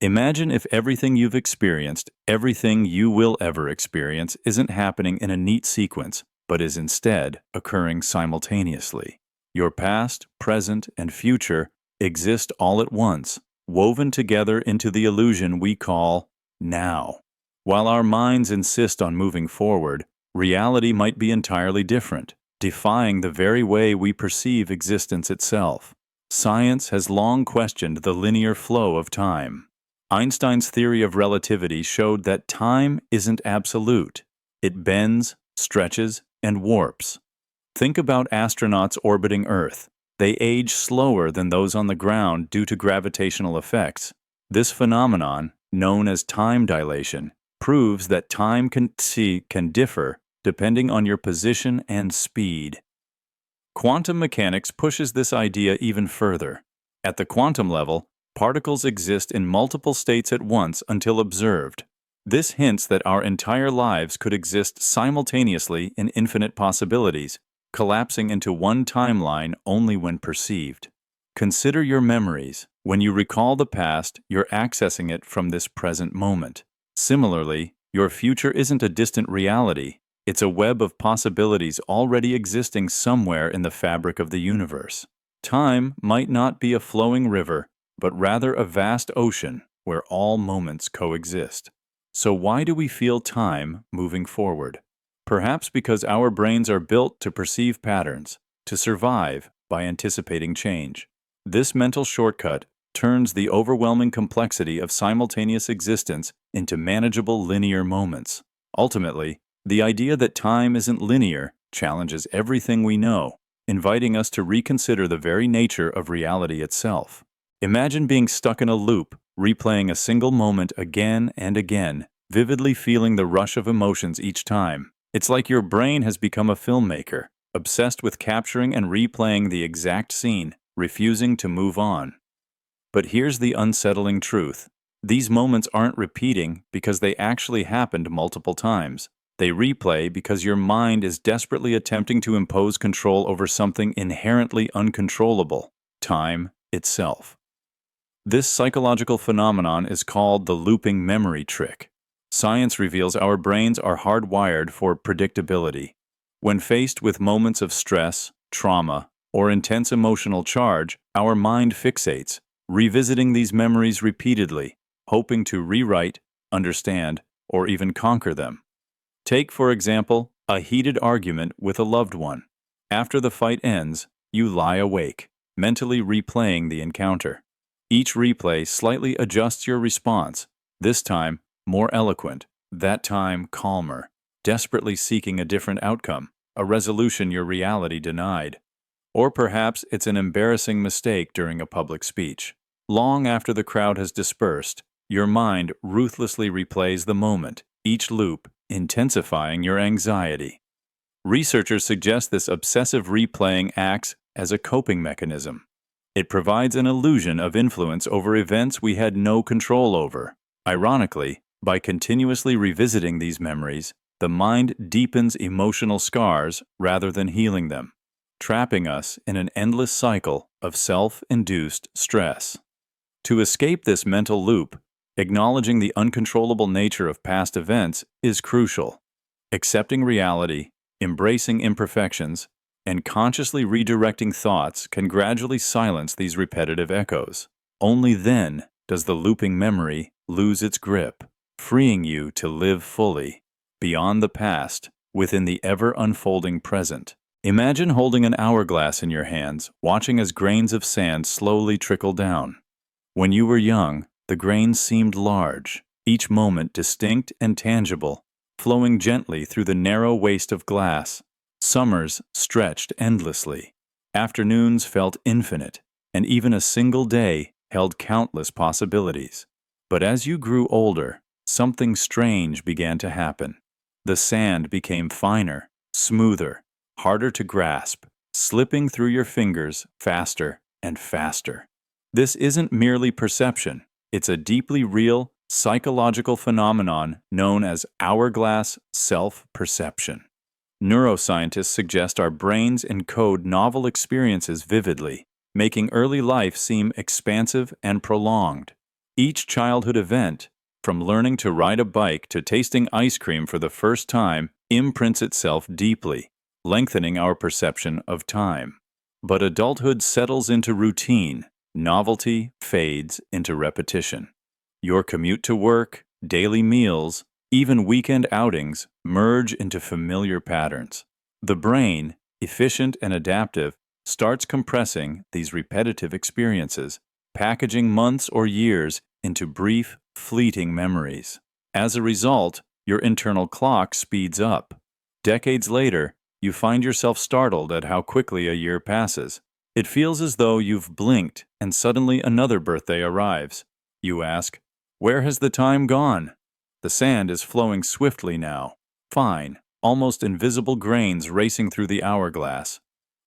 Imagine if everything you've experienced, everything you will ever experience, isn't happening in a neat sequence, but is instead occurring simultaneously. Your past, present, and future exist all at once, woven together into the illusion we call now. While our minds insist on moving forward, reality might be entirely different, defying the very way we perceive existence itself. Science has long questioned the linear flow of time. Einstein's theory of relativity showed that time isn't absolute. It bends, stretches, and warps. Think about astronauts orbiting Earth. They age slower than those on the ground due to gravitational effects. This phenomenon, known as time dilation, proves that time can differ depending on your position and speed. Quantum mechanics pushes this idea even further. At the quantum level, particles exist in multiple states at once until observed. This hints that our entire lives could exist simultaneously in infinite possibilities, collapsing into one timeline only when perceived. Consider your memories. When you recall the past, you're accessing it from this present moment. Similarly, your future isn't a distant reality. It's a web of possibilities already existing somewhere in the fabric of the universe. Time might not be a flowing river, but rather a vast ocean where all moments coexist. So why do we feel time moving forward? Perhaps because our brains are built to perceive patterns, to survive by anticipating change. This mental shortcut turns the overwhelming complexity of simultaneous existence into manageable linear moments. Ultimately, the idea that time isn't linear challenges everything we know, inviting us to reconsider the very nature of reality itself. Imagine being stuck in a loop, replaying a single moment again and again, vividly feeling the rush of emotions each time. It's like your brain has become a filmmaker, obsessed with capturing and replaying the exact scene, refusing to move on. But here's the unsettling truth. These moments aren't repeating because they actually happened multiple times. They replay because your mind is desperately attempting to impose control over something inherently uncontrollable, time itself. This psychological phenomenon is called the looping memory trick. Science reveals our brains are hardwired for predictability. When faced with moments of stress, trauma, or intense emotional charge, our mind fixates, revisiting these memories repeatedly, hoping to rewrite, understand, or even conquer them. Take, for example, a heated argument with a loved one. After the fight ends, you lie awake, mentally replaying the encounter. Each replay slightly adjusts your response, this time more eloquent, that time calmer, desperately seeking a different outcome, a resolution your reality denied. Or perhaps it's an embarrassing mistake during a public speech. Long after the crowd has dispersed, your mind ruthlessly replays the moment, each loop intensifying your anxiety. Researchers suggest this obsessive replaying acts as a coping mechanism. It provides an illusion of influence over events we had no control over. Ironically, by continuously revisiting these memories, the mind deepens emotional scars rather than healing them, trapping us in an endless cycle of self-induced stress. To escape this mental loop, acknowledging the uncontrollable nature of past events is crucial. Accepting reality, embracing imperfections, and consciously redirecting thoughts can gradually silence these repetitive echoes. Only then does the looping memory lose its grip, freeing you to live fully, beyond the past, within the ever-unfolding present. Imagine holding an hourglass in your hands, watching as grains of sand slowly trickle down. When you were young, the grains seemed large, each moment distinct and tangible, flowing gently through the narrow waste of glass. Summers stretched endlessly. Afternoons felt infinite, and even a single day held countless possibilities. But as you grew older, something strange began to happen. The sand became finer, smoother, harder to grasp, slipping through your fingers faster and faster. This isn't merely perception. It's a deeply real, psychological phenomenon known as hourglass self-perception. Neuroscientists suggest our brains encode novel experiences vividly, making early life seem expansive and prolonged. Each childhood event, from learning to ride a bike to tasting ice cream for the first time, imprints itself deeply, lengthening our perception of time. But adulthood settles into routine, novelty fades into repetition. Your commute to work, daily meals, even weekend outings merge into familiar patterns. The brain, efficient and adaptive, starts compressing these repetitive experiences, packaging months or years into brief, fleeting memories. As a result, your internal clock speeds up. Decades later, you find yourself startled at how quickly a year passes. It feels as though you've blinked and suddenly another birthday arrives. You ask, "Where has the time gone?" The sand is flowing swiftly now, fine, almost invisible grains racing through the hourglass.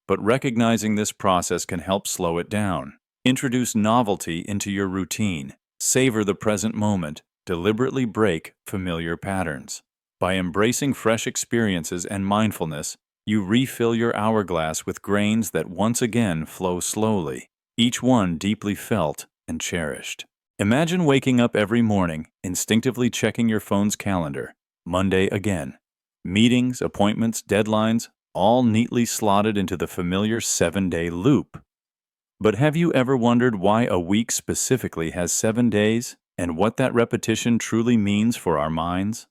But recognizing this process can help slow it down. Introduce novelty into your routine. Savor the present moment. Deliberately break familiar patterns. By embracing fresh experiences and mindfulness, you refill your hourglass with grains that once again flow slowly, each one deeply felt and cherished. Imagine waking up every morning, instinctively checking your phone's calendar. Monday again. Meetings, appointments, deadlines, all neatly slotted into the familiar 7-day loop. But have you ever wondered why a week specifically has 7 days, and what that repetition truly means for our minds?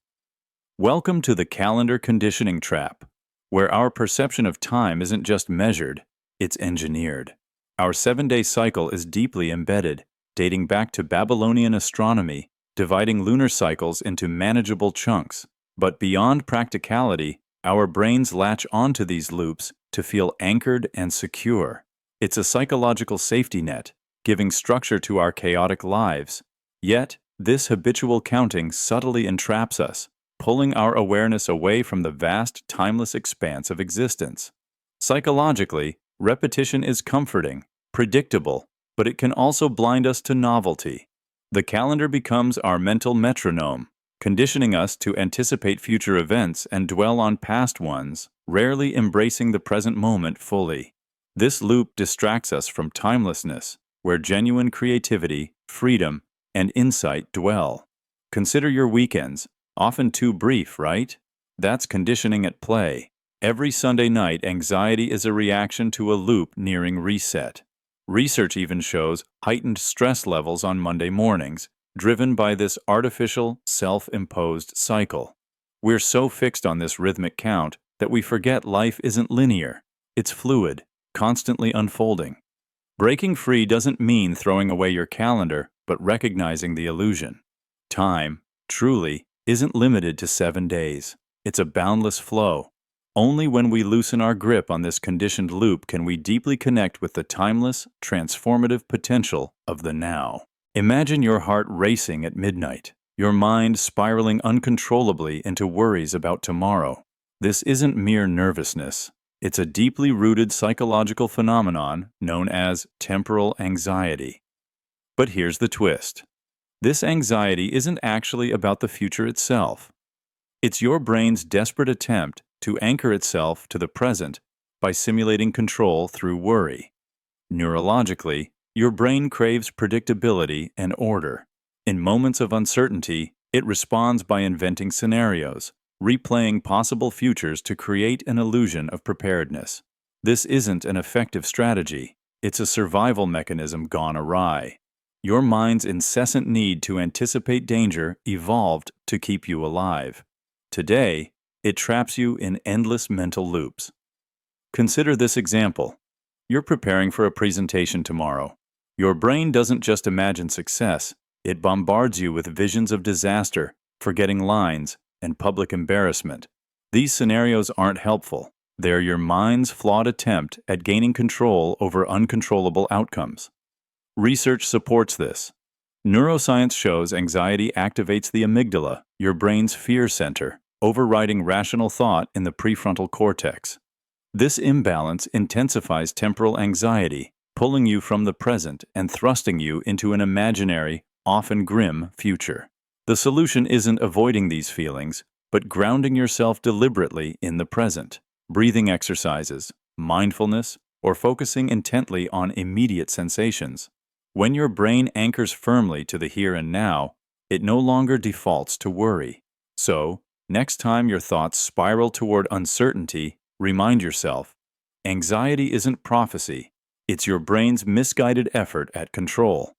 Welcome to the calendar conditioning trap, where our perception of time isn't just measured, it's engineered. Our 7-day cycle is deeply embedded, dating back to Babylonian astronomy, dividing lunar cycles into manageable chunks. But beyond practicality, our brains latch onto these loops to feel anchored and secure. It's a psychological safety net, giving structure to our chaotic lives. Yet, this habitual counting subtly entraps us, pulling our awareness away from the vast, timeless expanse of existence. Psychologically, repetition is comforting, predictable, but it can also blind us to novelty. The calendar becomes our mental metronome, conditioning us to anticipate future events and dwell on past ones, rarely embracing the present moment fully. This loop distracts us from timelessness, where genuine creativity, freedom, and insight dwell. Consider your weekends, often too brief, right? That's conditioning at play. Every Sunday night, anxiety is a reaction to a loop nearing reset. Research even shows heightened stress levels on Monday mornings, driven by this artificial, self-imposed cycle. We're so fixed on this rhythmic count that we forget life isn't linear. It's fluid, constantly unfolding. Breaking free doesn't mean throwing away your calendar, but recognizing the illusion. Time, truly, isn't limited to 7 days. It's a boundless flow. Only when we loosen our grip on this conditioned loop can we deeply connect with the timeless, transformative potential of the now. Imagine your heart racing at midnight, your mind spiraling uncontrollably into worries about tomorrow. This isn't mere nervousness. It's a deeply rooted psychological phenomenon known as temporal anxiety. But here's the twist. This anxiety isn't actually about the future itself. It's your brain's desperate attempt to anchor itself to the present by simulating control through worry. Neurologically, your brain craves predictability and order. In moments of uncertainty, it responds by inventing scenarios, replaying possible futures to create an illusion of preparedness. This isn't an effective strategy. It's a survival mechanism gone awry. Your mind's incessant need to anticipate danger evolved to keep you alive. Today, it traps you in endless mental loops. Consider this example. You're preparing for a presentation tomorrow. Your brain doesn't just imagine success, it bombards you with visions of disaster, forgetting lines, and public embarrassment. These scenarios aren't helpful. They're your mind's flawed attempt at gaining control over uncontrollable outcomes. Research supports this. Neuroscience shows anxiety activates the amygdala, your brain's fear center, overriding rational thought in the prefrontal cortex. This imbalance intensifies temporal anxiety, pulling you from the present and thrusting you into an imaginary, often grim future. The solution isn't avoiding these feelings, but grounding yourself deliberately in the present. Breathing exercises, mindfulness, or focusing intently on immediate sensations. When your brain anchors firmly to the here and now, it no longer defaults to worry. So, next time your thoughts spiral toward uncertainty, remind yourself, anxiety isn't prophecy, it's your brain's misguided effort at control.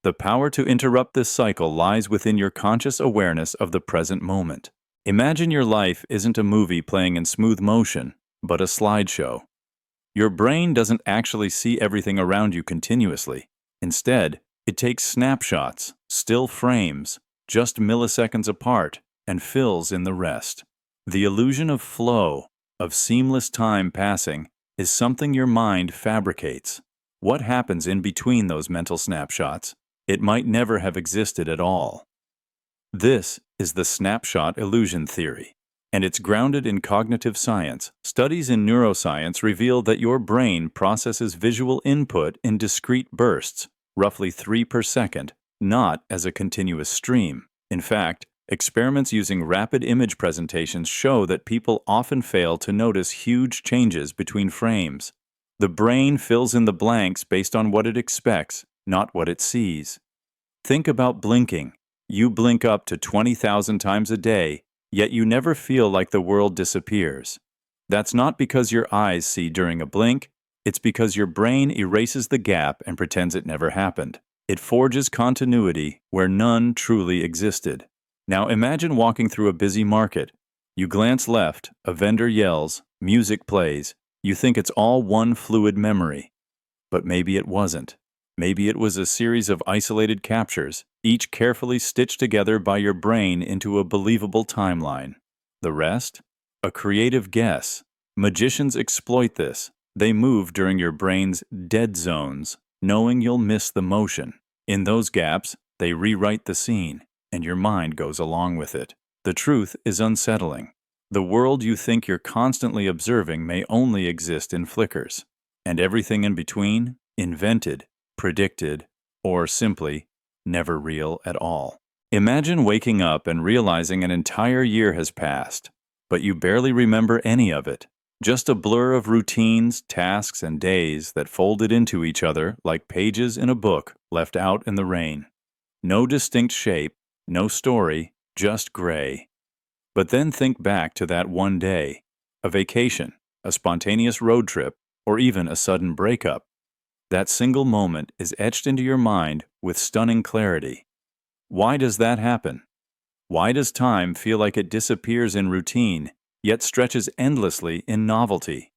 The power to interrupt this cycle lies within your conscious awareness of the present moment. Imagine your life isn't a movie playing in smooth motion, but a slideshow. Your brain doesn't actually see everything around you continuously. Instead, it takes snapshots, still frames, just milliseconds apart, and fills in the rest. The illusion of flow, of seamless time passing, is something your mind fabricates. What happens in between those mental snapshots? It might never have existed at all. This is the snapshot illusion theory, and it's grounded in cognitive science. Studies in neuroscience reveal that your brain processes visual input in discrete bursts, roughly 3 per second, not as a continuous stream. In fact, experiments using rapid image presentations show that people often fail to notice huge changes between frames. The brain fills in the blanks based on what it expects, not what it sees. Think about blinking. You blink up to 20,000 times a day, yet you never feel like the world disappears. That's not because your eyes see during a blink, it's because your brain erases the gap and pretends it never happened. It forges continuity where none truly existed. Now imagine walking through a busy market. You glance left, a vendor yells, music plays. You think it's all one fluid memory. But maybe it wasn't. Maybe it was a series of isolated captures, each carefully stitched together by your brain into a believable timeline. The rest? A creative guess. Magicians exploit this. They move during your brain's dead zones, knowing you'll miss the motion. In those gaps, they rewrite the scene, and your mind goes along with it. The truth is unsettling. The world you think you're constantly observing may only exist in flickers, and everything in between, invented, predicted, or simply never real at all. Imagine waking up and realizing an entire year has passed, but you barely remember any of it. Just a blur of routines, tasks, and days that folded into each other like pages in a book left out in the rain. No distinct shape, no story, just gray. But then think back to that one day, a vacation, a spontaneous road trip, or even a sudden breakup. That single moment is etched into your mind with stunning clarity. Why does that happen? Why does time feel like it disappears in routine, yet stretches endlessly in novelty?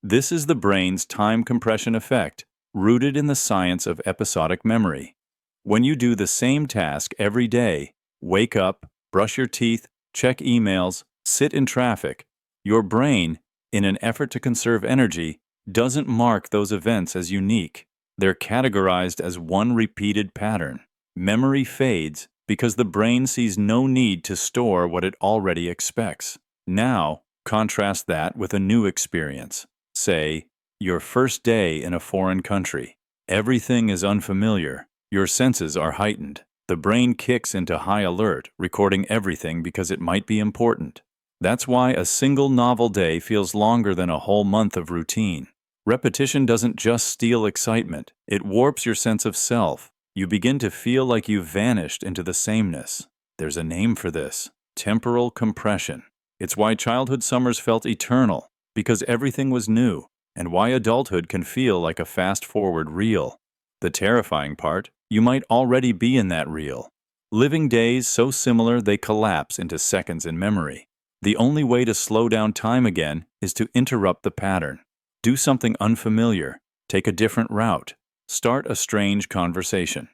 This is the brain's time compression effect, rooted in the science of episodic memory. When you do the same task every day, wake up, brush your teeth, check emails, sit in traffic, your brain, in an effort to conserve energy, doesn't mark those events as unique. They're categorized as one repeated pattern. Memory fades because the brain sees no need to store what it already expects. Now, contrast that with a new experience. Say, your first day in a foreign country. Everything is unfamiliar. Your senses are heightened. The brain kicks into high alert, recording everything because it might be important. That's why a single novel day feels longer than a whole month of routine. Repetition doesn't just steal excitement, it warps your sense of self. You begin to feel like you've vanished into the sameness. There's a name for this: temporal compression. It's why childhood summers felt eternal, because everything was new, and why adulthood can feel like a fast-forward reel. The terrifying part, you might already be in that reel, living days so similar they collapse into seconds in memory. The only way to slow down time again is to interrupt the pattern. Do something unfamiliar, take a different route, start a strange conversation.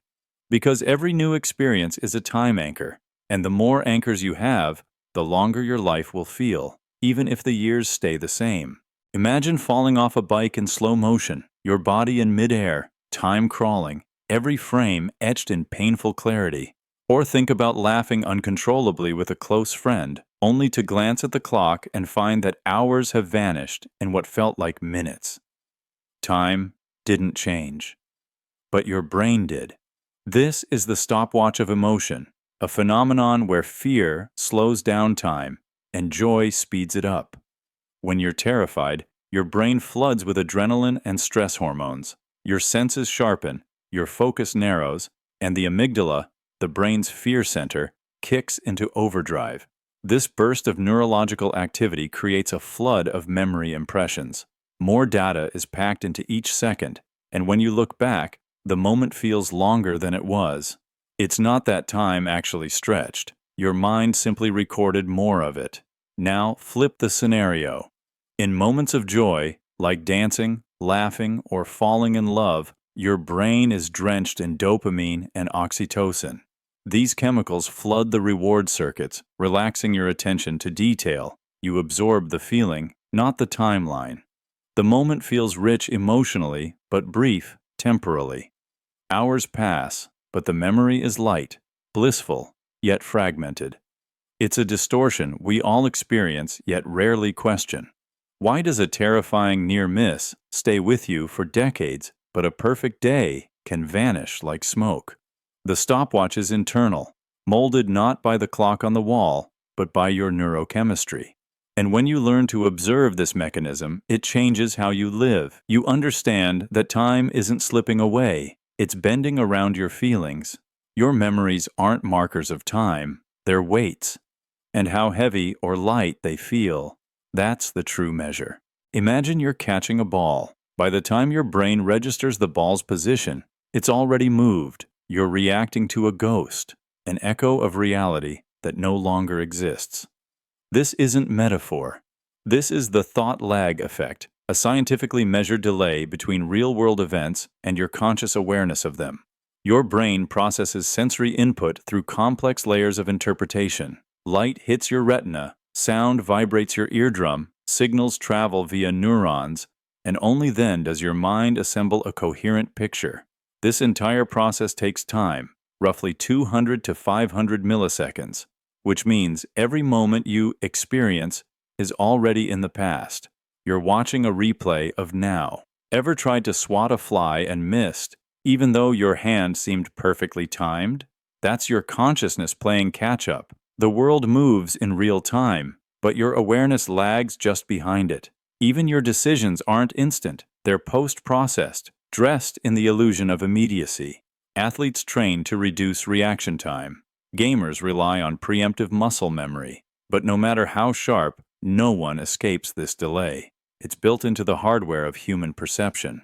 Because every new experience is a time anchor, and the more anchors you have, the longer your life will feel, even if the years stay the same. Imagine falling off a bike in slow motion, your body in midair, time crawling, every frame etched in painful clarity. Or think about laughing uncontrollably with a close friend, only to glance at the clock and find that hours have vanished in what felt like minutes. Time didn't change, but your brain did. This is the stopwatch of emotion, a phenomenon where fear slows down time and joy speeds it up. When you're terrified, your brain floods with adrenaline and stress hormones. Your senses sharpen, your focus narrows, and the amygdala, the brain's fear center, kicks into overdrive. This burst of neurological activity creates a flood of memory impressions. More data is packed into each second, and when you look back, the moment feels longer than it was. It's not that time actually stretched. Your mind simply recorded more of it. Now flip the scenario. In moments of joy, like dancing, laughing, or falling in love, your brain is drenched in dopamine and oxytocin. These chemicals flood the reward circuits, relaxing your attention to detail. You absorb the feeling, not the timeline. The moment feels rich emotionally, but brief temporally. Hours pass, but the memory is light, blissful, yet fragmented. It's a distortion we all experience yet rarely question. Why does a terrifying near miss stay with you for decades, but a perfect day can vanish like smoke? The stopwatch is internal, molded not by the clock on the wall, but by your neurochemistry. And when you learn to observe this mechanism, it changes how you live. You understand that time isn't slipping away, it's bending around your feelings. Your memories aren't markers of time, they're weights. And how heavy or light they feel, that's the true measure. Imagine you're catching a ball. By the time your brain registers the ball's position, it's already moved. You're reacting to a ghost, an echo of reality that no longer exists. This isn't metaphor. This is the thought lag effect, a scientifically measured delay between real-world events and your conscious awareness of them. Your brain processes sensory input through complex layers of interpretation. Light hits your retina, sound vibrates your eardrum, signals travel via neurons, and only then does your mind assemble a coherent picture. This entire process takes time, roughly 200 to 500 milliseconds, which means every moment you experience is already in the past. You're watching a replay of now. Ever tried to swat a fly and missed, even though your hand seemed perfectly timed? That's your consciousness playing catch-up. The world moves in real time, but your awareness lags just behind it. Even your decisions aren't instant. They're post-processed, dressed in the illusion of immediacy. Athletes train to reduce reaction time. Gamers rely on preemptive muscle memory. But no matter how sharp, no one escapes this delay. It's built into the hardware of human perception.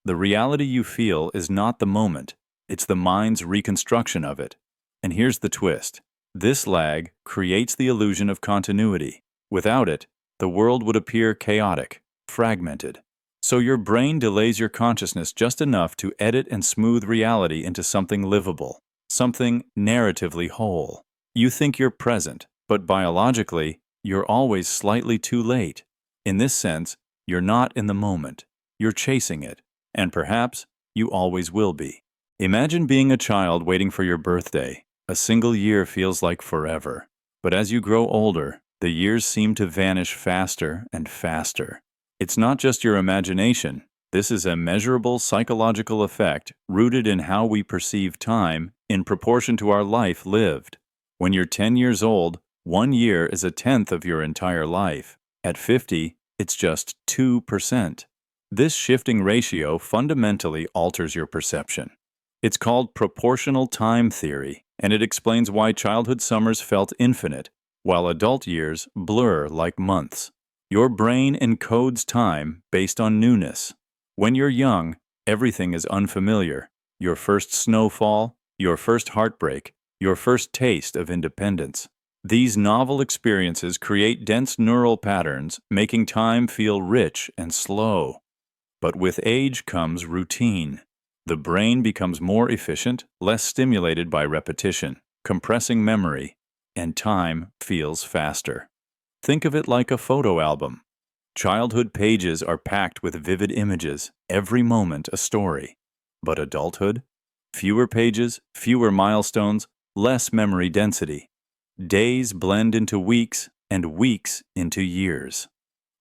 The reality you feel is not the moment. It's the mind's reconstruction of it. And here's the twist. This lag creates the illusion of continuity. Without it, the world would appear chaotic, fragmented. So your brain delays your consciousness just enough to edit and smooth reality into something livable, something narratively whole. You think you're present, but biologically, you're always slightly too late. In this sense, you're not in the moment. You're chasing it, and perhaps you always will be. Imagine being a child waiting for your birthday. A single year feels like forever. But as you grow older, the years seem to vanish faster and faster. It's not just your imagination. This is a measurable psychological effect rooted in how we perceive time in proportion to our life lived. When you're 10 years old, 1 year is a tenth of your entire life. At 50, it's just 2%. This shifting ratio fundamentally alters your perception. It's called proportional time theory, and it explains why childhood summers felt infinite, while adult years blur like months. Your brain encodes time based on newness. When you're young, everything is unfamiliar. Your first snowfall, your first heartbreak, your first taste of independence. These novel experiences create dense neural patterns, making time feel rich and slow. But with age comes routine. The brain becomes more efficient, less stimulated by repetition, compressing memory, and time feels faster. Think of it like a photo album. Childhood pages are packed with vivid images, every moment a story. But adulthood? Fewer pages, fewer milestones, less memory density. Days blend into weeks, and weeks into years.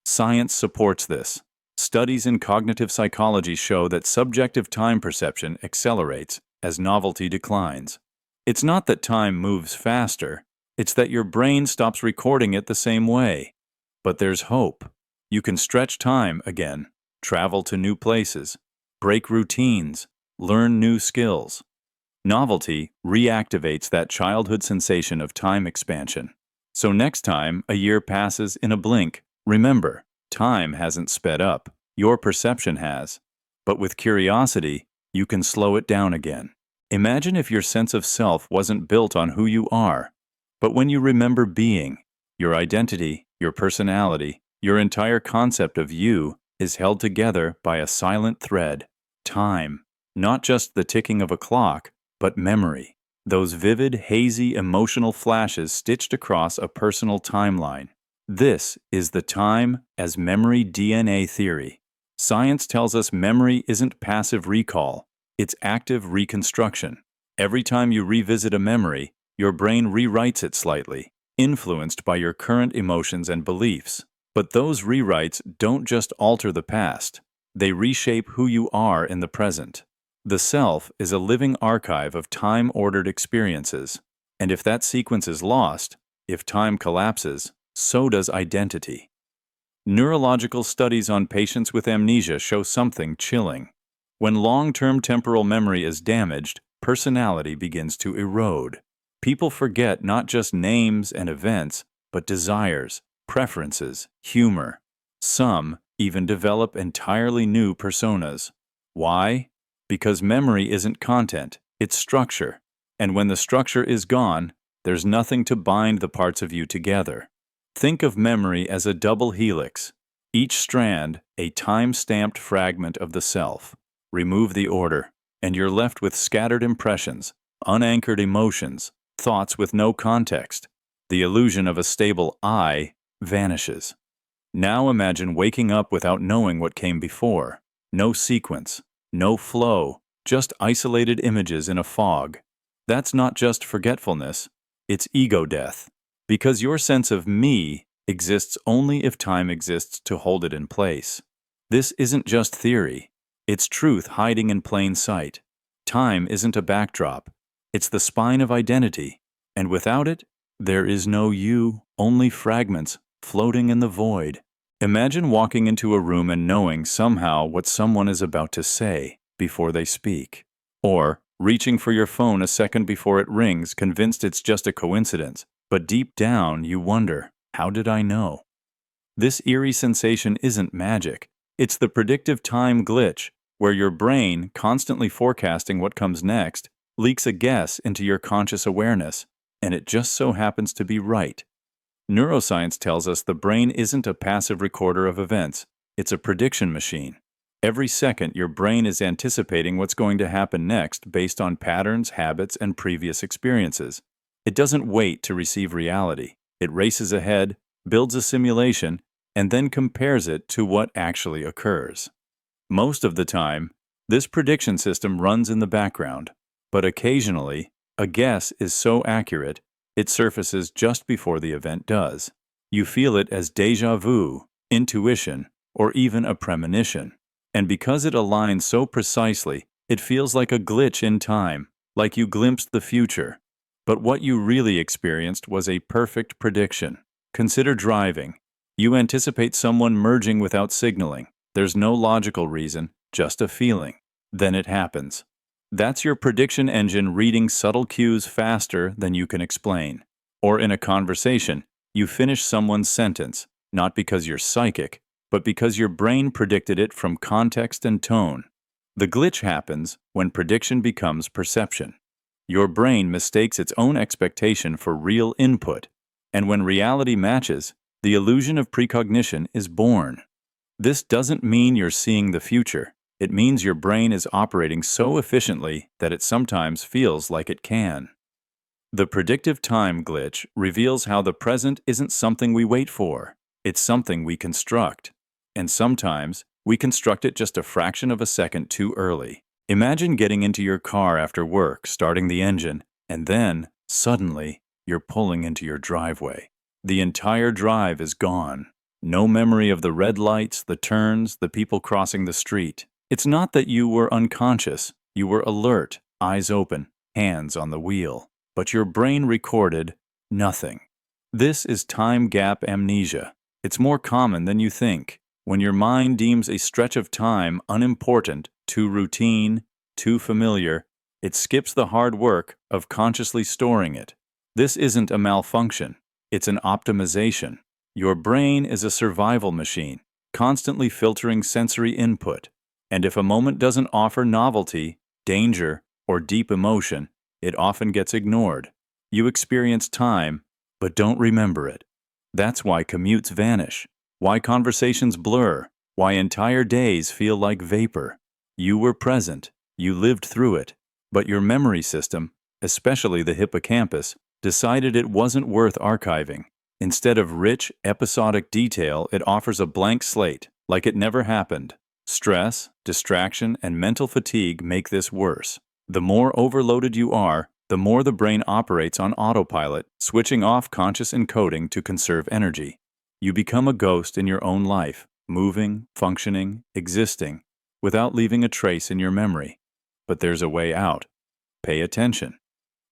Science supports this. Studies in cognitive psychology show that subjective time perception accelerates as novelty declines. It's not that time moves faster, it's that your brain stops recording it the same way. But there's hope. You can stretch time again, travel to new places, break routines, learn new skills. Novelty reactivates that childhood sensation of time expansion. So next time a year passes in a blink, remember, time hasn't sped up, your perception has. But with curiosity, you can slow it down again. Imagine if your sense of self wasn't built on who you are, but when you remember being, your identity, your personality, your entire concept of you is held together by a silent thread, time, not just the ticking of a clock, but memory, those vivid, hazy, emotional flashes stitched across a personal timeline. This is the time as memory DNA theory. Science tells us memory isn't passive recall, it's active reconstruction. Every time you revisit a memory, your brain rewrites it slightly, influenced by your current emotions and beliefs. But those rewrites don't just alter the past, they reshape who you are in the present. The self is a living archive of time-ordered experiences, and if that sequence is lost, if time collapses, so does identity. Neurological studies on patients with amnesia show something chilling. When long-term temporal memory is damaged, personality begins to erode. People forget not just names and events, but desires, preferences, humor. Some even develop entirely new personas. Why? Because memory isn't content, it's structure. And when the structure is gone, there's nothing to bind the parts of you together. Think of memory as a double helix, each strand a time-stamped fragment of the self. Remove the order, and you're left with scattered impressions, unanchored emotions, thoughts with no context. The illusion of a stable I vanishes. Now imagine waking up without knowing what came before. No sequence, no flow, just isolated images in a fog. That's not just forgetfulness, it's ego death. Because your sense of me exists only if time exists to hold it in place. This isn't just theory, it's truth hiding in plain sight. Time isn't a backdrop, it's the spine of identity, and without it, there is no you, only fragments floating in the void. Imagine walking into a room and knowing somehow what someone is about to say before they speak. Or reaching for your phone a second before it rings, convinced it's just a coincidence. But deep down, you wonder, how did I know? This eerie sensation isn't magic. It's the predictive time glitch, where your brain, constantly forecasting what comes next, leaks a guess into your conscious awareness, and it just so happens to be right. Neuroscience tells us the brain isn't a passive recorder of events, it's a prediction machine. Every second, your brain is anticipating what's going to happen next based on patterns, habits, and previous experiences. It doesn't wait to receive reality. It races ahead, builds a simulation, and then compares it to what actually occurs. Most of the time, this prediction system runs in the background, but occasionally, a guess is so accurate, it surfaces just before the event does. You feel it as déjà vu, intuition, or even a premonition. And because it aligns so precisely, it feels like a glitch in time, like you glimpsed the future. But what you really experienced was a perfect prediction. Consider driving. You anticipate someone merging without signaling. There's no logical reason, just a feeling. Then it happens. That's your prediction engine reading subtle cues faster than you can explain. Or in a conversation, you finish someone's sentence, not because you're psychic, but because your brain predicted it from context and tone. The glitch happens when prediction becomes perception. Your brain mistakes its own expectation for real input, and when reality matches, the illusion of precognition is born. This doesn't mean you're seeing the future. It means your brain is operating so efficiently that it sometimes feels like it can. The predictive time glitch reveals how the present isn't something we wait for. It's something we construct. And sometimes, we construct it just a fraction of a second too early. Imagine getting into your car after work, starting the engine, and then, suddenly, you're pulling into your driveway. The entire drive is gone. No memory of the red lights, the turns, the people crossing the street. It's not that you were unconscious. You were alert, eyes open, hands on the wheel. But your brain recorded nothing. This is time gap amnesia. It's more common than you think. When your mind deems a stretch of time unimportant, too routine, too familiar, it skips the hard work of consciously storing it. This isn't a malfunction, it's an optimization. Your brain is a survival machine, constantly filtering sensory input, and if a moment doesn't offer novelty, danger, or deep emotion, it often gets ignored. You experience time, but don't remember it. That's why commutes vanish, why conversations blur, why entire days feel like vapor. You were present, you lived through it, but your memory system, especially the hippocampus, decided it wasn't worth archiving. Instead of rich, episodic detail, it offers a blank slate, like it never happened. Stress, distraction, and mental fatigue make this worse. The more overloaded you are, the more the brain operates on autopilot, switching off conscious encoding to conserve energy. You become a ghost in your own life, moving, functioning, existing, without leaving a trace in your memory. But there's a way out. Pay attention.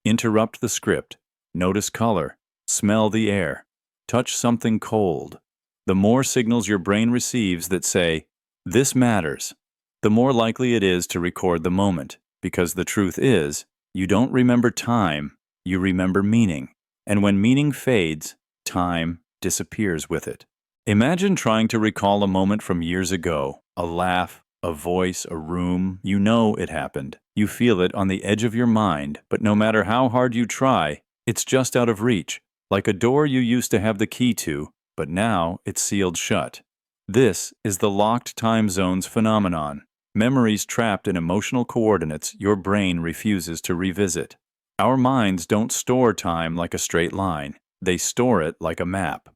Interrupt the script. Notice color. Smell the air. Touch something cold. The more signals your brain receives that say, "This matters," the more likely it is to record the moment, because the truth is, you don't remember time, you remember meaning. And when meaning fades, time disappears with it. Imagine trying to recall a moment from years ago, a laugh, a voice, a room. You know it happened. You feel it on the edge of your mind, but no matter how hard you try, it's just out of reach, like a door you used to have the key to, but now it's sealed shut. This is the locked time zones phenomenon. Memories trapped in emotional coordinates your brain refuses to revisit. Our minds don't store time like a straight line. They store it like a map.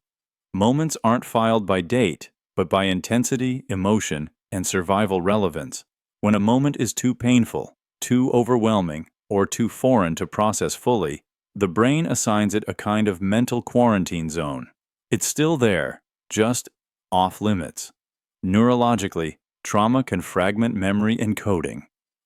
Moments aren't filed by date, but by intensity, emotion, and survival relevance. When a moment is too painful, too overwhelming, or too foreign to process fully, the brain assigns it a kind of mental quarantine zone. It's still there, just off limits. Neurologically, trauma can fragment memory encoding.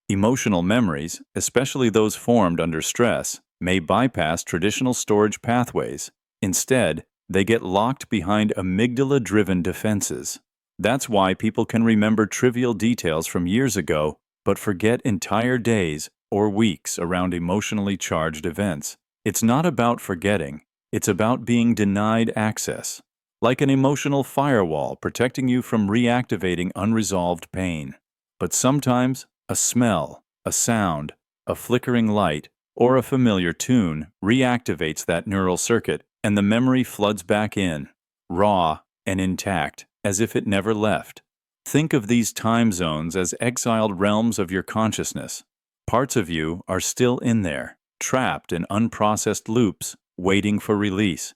Emotional memories, especially those formed under stress, may bypass traditional storage pathways. Instead, they get locked behind amygdala-driven defenses. That's why people can remember trivial details from years ago, but forget entire days or weeks around emotionally charged events. It's not about forgetting, it's about being denied access, like an emotional firewall protecting you from reactivating unresolved pain. But sometimes, a smell, a sound, a flickering light, or a familiar tune reactivates that neural circuit, and the memory floods back in, raw and intact, as if it never left. Think of these time zones as exiled realms of your consciousness. Parts of you are still in there, trapped in unprocessed loops, waiting for release.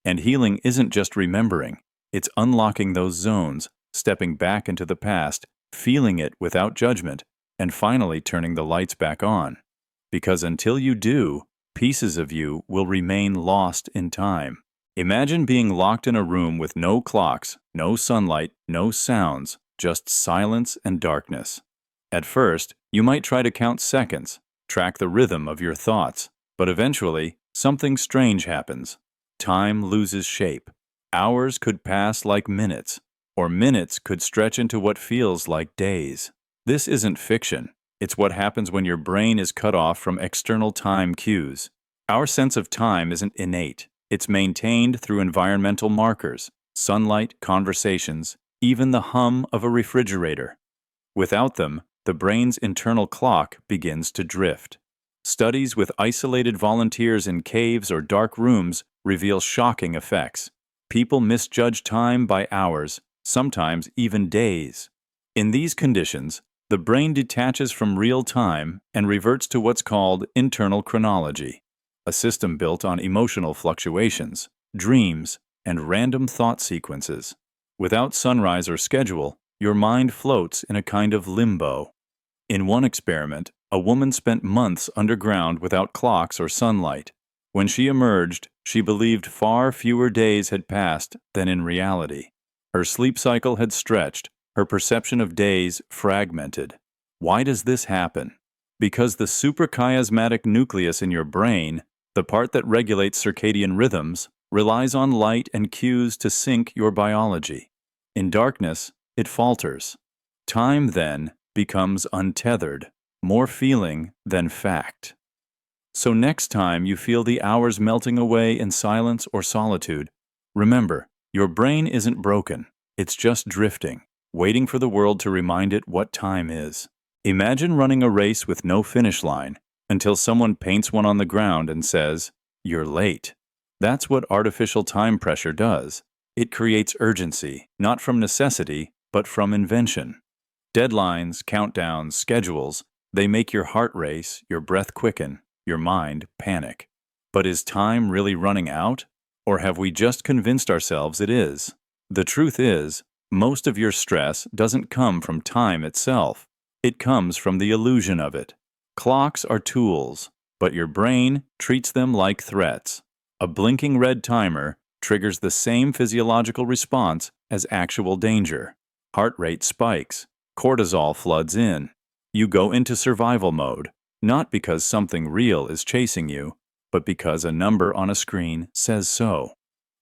And healing isn't just remembering, it's unlocking those zones, stepping back into the past, feeling it without judgment, and finally turning the lights back on. Because until you do, pieces of you will remain lost in time. Imagine being locked in a room with no clocks, no sunlight, no sounds, just silence and darkness. At first, you might try to count seconds, track the rhythm of your thoughts, but eventually, something strange happens. Time loses shape. Hours could pass like minutes, or minutes could stretch into what feels like days. This isn't fiction. It's what happens when your brain is cut off from external time cues. Our sense of time isn't innate. It's maintained through environmental markers, sunlight, conversations, even the hum of a refrigerator. Without them, the brain's internal clock begins to drift. Studies with isolated volunteers in caves or dark rooms reveal shocking effects. People misjudge time by hours, sometimes even days. In these conditions, the brain detaches from real time and reverts to what's called internal chronology, a system built on emotional fluctuations, dreams, and random thought sequences. Without sunrise or schedule, your mind floats in a kind of limbo. In one experiment, a woman spent months underground without clocks or sunlight. When she emerged, she believed far fewer days had passed than in reality. Her sleep cycle had stretched, her perception of days fragmented. Why does this happen? Because the suprachiasmatic nucleus in your brain, the part that regulates circadian rhythms, relies on light and cues to sync your biology. In darkness, it falters. Time, then, becomes untethered. more feeling than fact. So next time you feel the hours melting away in silence or solitude, remember, your brain isn't broken. It's just drifting, waiting for the world to remind it what time is. Imagine running a race with no finish line until someone paints one on the ground and says, "You're late." That's what artificial time pressure does. It creates urgency, not from necessity, but from invention. Deadlines, countdowns, schedules, they make your heart race, your breath quicken, your mind panic. But is time really running out? Or have we just convinced ourselves it is? The truth is, most of your stress doesn't come from time itself. It comes from the illusion of it. Clocks are tools, but your brain treats them like threats. A blinking red timer triggers the same physiological response as actual danger. Heart rate spikes. Cortisol floods in. You go into survival mode, not because something real is chasing you, but because a number on a screen says so.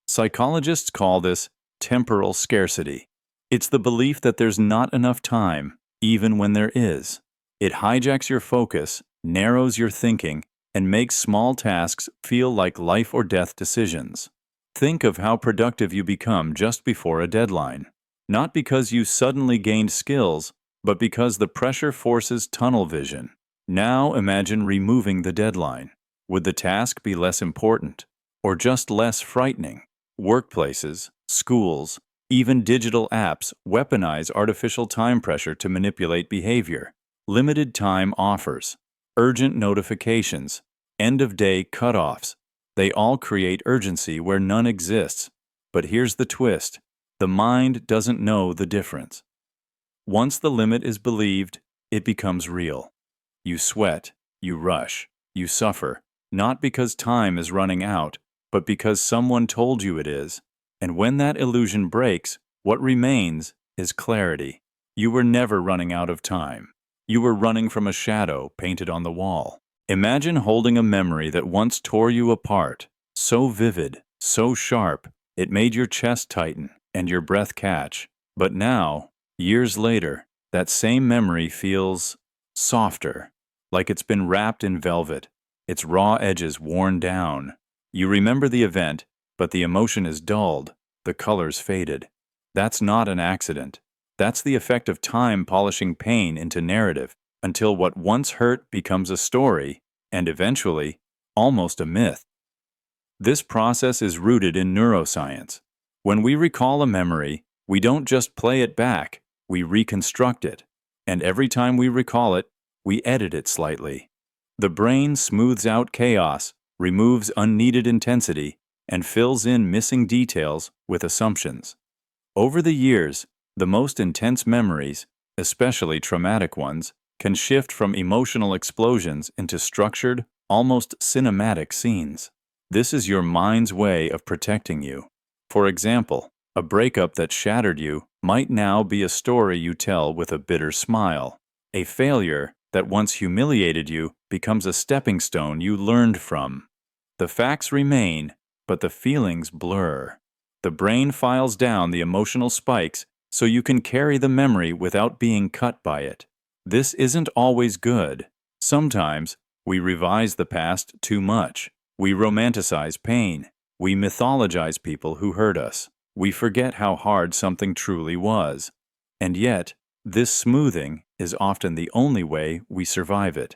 Psychologists call this temporal scarcity. It's the belief that there's not enough time, even when there is. It hijacks your focus, narrows your thinking, and makes small tasks feel like life or death decisions. Think of how productive you become just before a deadline. Not because you suddenly gained skills, but because the pressure forces tunnel vision. Now imagine removing the deadline. Would the task be less important, or just less frightening? Workplaces, schools, even digital apps weaponize artificial time pressure to manipulate behavior. Limited time offers, urgent notifications, end-of-day cutoffs. They all create urgency where none exists. But here's the twist. The mind doesn't know the difference. Once the limit is believed, it becomes real. You sweat, you rush, you suffer, not because time is running out, but because someone told you it is. And when that illusion breaks, what remains is clarity. You were never running out of time. You were running from a shadow painted on the wall. Imagine holding a memory that once tore you apart, so vivid, so sharp, it made your chest tighten and your breath catch. But now, years later, that same memory feels softer, like it's been wrapped in velvet, its raw edges worn down. You remember the event, but the emotion is dulled, the colors faded. That's not an accident. That's the effect of time polishing pain into narrative, until what once hurt becomes a story, and eventually, almost a myth. This process is rooted in neuroscience. When we recall a memory, we don't just play it back, we reconstruct it. And every time we recall it, we edit it slightly. The brain smooths out chaos, removes unneeded intensity, and fills in missing details with assumptions. Over the years, the most intense memories, especially traumatic ones, can shift from emotional explosions into structured, almost cinematic scenes. This is your mind's way of protecting you. For example, a breakup that shattered you might now be a story you tell with a bitter smile. A failure that once humiliated you becomes a stepping stone you learned from. The facts remain, but the feelings blur. The brain files down the emotional spikes so you can carry the memory without being cut by it. This isn't always good. Sometimes we revise the past too much. We romanticize pain. We mythologize people who hurt us. We forget how hard something truly was. And yet, this smoothing is often the only way we survive it.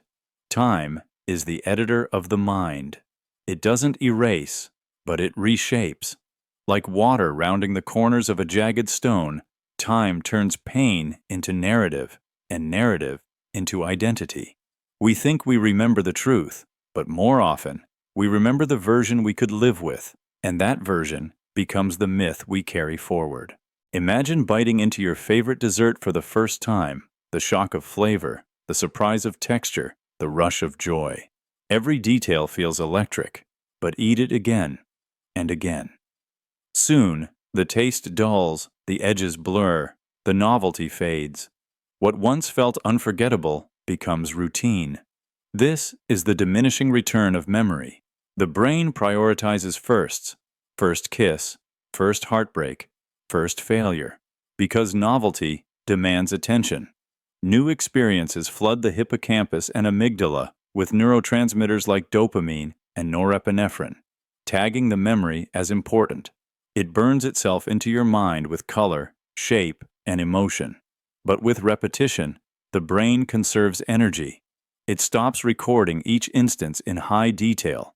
Time is the editor of the mind. It doesn't erase, but it reshapes. Like water rounding the corners of a jagged stone, time turns pain into narrative, and narrative into identity. We think we remember the truth, but more often, we remember the version we could live with, and that version becomes the myth we carry forward. Imagine biting into your favorite dessert for the first time, the shock of flavor, the surprise of texture, the rush of joy. Every detail feels electric, but eat it again and again. Soon, the taste dulls, the edges blur, the novelty fades. What once felt unforgettable becomes routine. This is the diminishing return of memory. The brain prioritizes firsts, first kiss, first heartbreak, first failure, because novelty demands attention. New experiences flood the hippocampus and amygdala with neurotransmitters like dopamine and norepinephrine, tagging the memory as important. It burns itself into your mind with color, shape, and emotion. But with repetition, the brain conserves energy. It stops recording each instance in high detail.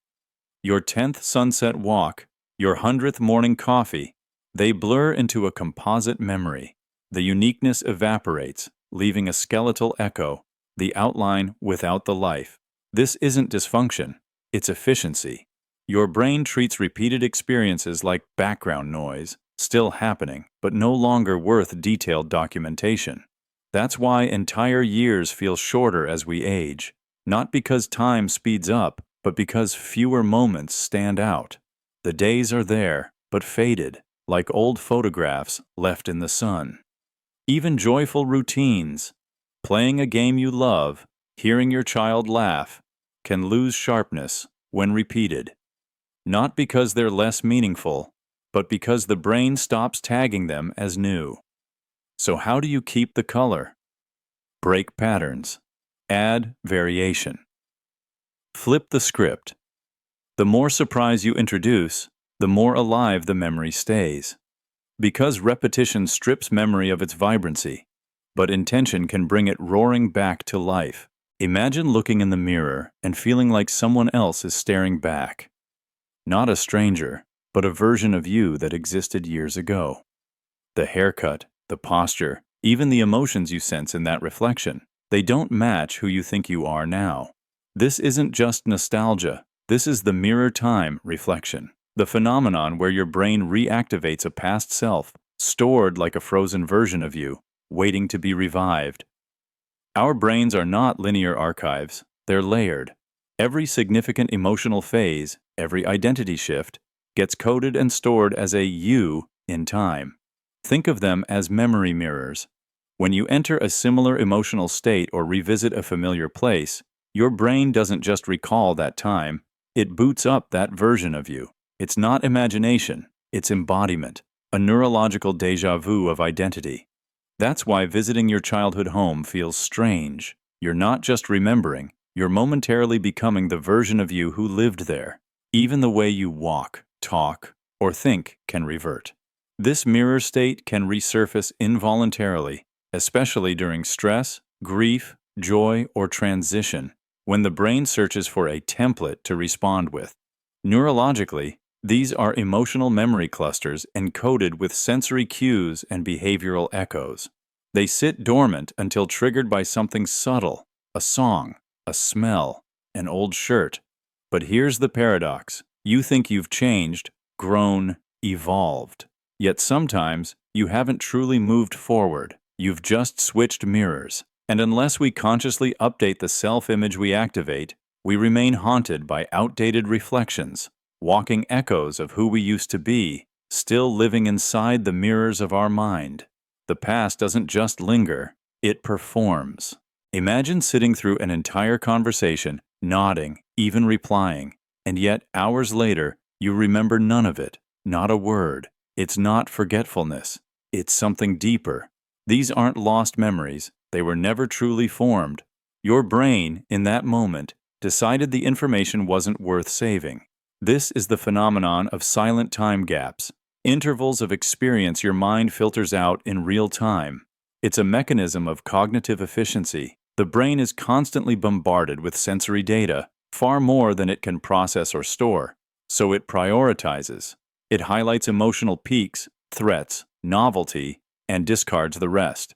Your 10th sunset walk, your 100th morning coffee, they blur into a composite memory. The uniqueness evaporates, leaving a skeletal echo, the outline without the life. This isn't dysfunction, it's efficiency. Your brain treats repeated experiences like background noise, still happening, but no longer worth detailed documentation. That's why entire years feel shorter as we age, not because time speeds up, but because fewer moments stand out. The days are there, but faded, like old photographs left in the sun. Even joyful routines, playing a game you love, hearing your child laugh, can lose sharpness when repeated. Not because they're less meaningful, but because the brain stops tagging them as new. So how do you keep the color? Break patterns. Add variation. Flip the script. The more surprise you introduce, the more alive the memory stays. Because repetition strips memory of its vibrancy, but intention can bring it roaring back to life. Imagine looking in the mirror and feeling like someone else is staring back. Not a stranger, but a version of you that existed years ago. The haircut, the posture, even the emotions you sense in that reflection, they don't match who you think you are now. This isn't just nostalgia, this is the mirror time reflection. The phenomenon where your brain reactivates a past self, stored like a frozen version of you, waiting to be revived. Our brains are not linear archives, they're layered. Every significant emotional phase, every identity shift, gets coded and stored as a you in time. Think of them as memory mirrors. When you enter a similar emotional state or revisit a familiar place, your brain doesn't just recall that time, it boots up that version of you. It's not imagination, it's embodiment, a neurological déjà vu of identity. That's why visiting your childhood home feels strange. You're not just remembering, you're momentarily becoming the version of you who lived there. Even the way you walk, talk, or think can revert. This mirror state can resurface involuntarily, especially during stress, grief, joy, or transition, when the brain searches for a template to respond with. Neurologically, these are emotional memory clusters encoded with sensory cues and behavioral echoes. They sit dormant until triggered by something subtle, a song, a smell, an old shirt. But here's the paradox. You think you've changed, grown, evolved. Yet sometimes, you haven't truly moved forward. You've just switched mirrors. And unless we consciously update the self-image we activate, we remain haunted by outdated reflections, walking echoes of who we used to be, still living inside the mirrors of our mind. The past doesn't just linger, it performs. Imagine sitting through an entire conversation, nodding, even replying, and yet hours later, you remember none of it, not a word. It's not forgetfulness, it's something deeper. These aren't lost memories, they were never truly formed. Your brain, in that moment, decided the information wasn't worth saving. This is the phenomenon of silent time gaps, intervals of experience your mind filters out in real time. It's a mechanism of cognitive efficiency. The brain is constantly bombarded with sensory data, far more than it can process or store, so it prioritizes. It highlights emotional peaks, threats, novelty, and discards the rest.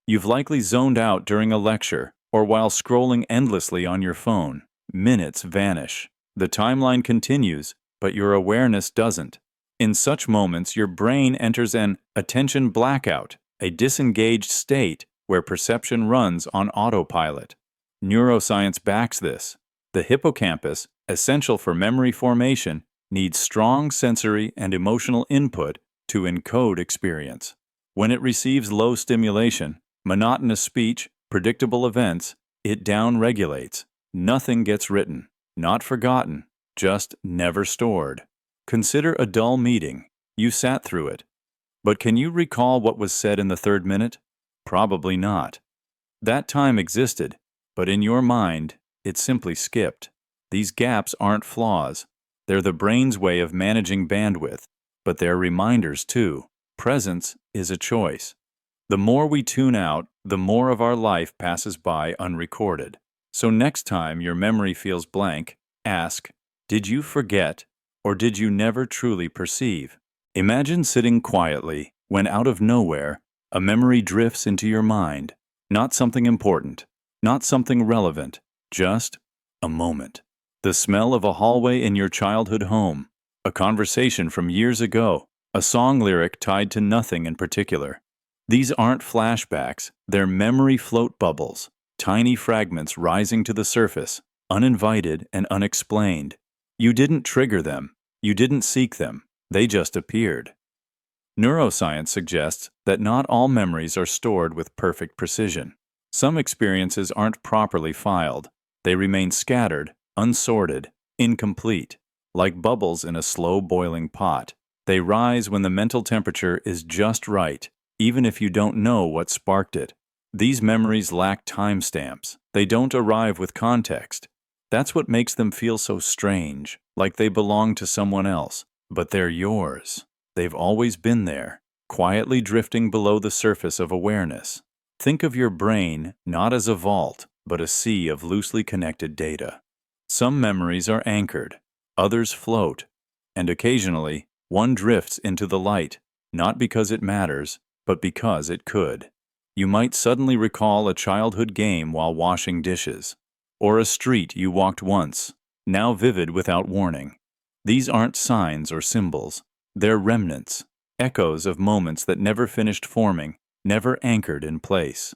You've likely zoned out during a lecture or while scrolling endlessly on your phone. Minutes vanish. The timeline continues, but your awareness doesn't. In such moments, your brain enters an attention blackout, a disengaged state where perception runs on autopilot. Neuroscience backs this. The hippocampus, essential for memory formation, needs strong sensory and emotional input to encode experience. When it receives low stimulation, monotonous speech, predictable events, it downregulates. Nothing gets written, not forgotten, just never stored. Consider a dull meeting. You sat through it. But can you recall what was said in the third minute? Probably not. That time existed, but in your mind, it simply skipped. These gaps aren't flaws. They're the brain's way of managing bandwidth, but they're reminders too. Presence is a choice. The more we tune out, the more of our life passes by unrecorded. So next time your memory feels blank, ask, did you forget, or did you never truly perceive? Imagine sitting quietly when out of nowhere, a memory drifts into your mind. Not something important, not something relevant, just a moment. The smell of a hallway in your childhood home, a conversation from years ago, a song lyric tied to nothing in particular. These aren't flashbacks, they're memory float bubbles, tiny fragments rising to the surface, uninvited and unexplained. You didn't trigger them, you didn't seek them, they just appeared. Neuroscience suggests that not all memories are stored with perfect precision. Some experiences aren't properly filed. They remain scattered, unsorted, incomplete, like bubbles in a slow-boiling pot. They rise when the mental temperature is just right, even if you don't know what sparked it. These memories lack timestamps. They don't arrive with context. That's what makes them feel so strange, like they belong to someone else. But they're yours. They've always been there, quietly drifting below the surface of awareness. Think of your brain not as a vault, but a sea of loosely connected data. Some memories are anchored, others float, and occasionally one drifts into the light, not because it matters, but because it could. You might suddenly recall a childhood game while washing dishes, or a street you walked once, now vivid without warning. These aren't signs or symbols. They're remnants, echoes of moments that never finished forming, never anchored in place.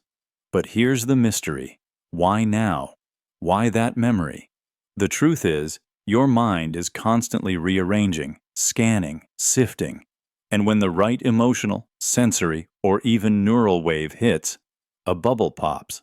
But here's the mystery. Why now? Why that memory? The truth is, your mind is constantly rearranging, scanning, sifting. And when the right emotional, sensory, or even neural wave hits, a bubble pops.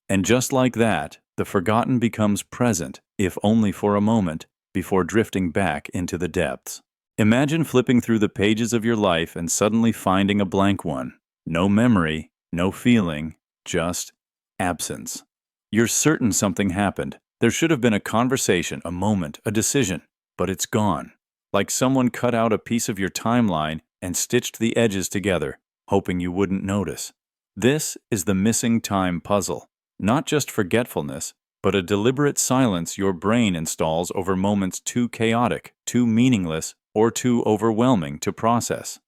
And just like that, the forgotten becomes present, if only for a moment, before drifting back into the depths. Imagine flipping through the pages of your life and suddenly finding a blank one. No memory, no feeling, just absence. You're certain something happened. There should have been a conversation, a moment, a decision, but it's gone. Like someone cut out a piece of your timeline and stitched the edges together, hoping you wouldn't notice. This is the missing time puzzle. Not just forgetfulness, but a deliberate silence your brain installs over moments too chaotic, too meaningless, or too overwhelming to process.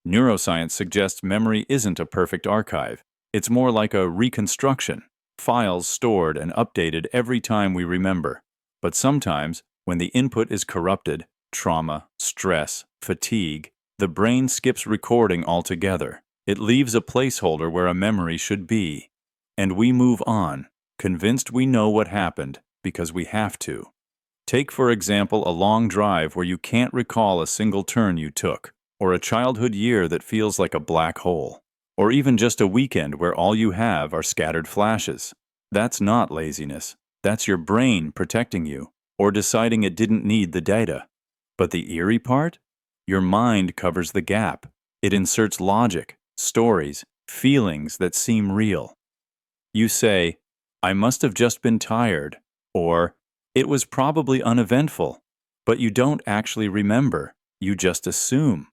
Neuroscience suggests memory isn't a perfect archive. It's more like a reconstruction, files stored and updated every time we remember. But sometimes, when the input is corrupted, trauma, stress, fatigue, the brain skips recording altogether. It leaves a placeholder where a memory should be. And we move on, convinced we know what happened because we have to. Take, for example, a long drive where you can't recall a single turn you took, or a childhood year that feels like a black hole, or even just a weekend where all you have are scattered flashes. That's not laziness. That's your brain protecting you, or deciding it didn't need the data. But the eerie part? Your mind covers the gap. It inserts logic, stories, feelings that seem real. You say, I must have just been tired, or it was probably uneventful, but you don't actually remember, you just assume.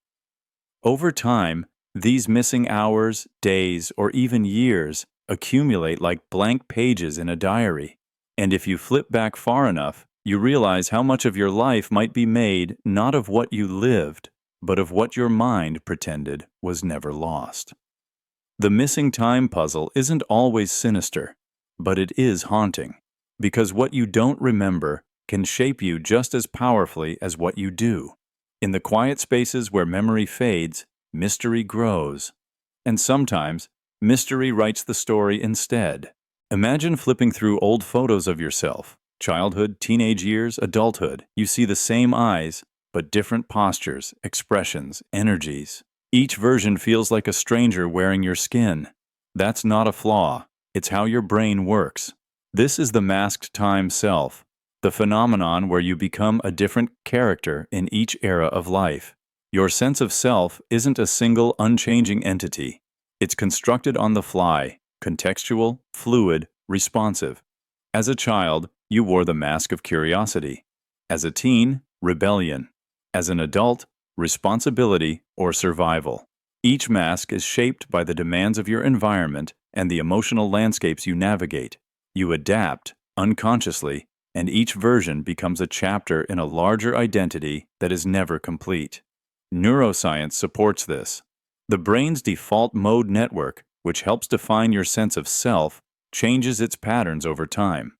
Over time, these missing hours, days, or even years accumulate like blank pages in a diary. And if you flip back far enough, you realize how much of your life might be made not of what you lived, but of what your mind pretended was never lost. The missing time puzzle isn't always sinister, but it is haunting. Because what you don't remember can shape you just as powerfully as what you do. In the quiet spaces where memory fades, mystery grows. And sometimes, mystery writes the story instead. Imagine flipping through old photos of yourself, childhood, teenage years, adulthood. You see the same eyes, but different postures, expressions, energies. Each version feels like a stranger wearing your skin. That's not a flaw. It's how your brain works. This is the masked time self, the phenomenon where you become a different character in each era of life. Your sense of self isn't a single unchanging entity. It's constructed on the fly, contextual, fluid, responsive. As a child, you wore the mask of curiosity. As a teen, rebellion. As an adult, responsibility or survival. Each mask is shaped by the demands of your environment and the emotional landscapes you navigate. You adapt, unconsciously, and each version becomes a chapter in a larger identity that is never complete. Neuroscience supports this. The brain's default mode network, which helps define your sense of self, changes its patterns over time.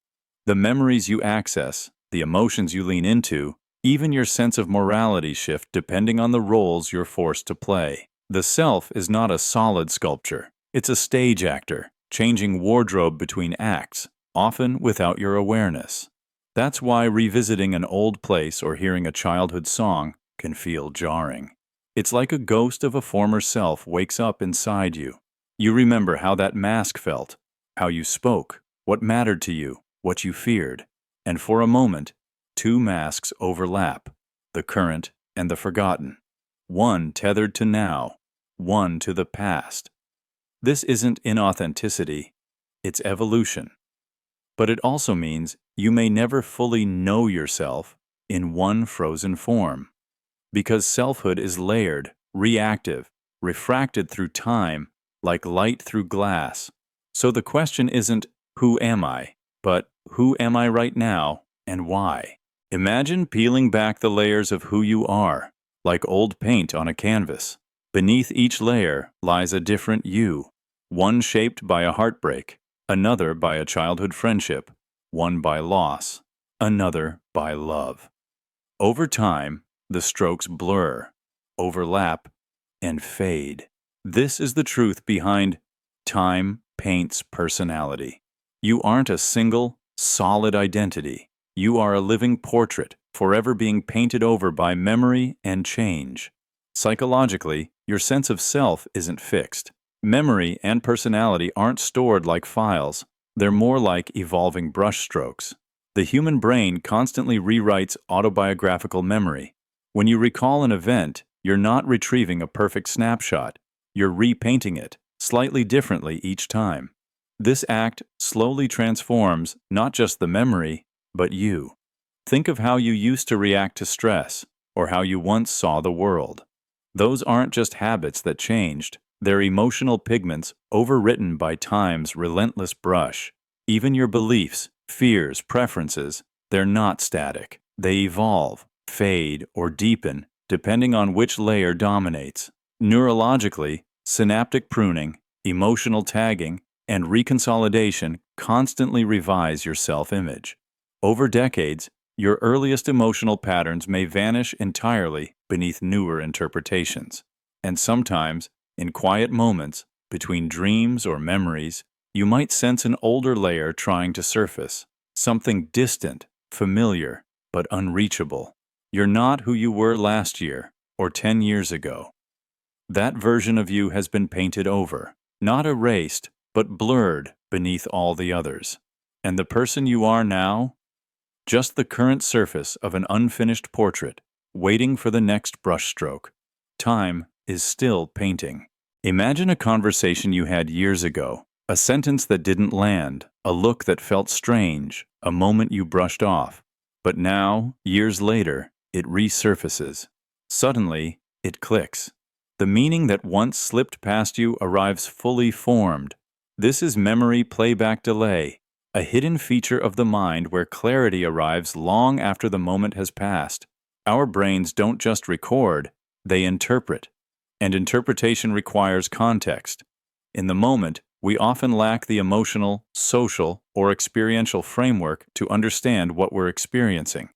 The memories you access, the emotions you lean into, even your sense of morality shift depending on the roles you're forced to play. The self is not a solid sculpture. It's a stage actor, changing wardrobe between acts, often without your awareness. That's why revisiting an old place or hearing a childhood song can feel jarring. It's like a ghost of a former self wakes up inside you. You remember how that mask felt, how you spoke, what mattered to you, what you feared. And for a moment, two masks overlap, the current and the forgotten. One tethered to now, one to the past. This isn't inauthenticity, it's evolution. But it also means you may never fully know yourself in one frozen form. Because selfhood is layered, reactive, refracted through time, like light through glass. So the question isn't, who am I? But who am I right now and why? Imagine peeling back the layers of who you are, like old paint on a canvas. Beneath each layer lies a different you, one shaped by a heartbreak, another by a childhood friendship, one by loss, another by love. Over time, the strokes blur, overlap, and fade. This is the truth behind time paints personality. You aren't a single, solid identity. You are a living portrait, forever being painted over by memory and change. Psychologically, your sense of self isn't fixed. Memory and personality aren't stored like files. They're more like evolving brushstrokes. The human brain constantly rewrites autobiographical memory. When you recall an event, you're not retrieving a perfect snapshot. You're repainting it, slightly differently each time. This act slowly transforms not just the memory, but you. Think of how you used to react to stress, or how you once saw the world. Those aren't just habits that changed. They're emotional pigments overwritten by time's relentless brush. Even your beliefs, fears, preferences, they're not static. They evolve, fade, or deepen depending on which layer dominates. Neurologically, synaptic pruning, emotional tagging, and reconsolidation constantly revise your self-image. Over decades, your earliest emotional patterns may vanish entirely beneath newer interpretations. And sometimes, in quiet moments, between dreams or memories, you might sense an older layer trying to surface, something distant, familiar, but unreachable. You're not who you were last year or 10 years ago. That version of you has been painted over, not erased, but blurred beneath all the others. And the person you are now? Just the current surface of an unfinished portrait, waiting for the next brushstroke. Time is still painting. Imagine a conversation you had years ago, a sentence that didn't land, a look that felt strange, a moment you brushed off. But now, years later, it resurfaces. Suddenly, it clicks. The meaning that once slipped past you arrives fully formed. This is memory playback delay, a hidden feature of the mind where clarity arrives long after the moment has passed. Our brains don't just record, they interpret. And interpretation requires context. In the moment, we often lack the emotional, social, or experiential framework to understand what we're experiencing.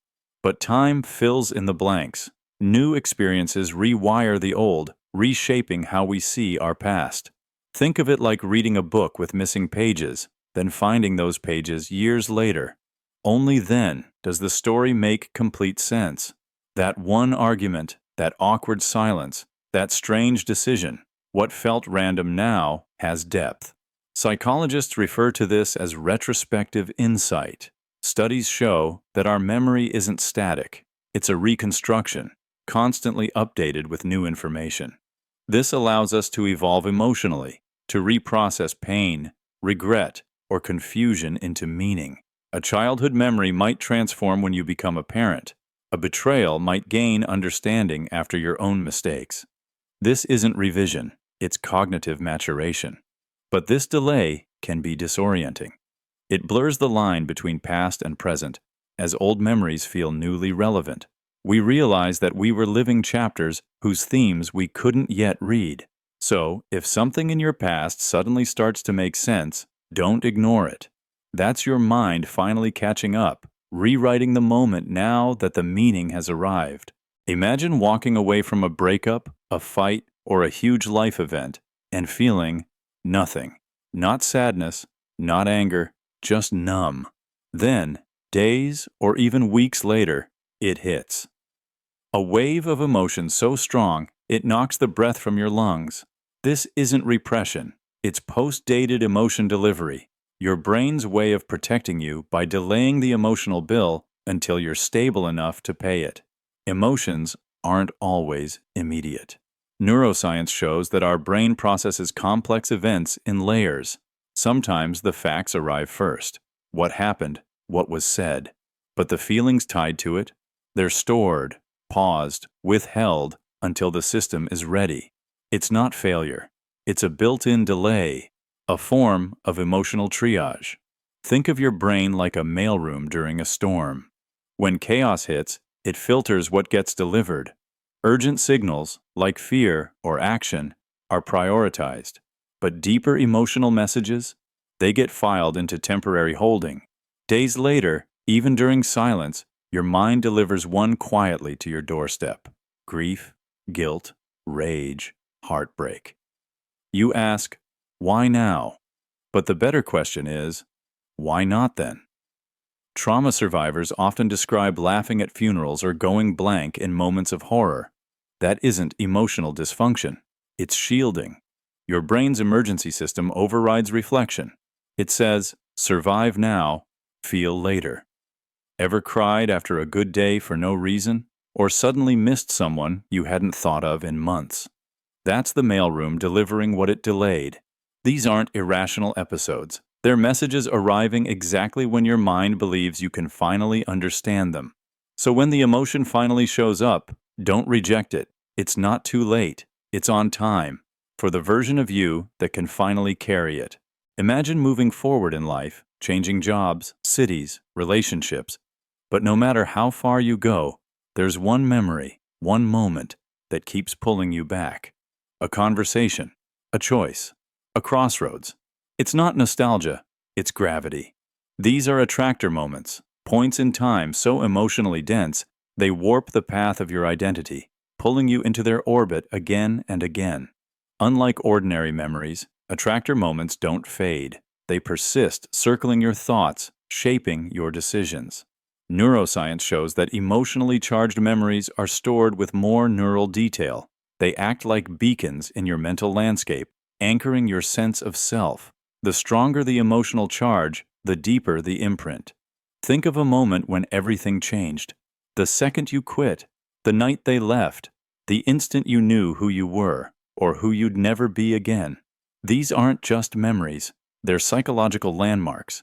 But time fills in the blanks. New experiences rewire the old, reshaping how we see our past. Think of it like reading a book with missing pages, then finding those pages years later. Only then does the story make complete sense. That one argument, that awkward silence, that strange decision, what felt random now has depth. Psychologists refer to this as retrospective insight. Studies show that our memory isn't static. It's a reconstruction, constantly updated with new information. This allows us to evolve emotionally, to reprocess pain, regret, or confusion into meaning. A childhood memory might transform when you become a parent. A betrayal might gain understanding after your own mistakes. This isn't revision, it's cognitive maturation. But this delay can be disorienting. It blurs the line between past and present, as old memories feel newly relevant. We realize that we were living chapters whose themes we couldn't yet read. So, if something in your past suddenly starts to make sense, don't ignore it. That's your mind finally catching up, rewriting the moment now that the meaning has arrived. Imagine walking away from a breakup, a fight, or a huge life event, and feeling nothing. Not sadness, not anger, just numb. Then, days or even weeks later, it hits. A wave of emotion so strong, it knocks the breath from your lungs. This isn't repression, it's post-dated emotion delivery, your brain's way of protecting you by delaying the emotional bill until you're stable enough to pay it. Emotions aren't always immediate. Neuroscience shows that our brain processes complex events in layers. Sometimes the facts arrive first. What happened, what was said. But the feelings tied to it, they're stored, paused, withheld until the system is ready. It's not failure. It's a built-in delay, a form of emotional triage. Think of your brain like a mailroom during a storm. When chaos hits, it filters what gets delivered. Urgent signals, like fear or action, are prioritized. But deeper emotional messages, they get filed into temporary holding. Days later, even during silence, your mind delivers one quietly to your doorstep. Grief, guilt, rage, heartbreak. You ask, why now? But the better question is, why not then? Trauma survivors often describe laughing at funerals or going blank in moments of horror. That isn't emotional dysfunction. It's shielding. Your brain's emergency system overrides reflection. It says, survive now, feel later. Ever cried after a good day for no reason? Or suddenly missed someone you hadn't thought of in months? That's the mailroom delivering what it delayed. These aren't irrational episodes. They're messages arriving exactly when your mind believes you can finally understand them. So when the emotion finally shows up, don't reject it. It's not too late. It's on time. For the version of you that can finally carry it. Imagine moving forward in life, changing jobs, cities, relationships. But no matter how far you go, there's one memory, one moment that keeps pulling you back. A conversation, a choice, a crossroads. It's not nostalgia, it's gravity. These are attractor moments, points in time so emotionally dense, they warp the path of your identity, pulling you into their orbit again and again. Unlike ordinary memories, attractor moments don't fade. They persist, circling your thoughts, shaping your decisions. Neuroscience shows that emotionally charged memories are stored with more neural detail. They act like beacons in your mental landscape, anchoring your sense of self. The stronger the emotional charge, the deeper the imprint. Think of a moment when everything changed. The second you quit, the night they left, the instant you knew who you were, or who you'd never be again. These aren't just memories, they're psychological landmarks.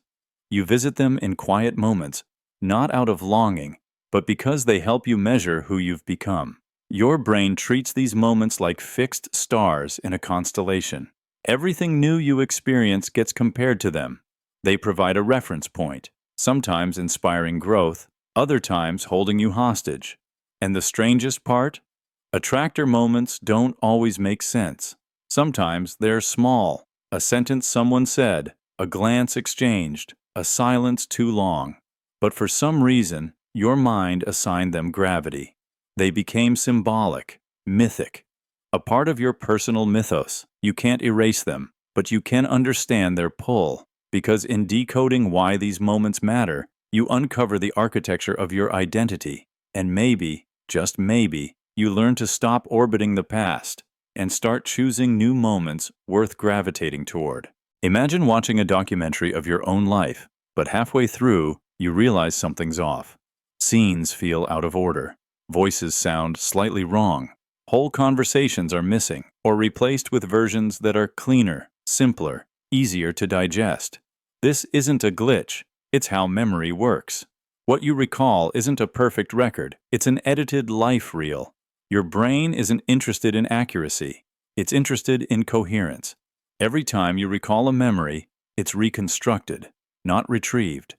You visit them in quiet moments, not out of longing, but because they help you measure who you've become. Your brain treats these moments like fixed stars in a constellation. Everything new you experience gets compared to them. They provide a reference point, sometimes inspiring growth, other times holding you hostage. And the strangest part? Attractor moments don't always make sense. Sometimes they're small. A sentence someone said, a glance exchanged, a silence too long. But for some reason, your mind assigned them gravity. They became symbolic, mythic, a part of your personal mythos. You can't erase them, but you can understand their pull, because in decoding why these moments matter, you uncover the architecture of your identity, and maybe, just maybe, you learn to stop orbiting the past and start choosing new moments worth gravitating toward. Imagine watching a documentary of your own life, but halfway through, you realize something's off. Scenes feel out of order. Voices sound slightly wrong. Whole conversations are missing or replaced with versions that are cleaner, simpler, easier to digest. This isn't a glitch, it's how memory works. What you recall isn't a perfect record, it's an edited life reel. Your brain isn't interested in accuracy, it's interested in coherence. Every time you recall a memory, it's reconstructed, not retrieved.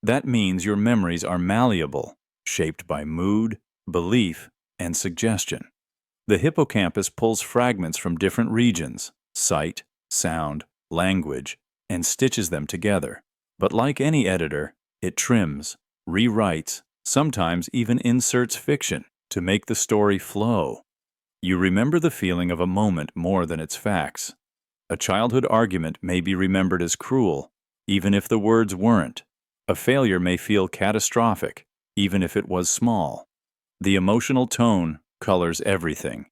That means your memories are malleable, shaped by mood, belief, and suggestion. The hippocampus pulls fragments from different regions, sight, sound, language, and stitches them together. But like any editor, it trims, rewrites, sometimes even inserts fiction to make the story flow. You remember the feeling of a moment more than its facts. A childhood argument may be remembered as cruel, even if the words weren't. A failure may feel catastrophic, even if it was small. The emotional tone colors everything.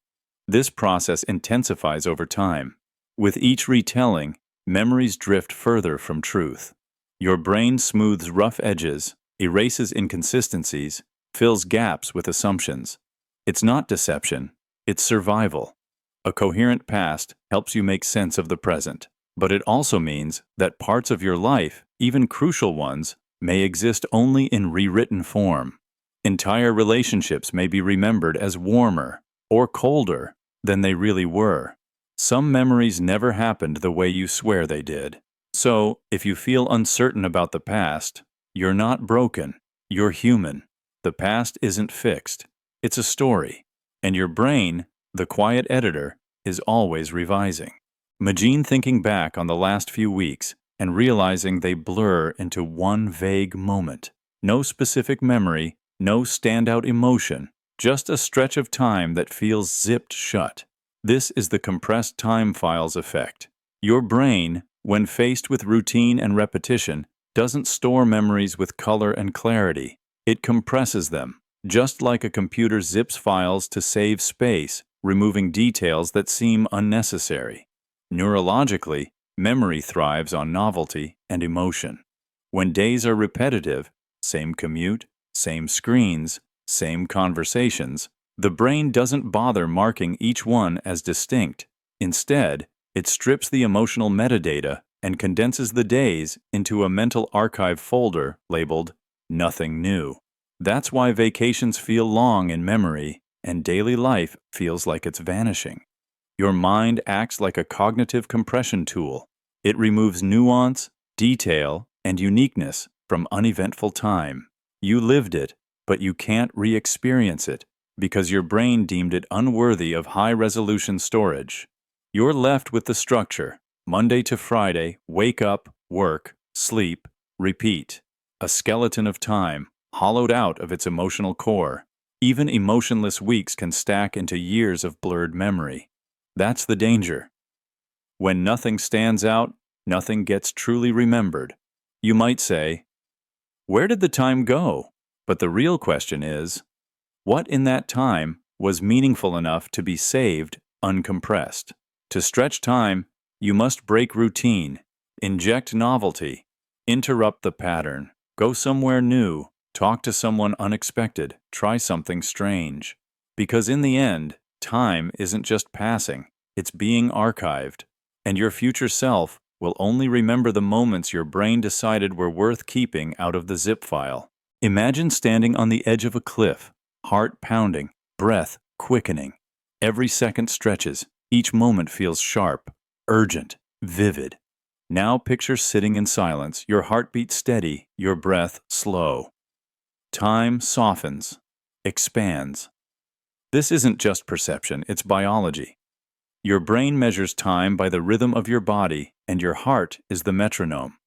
This process intensifies over time. With each retelling, memories drift further from truth. Your brain smooths rough edges, erases inconsistencies, fills gaps with assumptions. It's not deception, it's survival. A coherent past helps you make sense of the present, but it also means that parts of your life, even crucial ones, may exist only in rewritten form. Entire relationships may be remembered as warmer or colder than they really were. Some memories never happened the way you swear they did. So, if you feel uncertain about the past, you're not broken, you're human. The past isn't fixed, it's a story. And your brain, the quiet editor, is always revising. Imagine thinking back on the last few weeks and realizing they blur into one vague moment. No specific memory, no standout emotion, just a stretch of time that feels zipped shut. This is the compressed time files effect. Your brain, when faced with routine and repetition, doesn't store memories with color and clarity. It compresses them, just like a computer zips files to save space, removing details that seem unnecessary. Neurologically, memory thrives on novelty and emotion. When days are repetitive, same commute, same screens, same conversations, the brain doesn't bother marking each one as distinct. Instead, it strips the emotional metadata and condenses the days into a mental archive folder labeled Nothing New. That's why vacations feel long in memory and daily life feels like it's vanishing. Your mind acts like a cognitive compression tool. It removes nuance, detail, and uniqueness from uneventful time. You lived it, but you can't re-experience it because your brain deemed it unworthy of high-resolution storage. You're left with the structure, Monday to Friday, wake up, work, sleep, repeat. A skeleton of time, hollowed out of its emotional core. Even emotionless weeks can stack into years of blurred memory. That's the danger. When nothing stands out, nothing gets truly remembered. You might say, where did the time go? But the real question is, what in that time was meaningful enough to be saved uncompressed? To stretch time, you must break routine, inject novelty, interrupt the pattern, go somewhere new, talk to someone unexpected, try something strange. Because in the end, time isn't just passing, it's being archived. And your future self will only remember the moments your brain decided were worth keeping out of the zip file. Imagine standing on the edge of a cliff, heart pounding, breath quickening. Every second stretches, each moment feels sharp, urgent, vivid. Now picture sitting in silence, your heartbeat steady, your breath slow. Time softens, expands. This isn't just perception, it's biology. Your brain measures time by the rhythm of your body, and your heart is the metronome.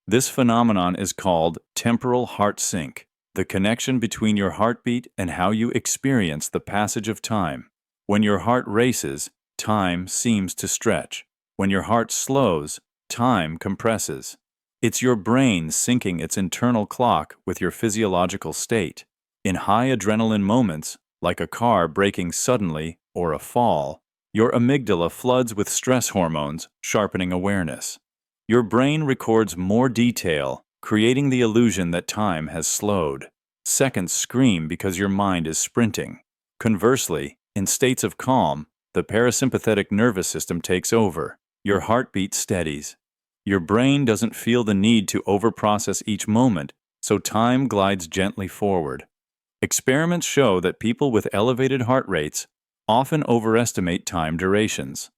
This phenomenon is called temporal heart sync, the connection between your heartbeat and how you experience the passage of time. When your heart races, time seems to stretch. When your heart slows, time compresses. It's your brain syncing its internal clock with your physiological state. In high adrenaline moments, like a car braking suddenly or a fall, your amygdala floods with stress hormones, sharpening awareness. Your brain records more detail, creating the illusion that time has slowed. Seconds scream because your mind is sprinting. Conversely, in states of calm, the parasympathetic nervous system takes over. Your heartbeat steadies. Your brain doesn't feel the need to overprocess each moment, so time glides gently forward. Experiments show that people with elevated heart rates often overestimate time durations.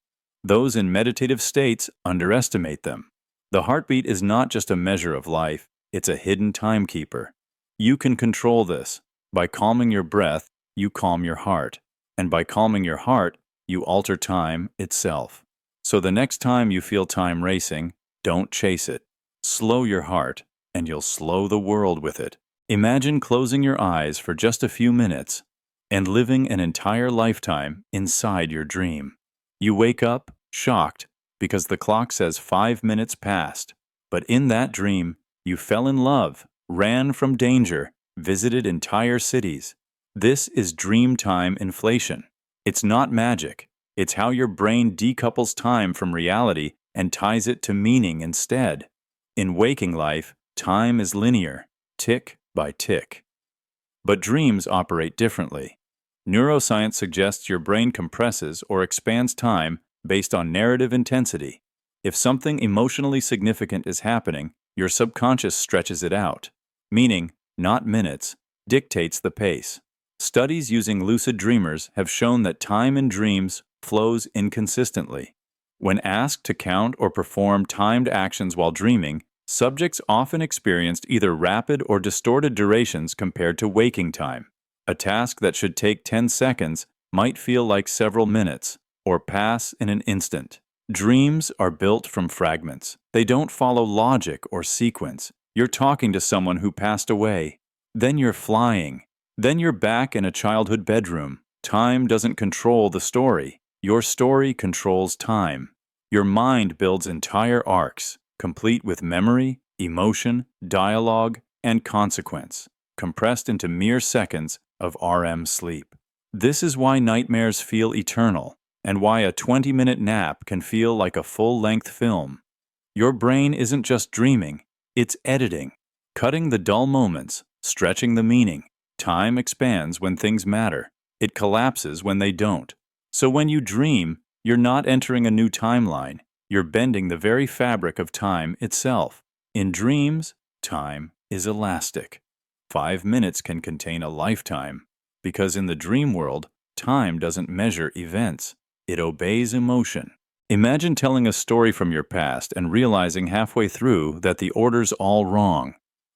Those in meditative states underestimate them. The heartbeat is not just a measure of life, it's a hidden timekeeper. You can control this. By calming your breath, you calm your heart. And by calming your heart, you alter time itself. So the next time you feel time racing, don't chase it. Slow your heart, and you'll slow the world with it. Imagine closing your eyes for just a few minutes and living an entire lifetime inside your dream. You wake up, shocked, because the clock says 5 minutes passed. But in that dream, you fell in love, ran from danger, visited entire cities. This is dream time inflation. It's not magic. It's how your brain decouples time from reality and ties it to meaning instead. In waking life, time is linear, tick by tick. But dreams operate differently. Neuroscience suggests your brain compresses or expands time based on narrative intensity. If something emotionally significant is happening, your subconscious stretches it out, meaning, not minutes, dictates the pace. Studies using lucid dreamers have shown that time in dreams flows inconsistently. When asked to count or perform timed actions while dreaming, subjects often experienced either rapid or distorted durations compared to waking time. A task that should take 10 seconds might feel like several minutes, or pass in an instant. Dreams are built from fragments. They don't follow logic or sequence. You're talking to someone who passed away. Then you're flying. Then you're back in a childhood bedroom. Time doesn't control the story. Your story controls time. Your mind builds entire arcs, complete with memory, emotion, dialogue, and consequence, compressed into mere seconds of REM sleep. This is why nightmares feel eternal, and why a 20-minute nap can feel like a full-length film. Your brain isn't just dreaming, it's editing, cutting the dull moments, stretching the meaning. Time expands when things matter. It collapses when they don't. So when you dream, you're not entering a new timeline. You're bending the very fabric of time itself. In dreams, time is elastic. 5 minutes can contain a lifetime, because in the dream world, time doesn't measure events. It obeys emotion. Imagine telling a story from your past and realizing halfway through that the order's all wrong.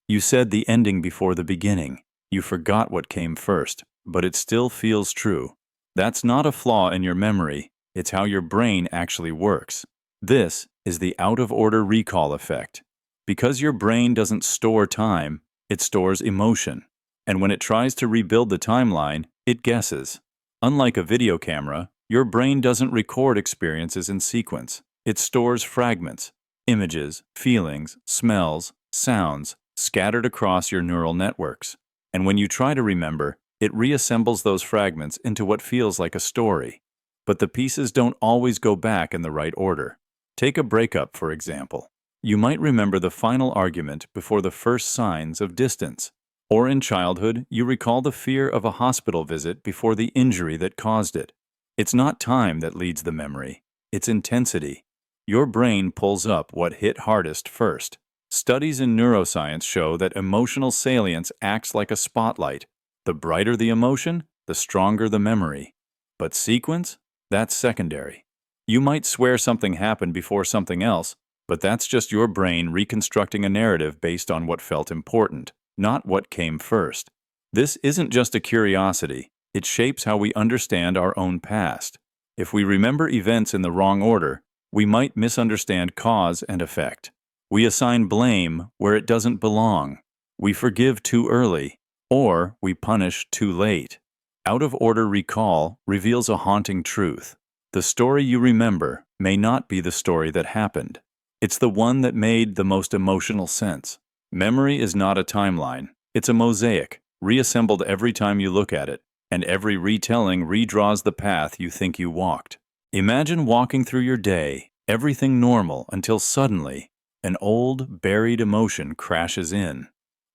You said the ending before the beginning. You forgot what came first, but it still feels true. That's not a flaw in your memory. It's how your brain actually works. This is the out-of-order recall effect. Because your brain doesn't store time, it stores emotion. And when it tries to rebuild the timeline, it guesses. Unlike a video camera, your brain doesn't record experiences in sequence. It stores fragments, images, feelings, smells, sounds, scattered across your neural networks. And when you try to remember, it reassembles those fragments into what feels like a story. But the pieces don't always go back in the right order. Take a breakup, for example. You might remember the final argument before the first signs of distance. Or in childhood, you recall the fear of a hospital visit before the injury that caused it. It's not time that leads the memory. It's intensity. Your brain pulls up what hit hardest first. Studies in neuroscience show that emotional salience acts like a spotlight. The brighter the emotion, the stronger the memory. But sequence? That's secondary. You might swear something happened before something else, but that's just your brain reconstructing a narrative based on what felt important, not what came first. This isn't just a curiosity. It shapes how we understand our own past. If we remember events in the wrong order, we might misunderstand cause and effect. We assign blame where it doesn't belong. We forgive too early, or we punish too late. Out-of-order recall reveals a haunting truth. The story you remember may not be the story that happened. It's the one that made the most emotional sense. Memory is not a timeline. It's a mosaic, reassembled every time you look at it, and every retelling redraws the path you think you walked. Imagine walking through your day, everything normal, until suddenly, an old, buried emotion crashes in.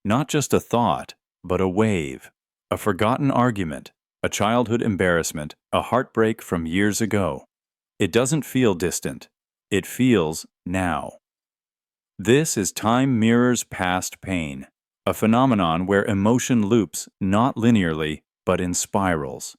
Not just a thought, but a wave. A forgotten argument, a childhood embarrassment, a heartbreak from years ago. It doesn't feel distant. It feels now. This is time mirrors past pain, a phenomenon where emotion loops not linearly, but in spirals.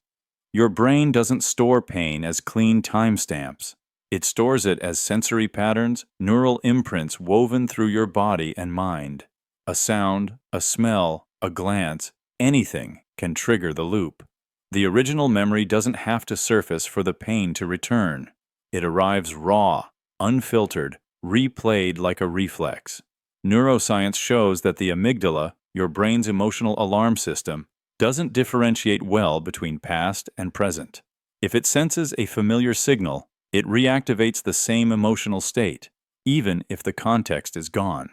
Your brain doesn't store pain as clean timestamps. It stores it as sensory patterns, neural imprints woven through your body and mind. A sound, a smell, a glance, anything can trigger the loop. The original memory doesn't have to surface for the pain to return. It arrives raw, unfiltered, replayed like a reflex. Neuroscience shows that the amygdala, your brain's emotional alarm system, doesn't differentiate well between past and present. If it senses a familiar signal, it reactivates the same emotional state, even if the context is gone.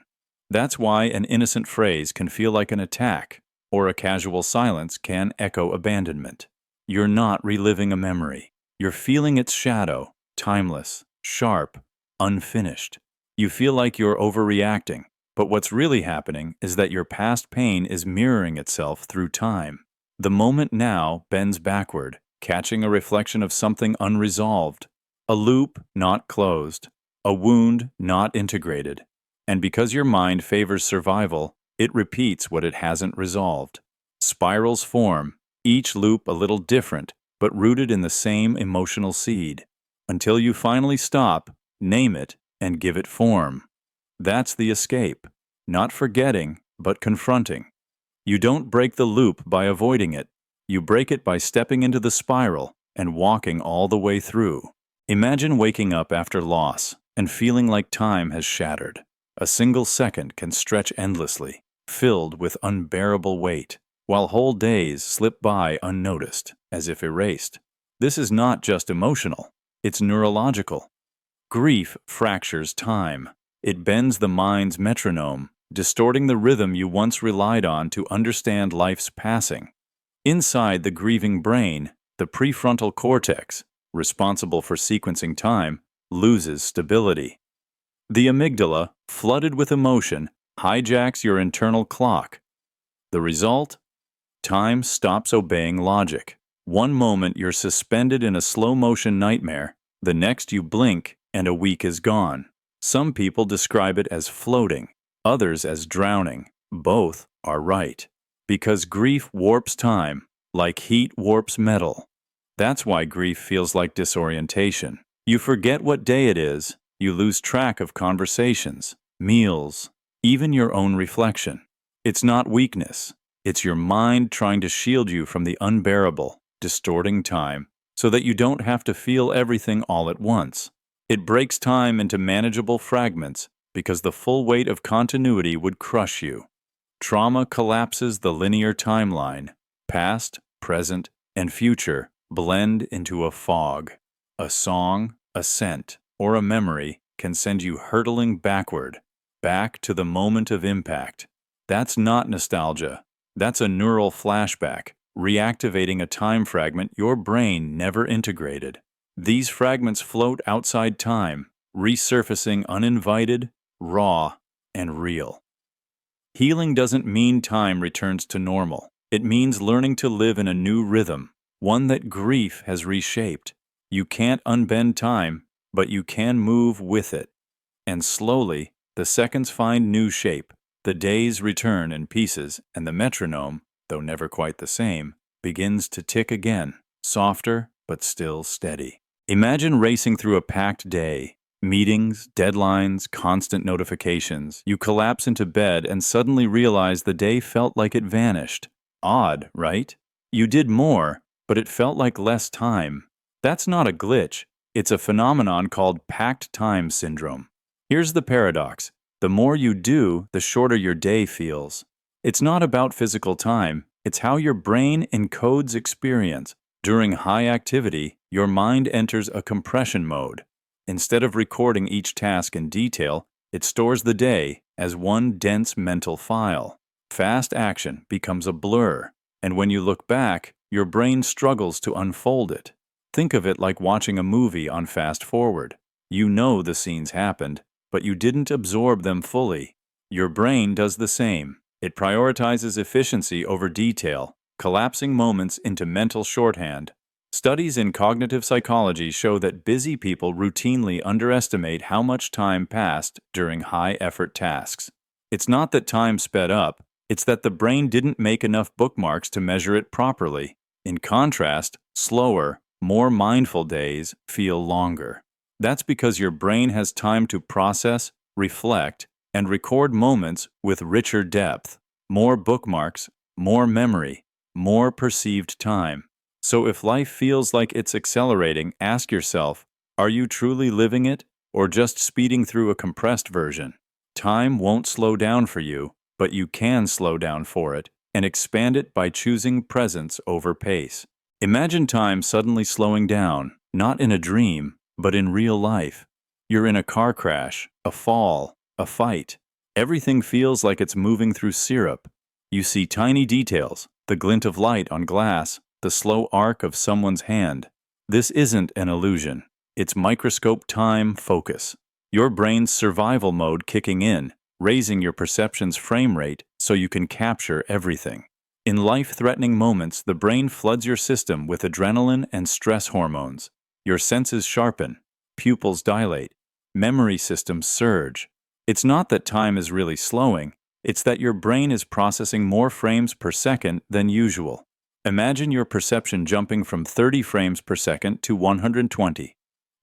That's why an innocent phrase can feel like an attack, or a casual silence can echo abandonment. You're not reliving a memory. You're feeling its shadow, timeless, sharp, unfinished. You feel like you're overreacting, but what's really happening is that your past pain is mirroring itself through time. The moment now bends backward, catching a reflection of something unresolved, a loop not closed, a wound not integrated. And because your mind favors survival, it repeats what it hasn't resolved. Spirals form, each loop a little different, but rooted in the same emotional seed, until you finally stop, name it, and give it form. That's the escape. Not forgetting, but confronting. You don't break the loop by avoiding it. You break it by stepping into the spiral and walking all the way through. Imagine waking up after loss and feeling like time has shattered. A single second can stretch endlessly, filled with unbearable weight, while whole days slip by unnoticed, as if erased. This is not just emotional, it's neurological. Grief fractures time. It bends the mind's metronome, distorting the rhythm you once relied on to understand life's passing. Inside the grieving brain, the prefrontal cortex, responsible for sequencing time, loses stability. The amygdala, flooded with emotion, hijacks your internal clock. The result? Time stops obeying logic. One moment you're suspended in a slow-motion nightmare, the next you blink and a week is gone. Some people describe it as floating, others as drowning. Both are right. Because grief warps time, like heat warps metal. That's why grief feels like disorientation. You forget what day it is, you lose track of conversations, meals, even your own reflection. It's not weakness. It's your mind trying to shield you from the unbearable, distorting time, so that you don't have to feel everything all at once. It breaks time into manageable fragments because the full weight of continuity would crush you. Trauma collapses the linear timeline. Past, present, and future blend into a fog. A song, a scent, or a memory can send you hurtling backward, back to the moment of impact. That's not nostalgia. That's a neural flashback, reactivating a time fragment your brain never integrated. These fragments float outside time, resurfacing uninvited, raw, and real. Healing doesn't mean time returns to normal. It means learning to live in a new rhythm, one that grief has reshaped. You can't unbend time, but you can move with it. And slowly, the seconds find new shape, the days return in pieces, and the metronome, though never quite the same, begins to tick again, softer but still steady. Imagine racing through a packed day. Meetings, deadlines, constant notifications. You collapse into bed and suddenly realize the day felt like it vanished. Odd, right? You did more, but it felt like less time. That's not a glitch. It's a phenomenon called packed time syndrome. Here's the paradox. The more you do, the shorter your day feels. It's not about physical time. It's how your brain encodes experience. During high activity, your mind enters a compression mode. Instead of recording each task in detail, it stores the day as one dense mental file. Fast action becomes a blur, and when you look back, your brain struggles to unfold it. Think of it like watching a movie on fast forward. You know the scenes happened, but you didn't absorb them fully. Your brain does the same. It prioritizes efficiency over detail, collapsing moments into mental shorthand. Studies in cognitive psychology show that busy people routinely underestimate how much time passed during high-effort tasks. It's not that time sped up, it's that the brain didn't make enough bookmarks to measure it properly. In contrast, slower, more mindful days feel longer. That's because your brain has time to process, reflect, and record moments with richer depth. More bookmarks, more memory, more perceived time. So if life feels like it's accelerating, ask yourself, are you truly living it or just speeding through a compressed version? Time won't slow down for you, but you can slow down for it and expand it by choosing presence over pace. Imagine time suddenly slowing down, not in a dream, but in real life. You're in a car crash, a fall, a fight. Everything feels like it's moving through syrup. You see tiny details, the glint of light on glass, the slow arc of someone's hand. This isn't an illusion. It's microscope time focus. Your brain's survival mode kicking in, raising your perception's frame rate so you can capture everything. In life-threatening moments, the brain floods your system with adrenaline and stress hormones. Your senses sharpen, pupils dilate, memory systems surge. It's not that time is really slowing, it's that your brain is processing more frames per second than usual. Imagine your perception jumping from 30 frames per second to 120.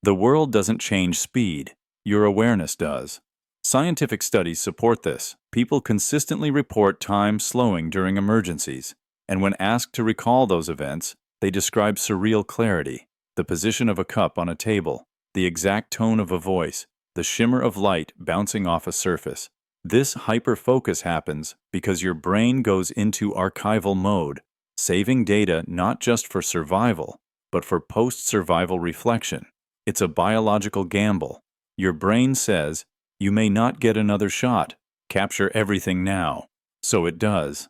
The world doesn't change speed, your awareness does. Scientific studies support this. People consistently report time slowing during emergencies, and when asked to recall those events, they describe surreal clarity, the position of a cup on a table, the exact tone of a voice, the shimmer of light bouncing off a surface. This hyperfocus happens because your brain goes into archival mode, saving data not just for survival, but for post-survival reflection. It's a biological gamble. Your brain says, you may not get another shot. Capture everything now. So it does.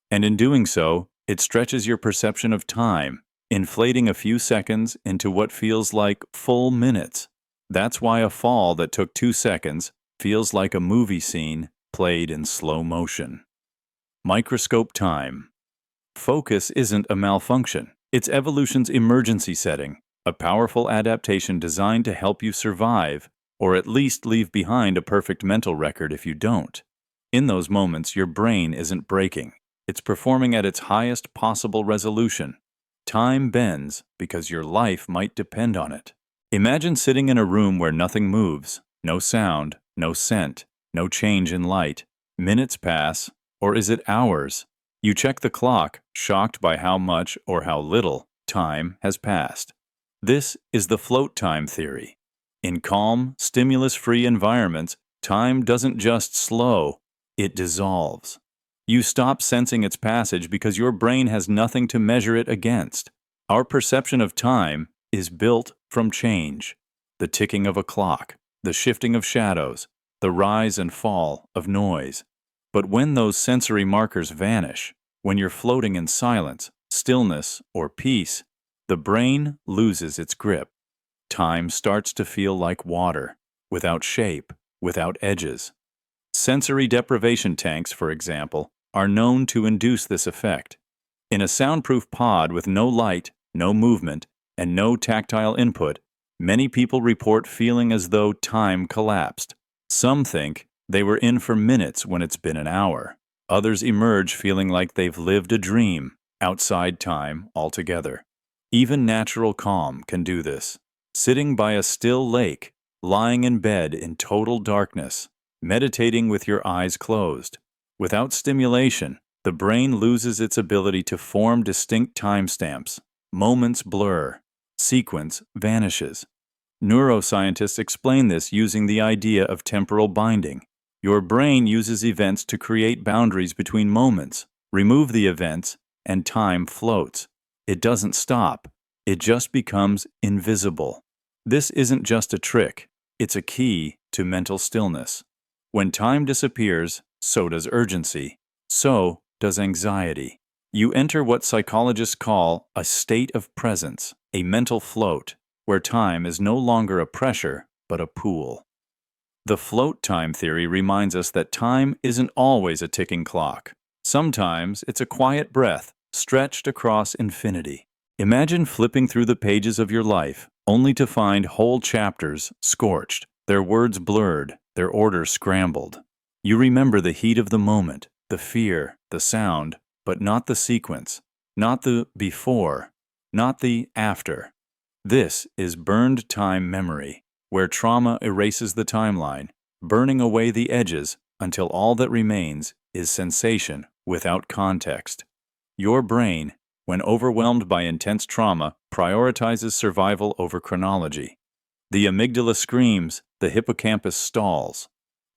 And in doing so, it stretches your perception of time, inflating a few seconds into what feels like full minutes. That's why a fall that took 2 seconds feels like a movie scene played in slow motion. Microscope time. Focus isn't a malfunction. It's evolution's emergency setting, a powerful adaptation designed to help you survive, or at least leave behind a perfect mental record if you don't. In those moments, your brain isn't breaking. It's performing at its highest possible resolution. Time bends because your life might depend on it. Imagine sitting in a room where nothing moves, no sound, no scent, no change in light. Minutes pass, or is it hours? You check the clock, shocked by how much or how little time has passed. This is the float time theory. In calm, stimulus-free environments, time doesn't just slow, it dissolves. You stop sensing its passage because your brain has nothing to measure it against. Our perception of time is built from change. The ticking of a clock, the shifting of shadows, the rise and fall of noise. But when those sensory markers vanish, when you're floating in silence, stillness, or peace, the brain loses its grip. Time starts to feel like water, without shape, without edges. Sensory deprivation tanks, for example, are known to induce this effect. In a soundproof pod with no light, no movement, and no tactile input, many people report feeling as though time collapsed. Some think they were in for minutes when it's been an hour. Others emerge feeling like they've lived a dream, outside time altogether. Even natural calm can do this. Sitting by a still lake, lying in bed in total darkness, meditating with your eyes closed. Without stimulation, the brain loses its ability to form distinct timestamps. Moments blur. Sequence vanishes. Neuroscientists explain this using the idea of temporal binding. Your brain uses events to create boundaries between moments. Remove the events, and time floats. It doesn't stop. It just becomes invisible. This isn't just a trick. It's a key to mental stillness. When time disappears, so does urgency. So does anxiety. You enter what psychologists call a state of presence, a mental float, where time is no longer a pressure, but a pool. The float time theory reminds us that time isn't always a ticking clock. Sometimes it's a quiet breath stretched across infinity. Imagine flipping through the pages of your life, only to find whole chapters scorched, their words blurred, their order scrambled. You remember the heat of the moment, the fear, the sound, but not the sequence, not the before, not the after. This is burned time memory, where trauma erases the timeline, burning away the edges until all that remains is sensation without context. Your brain, when overwhelmed by intense trauma, prioritizes survival over chronology. The amygdala screams, the hippocampus stalls.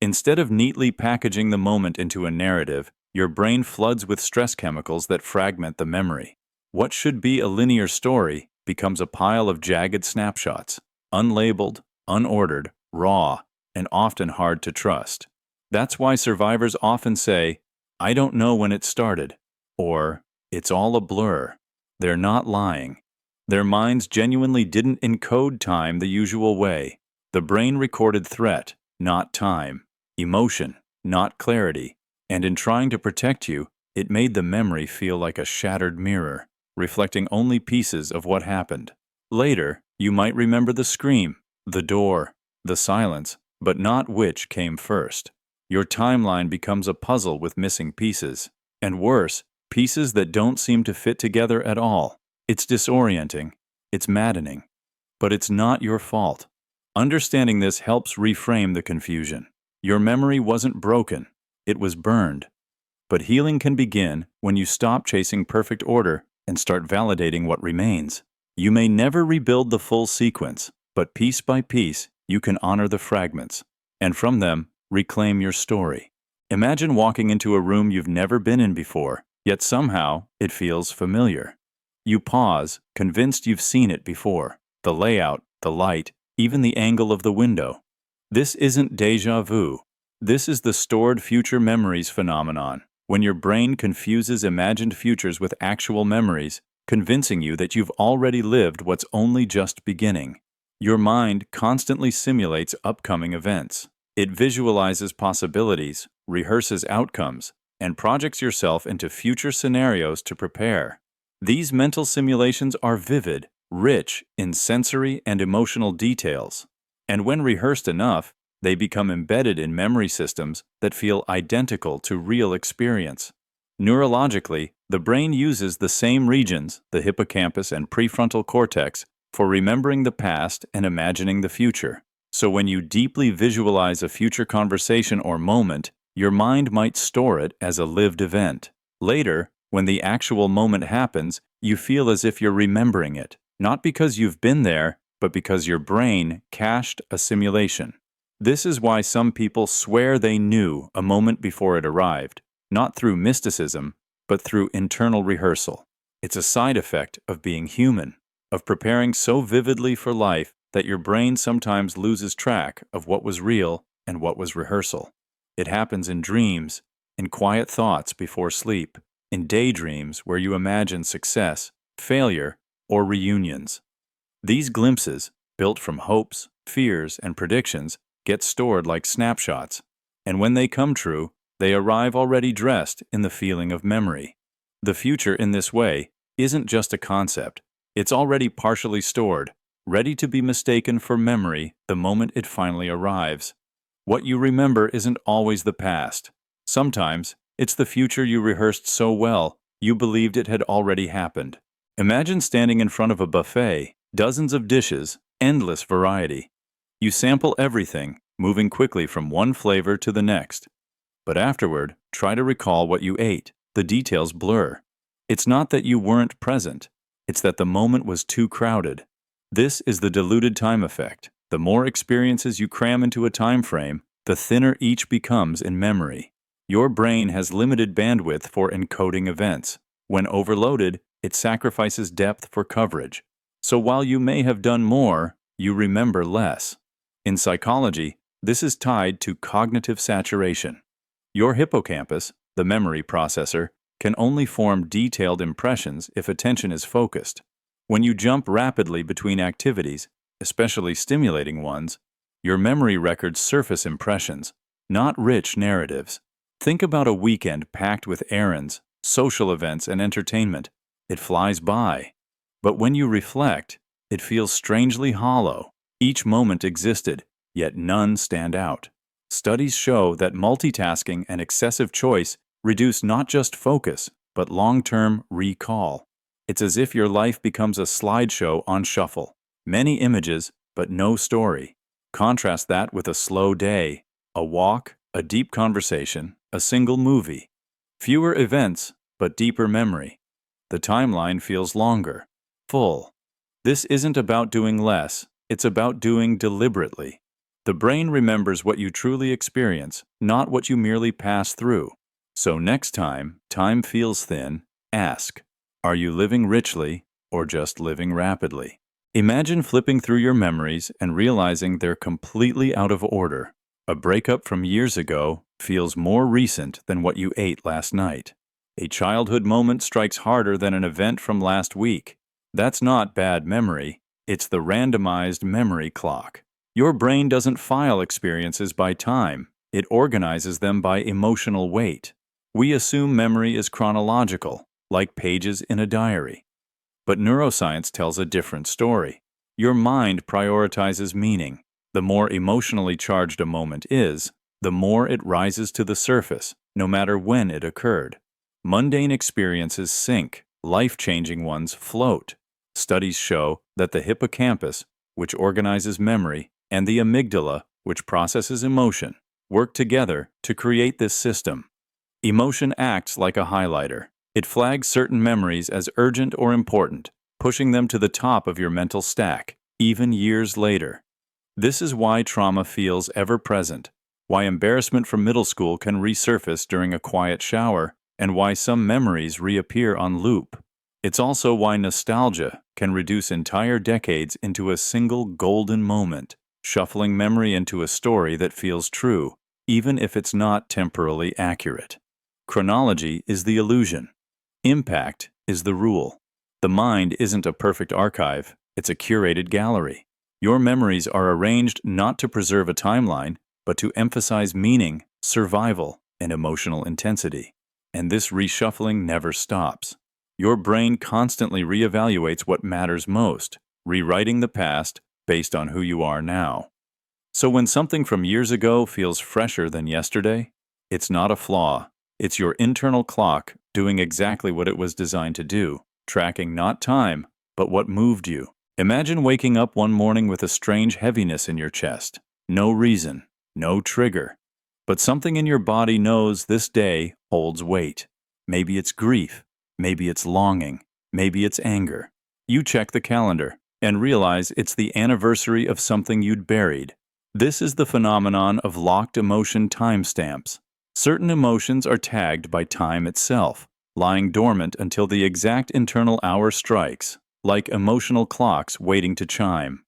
Instead of neatly packaging the moment into a narrative, your brain floods with stress chemicals that fragment the memory. What should be a linear story becomes a pile of jagged snapshots, unlabeled, unordered, raw, and often hard to trust. That's why survivors often say, "I don't know when it started," or "It's all a blur." They're not lying. Their minds genuinely didn't encode time the usual way. The brain recorded threat, not time, emotion, not clarity, and in trying to protect you, it made the memory feel like a shattered mirror, reflecting only pieces of what happened. Later, you might remember the scream, the door, the silence, but not which came first. Your timeline becomes a puzzle with missing pieces. And worse, pieces that don't seem to fit together at all. It's disorienting. It's maddening. But it's not your fault. Understanding this helps reframe the confusion. Your memory wasn't broken. It was burned. But healing can begin when you stop chasing perfect order and start validating what remains. You may never rebuild the full sequence, but piece by piece, you can honor the fragments, and from them, reclaim your story. Imagine walking into a room you've never been in before, yet somehow it feels familiar. You pause, convinced you've seen it before. The layout, the light, even the angle of the window. This isn't déjà vu. This is the stored future memories phenomenon, when your brain confuses imagined futures with actual memories, convincing you that you've already lived what's only just beginning. Your mind constantly simulates upcoming events. It visualizes possibilities, rehearses outcomes, and projects yourself into future scenarios to prepare. These mental simulations are vivid, rich in sensory and emotional details, and when rehearsed enough, they become embedded in memory systems that feel identical to real experience. Neurologically, the brain uses the same regions, the hippocampus and prefrontal cortex, for remembering the past and imagining the future. So when you deeply visualize a future conversation or moment, your mind might store it as a lived event. Later, when the actual moment happens, you feel as if you're remembering it, not because you've been there, but because your brain cached a simulation. This is why some people swear they knew a moment before it arrived, not through mysticism, but through internal rehearsal. It's a side effect of being human, of preparing so vividly for life that your brain sometimes loses track of what was real and what was rehearsal. It happens in dreams, in quiet thoughts before sleep, in daydreams where you imagine success, failure, or reunions. These glimpses, built from hopes, fears, and predictions, get stored like snapshots, and when they come true, they arrive already dressed in the feeling of memory. The future in this way isn't just a concept, it's already partially stored, ready to be mistaken for memory the moment it finally arrives. What you remember isn't always the past. Sometimes, it's the future you rehearsed so well, you believed it had already happened. Imagine standing in front of a buffet, dozens of dishes, endless variety. You sample everything, moving quickly from one flavor to the next. But afterward, try to recall what you ate. The details blur. It's not that you weren't present. It's that the moment was too crowded. This is the diluted time effect. The more experiences you cram into a time frame, the thinner each becomes in memory. Your brain has limited bandwidth for encoding events. When overloaded, it sacrifices depth for coverage. So while you may have done more, you remember less. In psychology, this is tied to cognitive saturation. Your hippocampus, the memory processor, can only form detailed impressions if attention is focused. When you jump rapidly between activities, especially stimulating ones, your memory records surface impressions, not rich narratives. Think about a weekend packed with errands, social events, and entertainment. It flies by. But when you reflect, it feels strangely hollow. Each moment existed, yet none stand out. Studies show that multitasking and excessive choice reduce not just focus, but long-term recall. It's as if your life becomes a slideshow on shuffle. Many images, but no story. Contrast that with a slow day, a walk, a deep conversation, a single movie. Fewer events, but deeper memory. The timeline feels longer, full. This isn't about doing less, it's about doing deliberately. The brain remembers what you truly experience, not what you merely pass through. So next time time feels thin, ask, are you living richly or just living rapidly? Imagine flipping through your memories and realizing they're completely out of order. A breakup from years ago feels more recent than what you ate last night. A childhood moment strikes harder than an event from last week. That's not bad memory, it's the randomized memory clock. Your brain doesn't file experiences by time, it organizes them by emotional weight. We assume memory is chronological, like pages in a diary. But neuroscience tells a different story. Your mind prioritizes meaning. The more emotionally charged a moment is, the more it rises to the surface, no matter when it occurred. Mundane experiences sink, life-changing ones float. Studies show that the hippocampus, which organizes memory, and the amygdala, which processes emotion, work together to create this system. Emotion acts like a highlighter. It flags certain memories as urgent or important, pushing them to the top of your mental stack, even years later. This is why trauma feels ever-present, why embarrassment from middle school can resurface during a quiet shower, and why some memories reappear on loop. It's also why nostalgia can reduce entire decades into a single golden moment, shuffling memory into a story that feels true, even if it's not temporally accurate. Chronology is the illusion. Impact is the rule. The mind isn't a perfect archive, it's a curated gallery. Your memories are arranged not to preserve a timeline, but to emphasize meaning, survival, and emotional intensity. And this reshuffling never stops. Your brain constantly reevaluates what matters most, rewriting the past based on who you are now. So when something from years ago feels fresher than yesterday, it's not a flaw. It's your internal clock doing exactly what it was designed to do, tracking not time, but what moved you. Imagine waking up one morning with a strange heaviness in your chest. No reason, no trigger. But something in your body knows this day holds weight. Maybe it's grief, maybe it's longing, maybe it's anger. You check the calendar and realize it's the anniversary of something you'd buried. This is the phenomenon of locked emotion timestamps. Certain emotions are tagged by time itself, lying dormant until the exact internal hour strikes, like emotional clocks waiting to chime.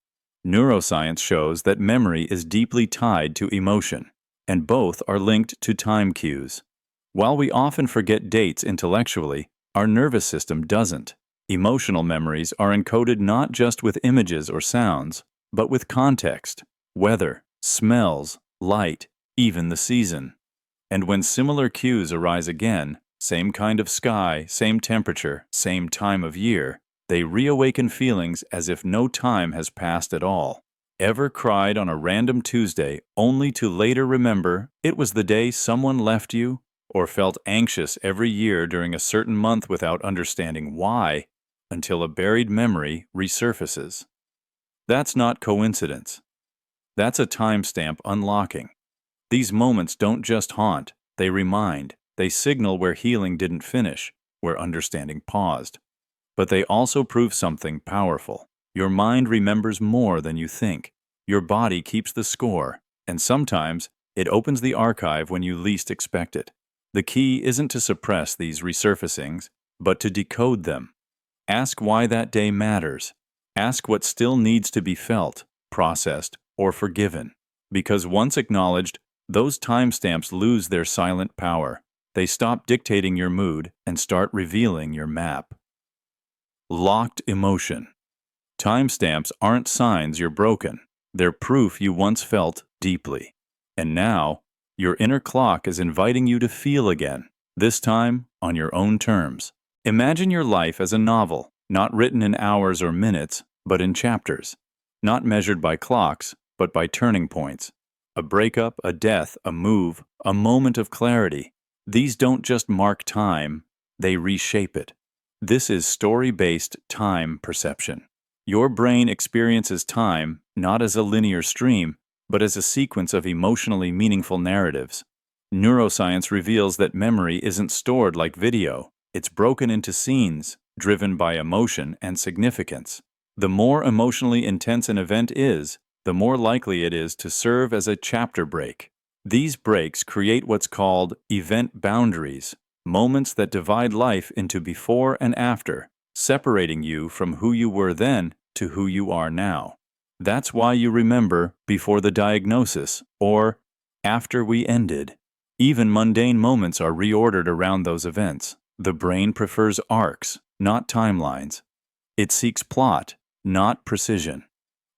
Neuroscience shows that memory is deeply tied to emotion, and both are linked to time cues. While we often forget dates intellectually, our nervous system doesn't. Emotional memories are encoded not just with images or sounds, but with context, weather, smells, light, even the season. And when similar cues arise again, same kind of sky, same temperature, same time of year, they reawaken feelings as if no time has passed at all. Ever cried on a random Tuesday only to later remember it was the day someone left you? Or felt anxious every year during a certain month without understanding why, until a buried memory resurfaces? That's not coincidence. That's a timestamp unlocking. These moments don't just haunt, they remind, they signal where healing didn't finish, where understanding paused. But they also prove something powerful. Your mind remembers more than you think. Your body keeps the score, and sometimes it opens the archive when you least expect it. The key isn't to suppress these resurfacings, but to decode them. Ask why that day matters. Ask what still needs to be felt, processed, or forgiven. Because once acknowledged, those timestamps lose their silent power. They stop dictating your mood and start revealing your map. Locked emotion. Timestamps aren't signs you're broken. They're proof you once felt deeply. And now, your inner clock is inviting you to feel again, this time on your own terms. Imagine your life as a novel. not written in hours or minutes, but in chapters, not measured by clocks, but by turning points. A breakup, a death, a move, a moment of clarity. These don't just mark time, they reshape it. This is story-based time perception. Your brain experiences time not as a linear stream, but as a sequence of emotionally meaningful narratives. Neuroscience reveals that memory isn't stored like video. It's broken into scenes, driven by emotion and significance. The more emotionally intense an event is, the more likely it is to serve as a chapter break. These breaks create what's called event boundaries, moments that divide life into before and after, separating you from who you were then to who you are now. That's why you remember before the diagnosis or after we ended. Even mundane moments are reordered around those events. The brain prefers arcs, not timelines. It seeks plot, not precision.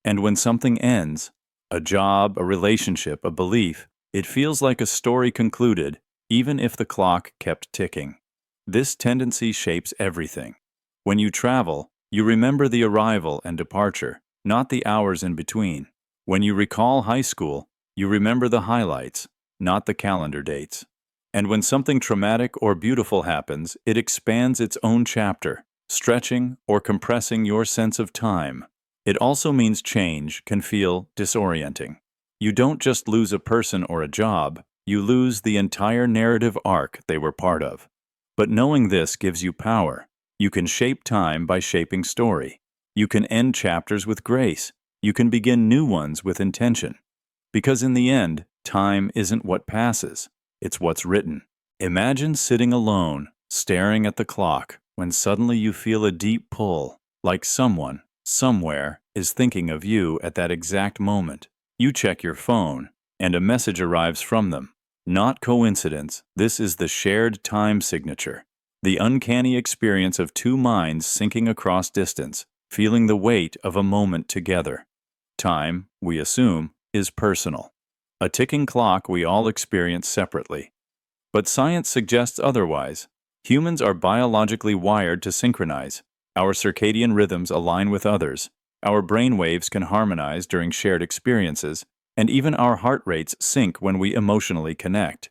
And when something ends, a job, a relationship, a belief, it feels like a story concluded, even if the clock kept ticking. This tendency shapes everything. When you travel, you remember the arrival and departure, not the hours in between. When you recall high school, you remember the highlights, not the calendar dates. And when something traumatic or beautiful happens, it expands its own chapter, stretching or compressing your sense of time. It also means change can feel disorienting. You don't just lose a person or a job, you lose the entire narrative arc they were part of. But knowing this gives you power. You can shape time by shaping story. You can end chapters with grace. You can begin new ones with intention. Because in the end, time isn't what passes, it's what's written. Imagine sitting alone, staring at the clock, when suddenly you feel a deep pull, like someone, somewhere, is thinking of you at that exact moment. You check your phone, and a message arrives from them. Not coincidence, this is the shared time signature. The uncanny experience of two minds syncing across distance, feeling the weight of a moment together. Time, we assume, is personal. A ticking clock we all experience separately. But science suggests otherwise. Humans are biologically wired to synchronize. Our circadian rhythms align with others. Our brain waves can harmonize during shared experiences, and even our heart rates sync when we emotionally connect.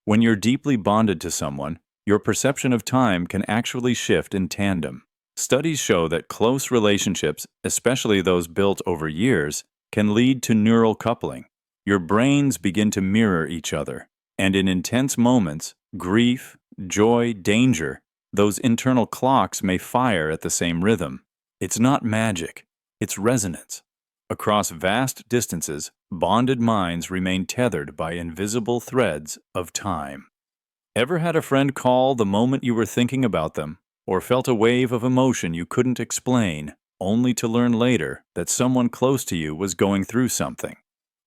When you're deeply bonded to someone, your perception of time can actually shift in tandem. Studies show that close relationships, especially those built over years, can lead to neural coupling. Your brains begin to mirror each other, and in intense moments, grief, joy, danger, those internal clocks may fire at the same rhythm. It's not magic, it's resonance. Across vast distances, bonded minds remain tethered by invisible threads of time. Ever had a friend call the moment you were thinking about them, or felt a wave of emotion you couldn't explain, only to learn later that someone close to you was going through something?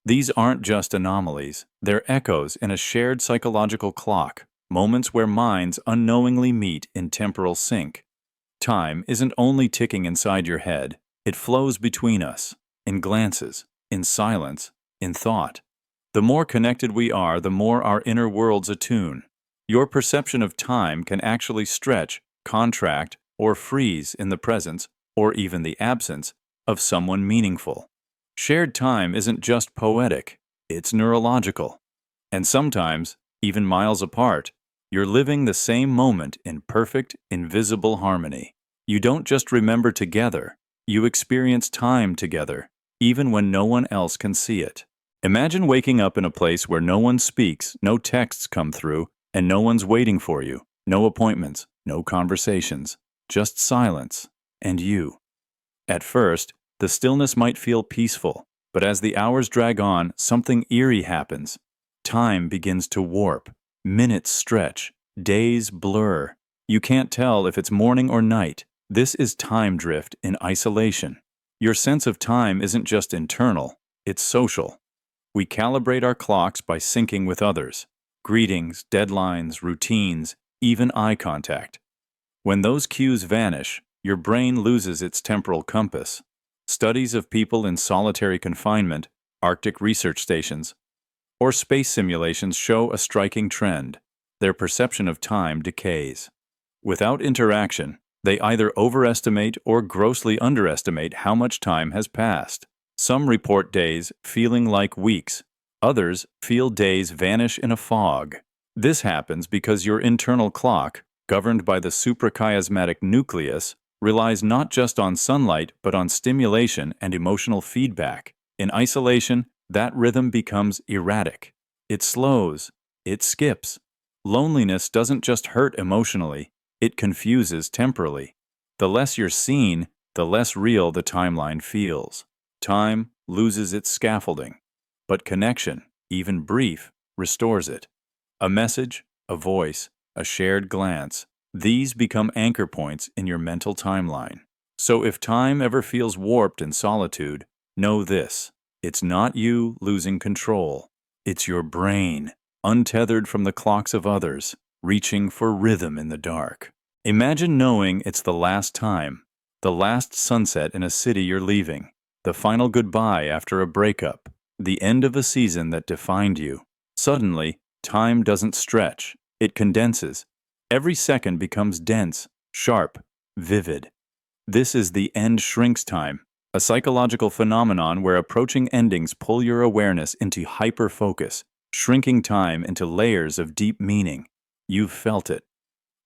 These aren't just anomalies, they're echoes in a shared psychological clock, moments where minds unknowingly meet in temporal sync. Time isn't only ticking inside your head, it flows between us, in glances, in silence, in thought. The more connected we are, the more our inner worlds attune. Your perception of time can actually stretch, contract, or freeze in the presence, or even the absence, of someone meaningful. Shared time isn't just poetic, it's neurological. And sometimes, even miles apart, you're living the same moment in perfect, invisible harmony. You don't just remember together, you experience time together, even when no one else can see it. Imagine waking up in a place where no one speaks, no texts come through, and no one's waiting for you. No appointments, no conversations, just silence, and you. At first, the stillness might feel peaceful, but as the hours drag on, something eerie happens. Time begins to warp. Minutes stretch. Days blur. You can't tell if it's morning or night. This is time drift in isolation. Your sense of time isn't just internal, it's social. We calibrate our clocks by syncing with others. Greetings, deadlines, routines, even eye contact. When those cues vanish, your brain loses its temporal compass. Studies of people in solitary confinement, Arctic research stations, or space simulations show a striking trend. Their perception of time decays. Without interaction, They either overestimate or grossly underestimate how much time has passed. Some report days feeling like weeks. Others feel days vanish in a fog. This happens because your internal clock, governed by the suprachiasmatic nucleus, relies not just on sunlight but on stimulation and emotional feedback. In isolation, that rhythm becomes erratic. It slows. It skips. Loneliness doesn't just hurt emotionally, it confuses temporally. The less you're seen, the less real the timeline feels. Time loses its scaffolding, but connection, even brief, restores it. A message, a voice, a shared glance, these become anchor points in your mental timeline. So if time ever feels warped in solitude, know this: it's not you losing control. It's your brain, untethered from the clocks of others, reaching for rhythm in the dark. Imagine knowing it's the last time, the last sunset in a city you're leaving, the final goodbye after a breakup, the end of a season that defined you. Suddenly, time doesn't stretch, it condenses. Every second becomes dense, sharp, vivid. This is the end shrinks time, a psychological phenomenon where approaching endings pull your awareness into hyper-focus, shrinking time into layers of deep meaning. You've felt it.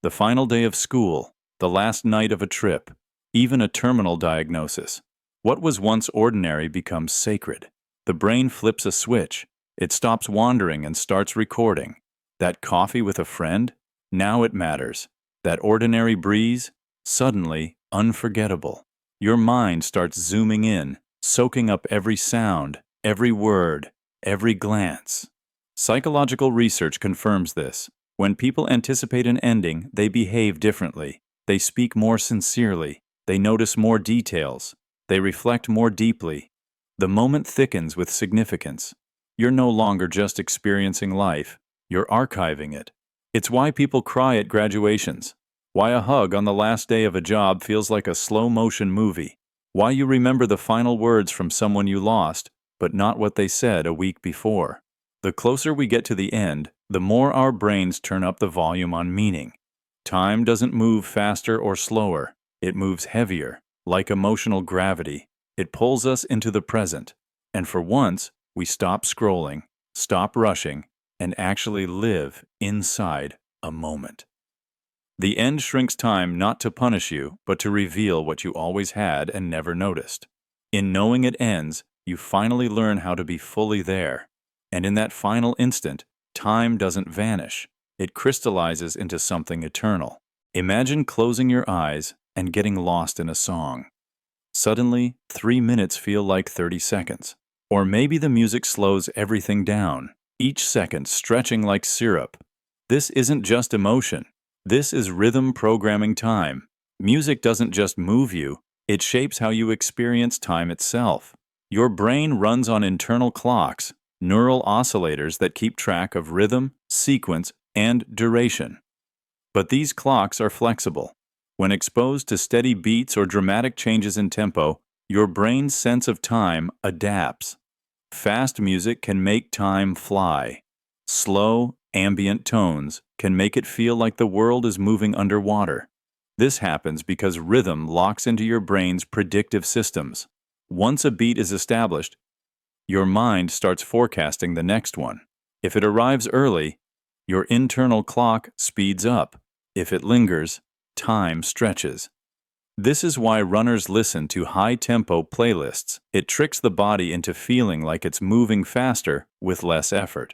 The final day of school, the last night of a trip, even a terminal diagnosis. What was once ordinary becomes sacred. The brain flips a switch. It stops wandering and starts recording. That coffee with a friend? Now it matters. That ordinary breeze? Suddenly unforgettable. Your mind starts zooming in, soaking up every sound, every word, every glance. Psychological research confirms this. When people anticipate an ending, they behave differently. They speak more sincerely. They notice more details. They reflect more deeply. The moment thickens with significance. You're no longer just experiencing life. You're archiving it. It's why people cry at graduations. Why a hug on the last day of a job feels like a slow-motion movie. Why you remember the final words from someone you lost, but not what they said a week before. The closer we get to the end, the more our brains turn up the volume on meaning. Time doesn't move faster or slower. It moves heavier, like emotional gravity. It pulls us into the present. And for once, we stop scrolling, stop rushing, and actually live inside a moment. The end shrinks time not to punish you, but to reveal what you always had and never noticed. In knowing it ends, you finally learn how to be fully there. And in that final instant, time doesn't vanish. It crystallizes into something eternal. Imagine closing your eyes and getting lost in a song. Suddenly, 3 minutes feel like 30 seconds. Or maybe the music slows everything down, each second stretching like syrup. This isn't just emotion. This is rhythm programming time. Music doesn't just move you, it shapes how you experience time itself. Your brain runs on internal clocks, neural oscillators that keep track of rhythm, sequence, and duration. But these clocks are flexible. When exposed to steady beats or dramatic changes in tempo, your brain's sense of time adapts. Fast music can make time fly. Slow, ambient tones can make it feel like the world is moving underwater. This happens because rhythm locks into your brain's predictive systems. Once a beat is established, your mind starts forecasting the next one. If it arrives early, your internal clock speeds up. If it lingers, time stretches. This is why runners listen to high-tempo playlists. It tricks the body into feeling like it's moving faster with less effort.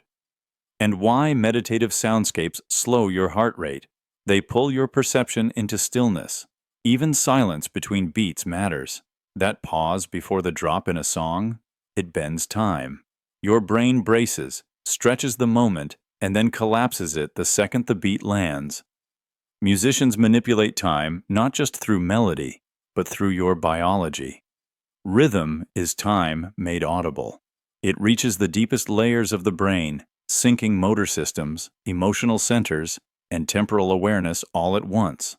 And why meditative soundscapes slow your heart rate. They pull your perception into stillness. Even silence between beats matters. That pause before the drop in a song, it bends time. Your brain braces, stretches the moment, and then collapses it the second the beat lands. Musicians manipulate time not just through melody, but through your biology. Rhythm is time made audible. It reaches the deepest layers of the brain, syncing motor systems, emotional centers, and temporal awareness all at once.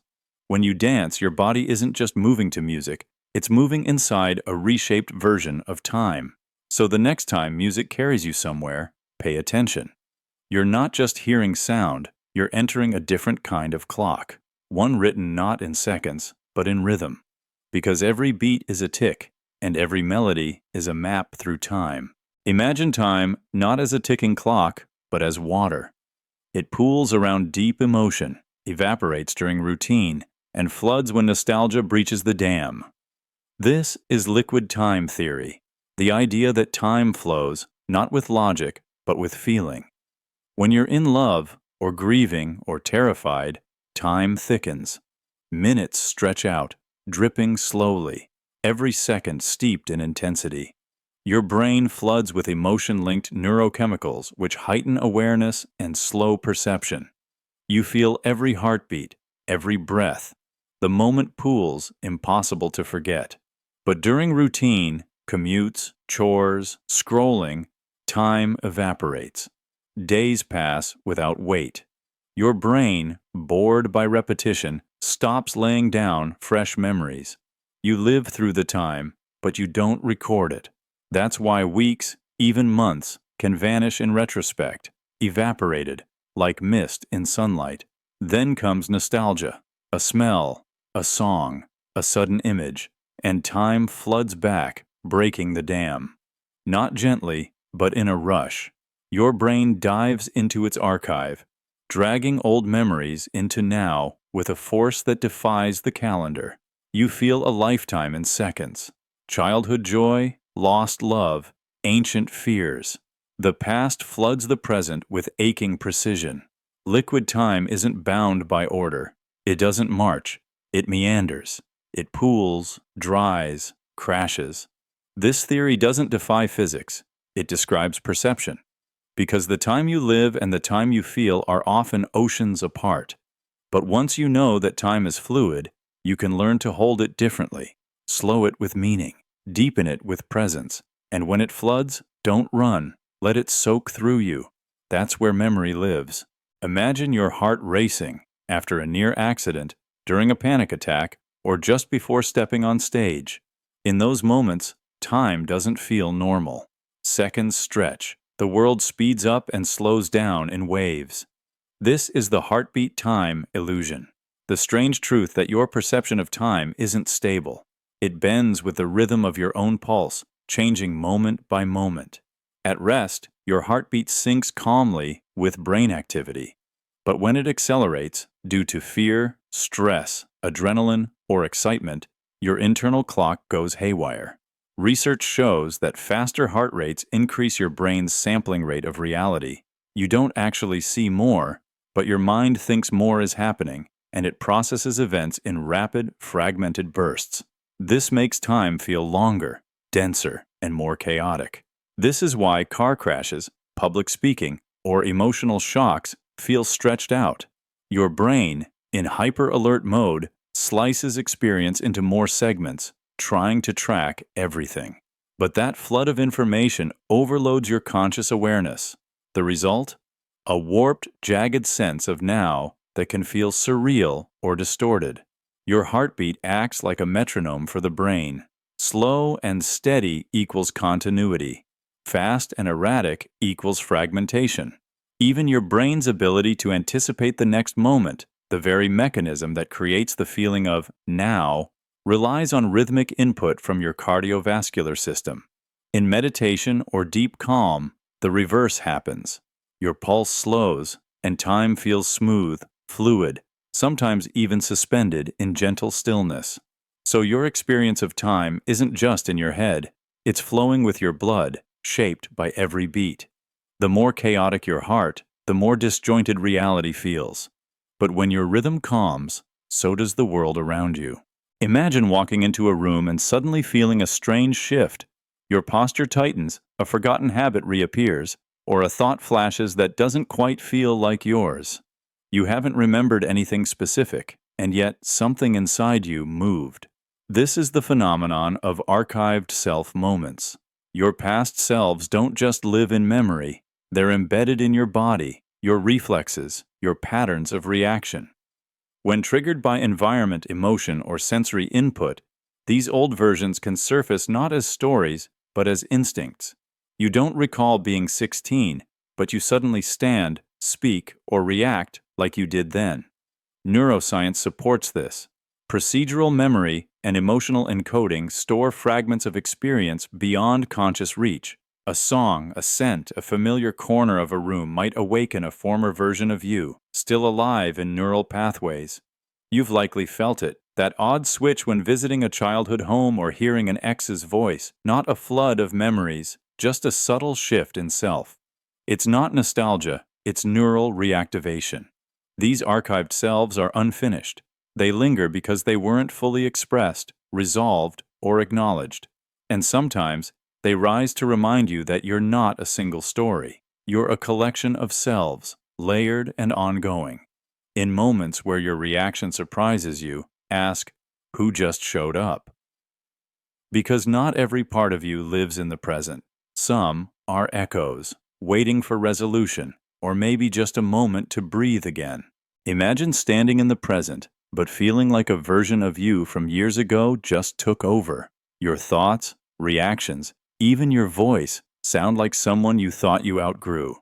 When you dance, your body isn't just moving to music, it's moving inside a reshaped version of time. So the next time music carries you somewhere, pay attention. You're not just hearing sound, you're entering a different kind of clock. One written not in seconds, but in rhythm. Because every beat is a tick, and every melody is a map through time. Imagine time not as a ticking clock, but as water. It pools around deep emotion, evaporates during routine, and floods when nostalgia breaches the dam. This is liquid time theory, the idea that time flows not with logic, but with feeling. When you're in love, or grieving, or terrified, time thickens. Minutes stretch out, dripping slowly, every second steeped in intensity. Your brain floods with emotion-linked neurochemicals which heighten awareness and slow perception. You feel every heartbeat, every breath. The moment pools, impossible to forget. But during routine, commutes, chores, scrolling, time evaporates. Days pass without weight. Your brain, bored by repetition, stops laying down fresh memories. You live through the time, but you don't record it. That's why weeks, even months, can vanish in retrospect, evaporated, like mist in sunlight. Then comes nostalgia, a smell, a song, a sudden image, and time floods back, breaking the dam. Not gently, but in a rush. Your brain dives into its archive, dragging old memories into now with a force that defies the calendar. You feel a lifetime in seconds. Childhood joy, lost love, ancient fears. The past floods the present with aching precision. Liquid time isn't bound by order. It doesn't march. It meanders. It pools, dries, crashes. This theory doesn't defy physics. It describes perception. Because the time you live and the time you feel are often oceans apart. But once you know that time is fluid, you can learn to hold it differently, slow it with meaning, deepen it with presence, and when it floods, don't run, let it soak through you. That's where memory lives. Imagine your heart racing after a near accident, during a panic attack, or just before stepping on stage. In those moments, time doesn't feel normal. Seconds stretch. The world speeds up and slows down in waves. This is the heartbeat time illusion. The strange truth that your perception of time isn't stable. It bends with the rhythm of your own pulse, changing moment by moment. At rest, your heartbeat syncs calmly with brain activity. But when it accelerates, due to fear, stress, adrenaline, or excitement, your internal clock goes haywire. Research shows that faster heart rates increase your brain's sampling rate of reality. You don't actually see more, but your mind thinks more is happening, and it processes events in rapid, fragmented bursts. This makes time feel longer, denser, and more chaotic. This is why car crashes, public speaking, or emotional shocks feel stretched out. Your brain, in hyper-alert mode, slices experience into more segments, trying to track everything. But that flood of information overloads your conscious awareness. The result? A warped, jagged sense of now that can feel surreal or distorted. Your heartbeat acts like a metronome for the brain. Slow and steady equals continuity. Fast and erratic equals fragmentation. Even your brain's ability to anticipate the next moment, the very mechanism that creates the feeling of now, relies on rhythmic input from your cardiovascular system. In meditation or deep calm, the reverse happens. Your pulse slows, and time feels smooth, fluid, sometimes even suspended in gentle stillness. So your experience of time isn't just in your head, it's flowing with your blood, shaped by every beat. The more chaotic your heart, the more disjointed reality feels. But when your rhythm calms, so does the world around you. Imagine walking into a room and suddenly feeling a strange shift. Your posture tightens, a forgotten habit reappears, or a thought flashes that doesn't quite feel like yours. You haven't remembered anything specific, and yet something inside you moved. This is the phenomenon of archived self moments. Your past selves don't just live in memory, they're embedded in your body, your reflexes, your patterns of reaction. When triggered by environment, emotion, or sensory input, these old versions can surface not as stories, but as instincts. You don't recall being 16, but you suddenly stand, speak, or react like you did then. Neuroscience supports this. Procedural memory and emotional encoding store fragments of experience beyond conscious reach. A song, a scent, a familiar corner of a room might awaken a former version of you, still alive in neural pathways. You've likely felt it, that odd switch when visiting a childhood home or hearing an ex's voice, not a flood of memories, just a subtle shift in self. It's not nostalgia, it's neural reactivation. These archived selves are unfinished. They linger because they weren't fully expressed, resolved, or acknowledged. And sometimes, they rise to remind you that you're not a single story. You're a collection of selves, layered and ongoing. In moments where your reaction surprises you, ask, who just showed up? Because not every part of you lives in the present. Some are echoes, waiting for resolution, or maybe just a moment to breathe again. Imagine standing in the present, but feeling like a version of you from years ago just took over. Your thoughts, reactions, even your voice sound like someone you thought you outgrew.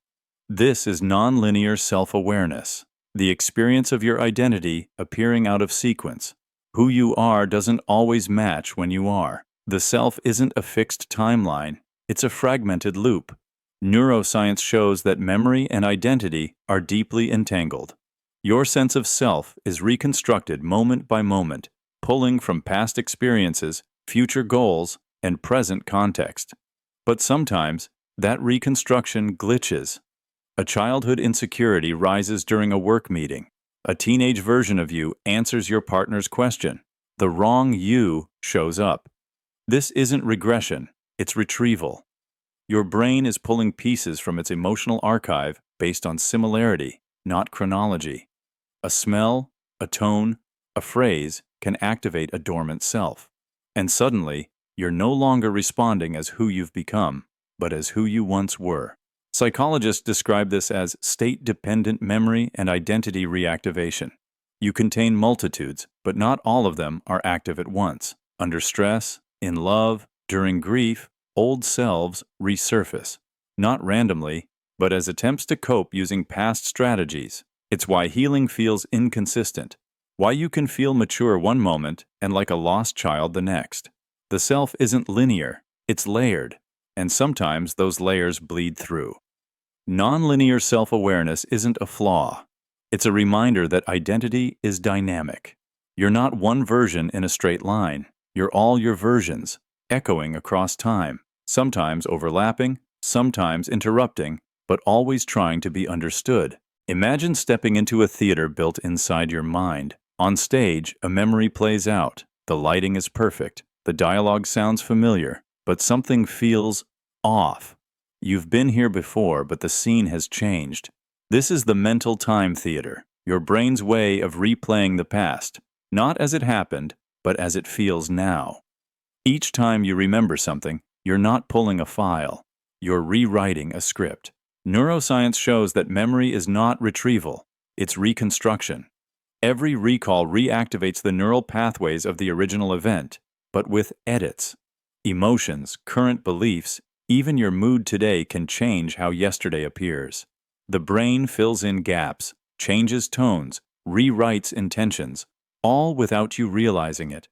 This is nonlinear self-awareness, the experience of your identity appearing out of sequence. Who you are doesn't always match when you are. The self isn't a fixed timeline, it's a fragmented loop. Neuroscience shows that memory and identity are deeply entangled. Your sense of self is reconstructed moment by moment, pulling from past experiences, future goals, and present context. But sometimes, that reconstruction glitches. A childhood insecurity rises during a work meeting. A teenage version of you answers your partner's question. The wrong you shows up. This isn't regression, it's retrieval. Your brain is pulling pieces from its emotional archive based on similarity, not chronology. A smell, a tone, a phrase can activate a dormant self. And suddenly, you're no longer responding as who you've become, but as who you once were. Psychologists describe this as state-dependent memory and identity reactivation. You contain multitudes, but not all of them are active at once. Under stress, in love, during grief, old selves resurface, not randomly, but as attempts to cope using past strategies. It's why healing feels inconsistent, why you can feel mature one moment and like a lost child the next. The self isn't linear, it's layered, and sometimes those layers bleed through. Nonlinear self-awareness isn't a flaw. It's a reminder that identity is dynamic. You're not one version in a straight line. You're all your versions, echoing across time, sometimes overlapping, sometimes interrupting, but always trying to be understood. Imagine stepping into a theater built inside your mind. On stage, a memory plays out. The lighting is perfect. The dialogue sounds familiar, but something feels off. You've been here before, but the scene has changed. This is the mental time theater, your brain's way of replaying the past, not as it happened, but as it feels now. Each time you remember something, you're not pulling a file. You're rewriting a script. Neuroscience shows that memory is not retrieval, it's reconstruction. Every recall reactivates the neural pathways of the original event, but with edits. Emotions, current beliefs, even your mood today can change how yesterday appears. The brain fills in gaps, changes tones, rewrites intentions, all without you realizing it.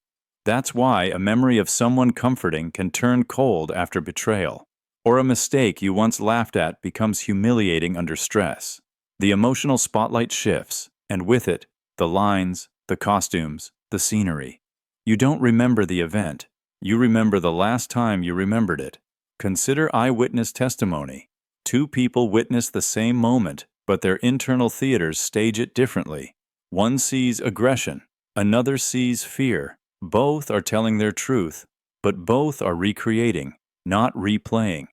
That's why a memory of someone comforting can turn cold after betrayal, or a mistake you once laughed at becomes humiliating under stress. The emotional spotlight shifts, and with it, the lines, the costumes, the scenery. You don't remember the event. You remember the last time you remembered it. Consider eyewitness testimony. Two people witness the same moment, but their internal theaters stage it differently. One sees aggression, another sees fear. Both are telling their truth, but both are recreating, not replaying.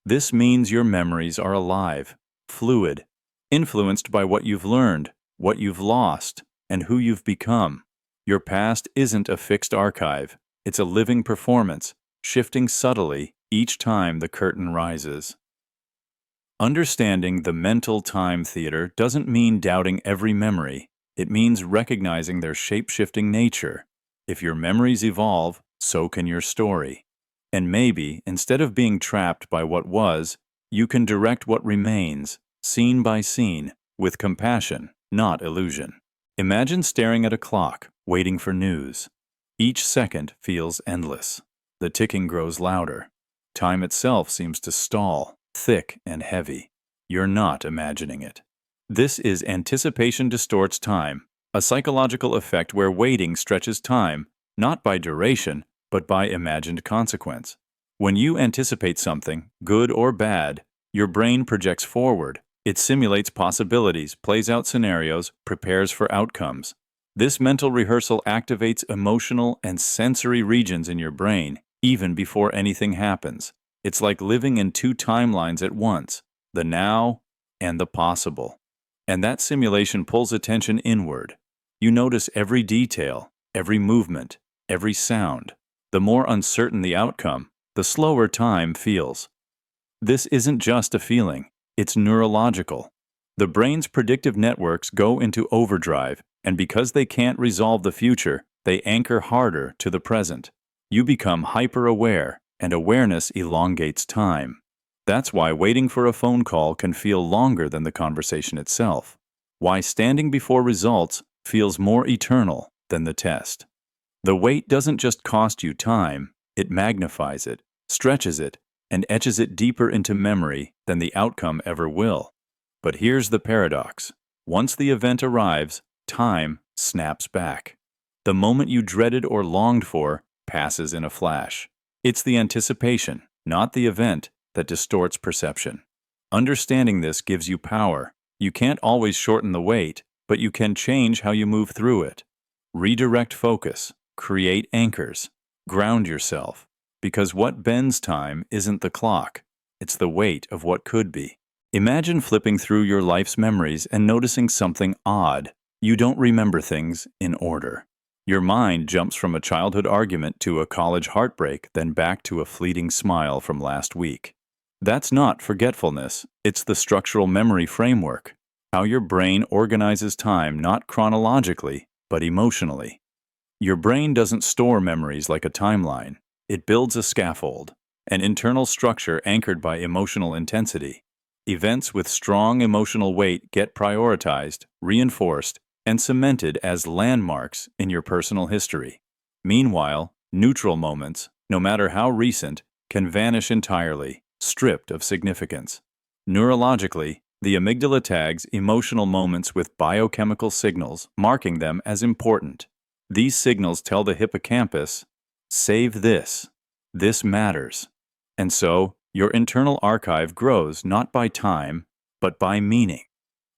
This means your memories are alive, fluid, influenced by what you've learned, what you've lost, and who you've become. Your past isn't a fixed archive, it's a living performance, shifting subtly each time the curtain rises. Understanding the mental time theater doesn't mean doubting every memory, it means recognizing their shape-shifting nature. If your memories evolve, so can your story. And maybe, instead of being trapped by what was, you can direct what remains, scene by scene, with compassion, not illusion. Imagine staring at a clock, waiting for news. Each second feels endless. The ticking grows louder. Time itself seems to stall, thick and heavy. You're not imagining it. This is anticipation distorts time, a psychological effect where waiting stretches time, not by duration, but by imagined consequence. When you anticipate something, good or bad, your brain projects forward. It simulates possibilities, plays out scenarios, prepares for outcomes. This mental rehearsal activates emotional and sensory regions in your brain, even before anything happens. It's like living in two timelines at once, the now and the possible. And that simulation pulls attention inward. You notice every detail, every movement, every sound. The more uncertain the outcome, the slower time feels. This isn't just a feeling, it's neurological. The brain's predictive networks go into overdrive, and because they can't resolve the future, they anchor harder to the present. You become hyper-aware, and awareness elongates time. That's why waiting for a phone call can feel longer than the conversation itself. Why standing before results feels more eternal than the test. The wait doesn't just cost you time, it magnifies it, stretches it, and etches it deeper into memory than the outcome ever will. But here's the paradox. Once the event arrives, time snaps back. The moment you dreaded or longed for passes in a flash. It's the anticipation, not the event, that distorts perception. Understanding this gives you power. You can't always shorten the wait, but you can change how you move through it. Redirect focus, create anchors, ground yourself, because what bends time isn't the clock, it's the weight of what could be. Imagine flipping through your life's memories and noticing something odd. You don't remember things in order. Your mind jumps from a childhood argument to a college heartbreak, then back to a fleeting smile from last week. That's not forgetfulness, it's the structural memory framework, how your brain organizes time not chronologically, but emotionally. Your brain doesn't store memories like a timeline. It builds a scaffold, an internal structure anchored by emotional intensity. Events with strong emotional weight get prioritized, reinforced, and cemented as landmarks in your personal history. Meanwhile, neutral moments, no matter how recent, can vanish entirely, stripped of significance. Neurologically, the amygdala tags emotional moments with biochemical signals, marking them as important. These signals tell the hippocampus, save this. This matters. And so, your internal archive grows not by time, but by meaning.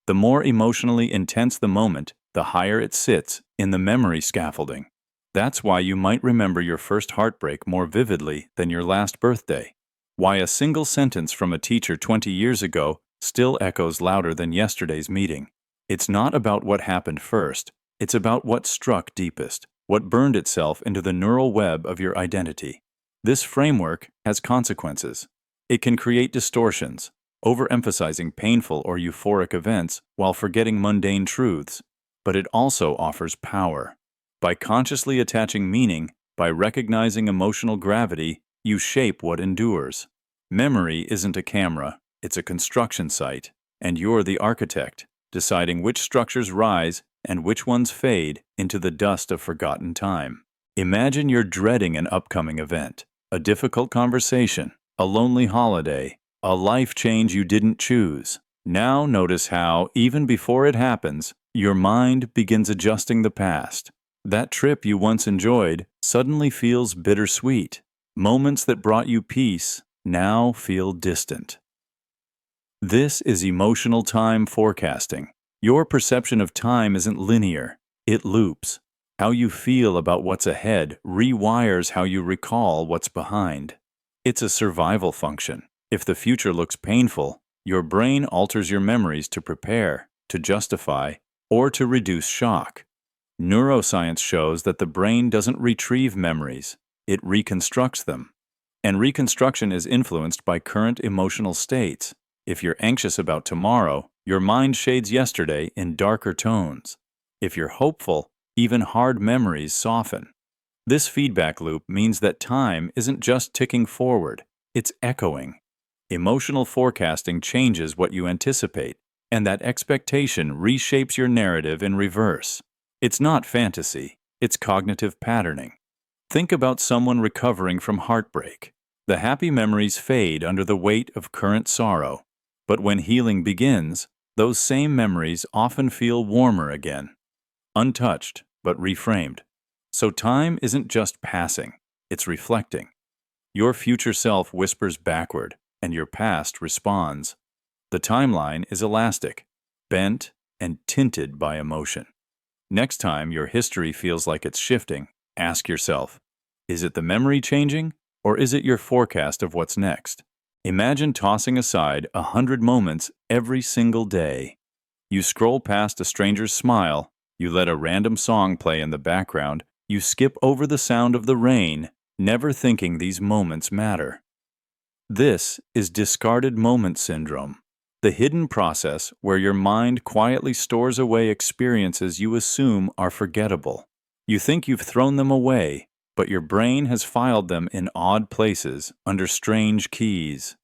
The more emotionally intense the moment, the higher it sits in the memory scaffolding. That's why you might remember your first heartbreak more vividly than your last birthday. Why a single sentence from a teacher 20 years ago still echoes louder than yesterday's meeting. It's not about what happened first. It's about what struck deepest, what burned itself into the neural web of your identity. This framework has consequences. It can create distortions, overemphasizing painful or euphoric events while forgetting mundane truths. But it also offers power. By consciously attaching meaning, by recognizing emotional gravity, you shape what endures. Memory isn't a camera, it's a construction site, and you're the architect, deciding which structures rise and which ones fade into the dust of forgotten time. Imagine you're dreading an upcoming event, a difficult conversation, a lonely holiday, a life change you didn't choose. Now notice how, even before it happens, your mind begins adjusting the past. That trip you once enjoyed suddenly feels bittersweet. Moments that brought you peace now feel distant. This is emotional time forecasting. Your perception of time isn't linear, it loops. How you feel about what's ahead rewires how you recall what's behind. It's a survival function. If the future looks painful, your brain alters your memories to prepare, to justify, or to reduce shock. Neuroscience shows that the brain doesn't retrieve memories, it reconstructs them. And reconstruction is influenced by current emotional states. If you're anxious about tomorrow, your mind shades yesterday in darker tones. If you're hopeful, even hard memories soften. This feedback loop means that time isn't just ticking forward, it's echoing. Emotional forecasting changes what you anticipate, and that expectation reshapes your narrative in reverse. It's not fantasy, it's cognitive patterning. Think about someone recovering from heartbreak. The happy memories fade under the weight of current sorrow, but when healing begins, those same memories often feel warmer again, untouched but reframed. So time isn't just passing, it's reflecting. Your future self whispers backward, and your past responds. The timeline is elastic, bent, and tinted by emotion. Next time your history feels like it's shifting, ask yourself, is it the memory changing, or is it your forecast of what's next? Imagine tossing aside 100 moments every single day. You scroll past a stranger's smile, you let a random song play in the background, you skip over the sound of the rain, never thinking these moments matter. This is discarded moment syndrome, the hidden process where your mind quietly stores away experiences you assume are forgettable. You think you've thrown them away, but your brain has filed them in odd places under strange keys.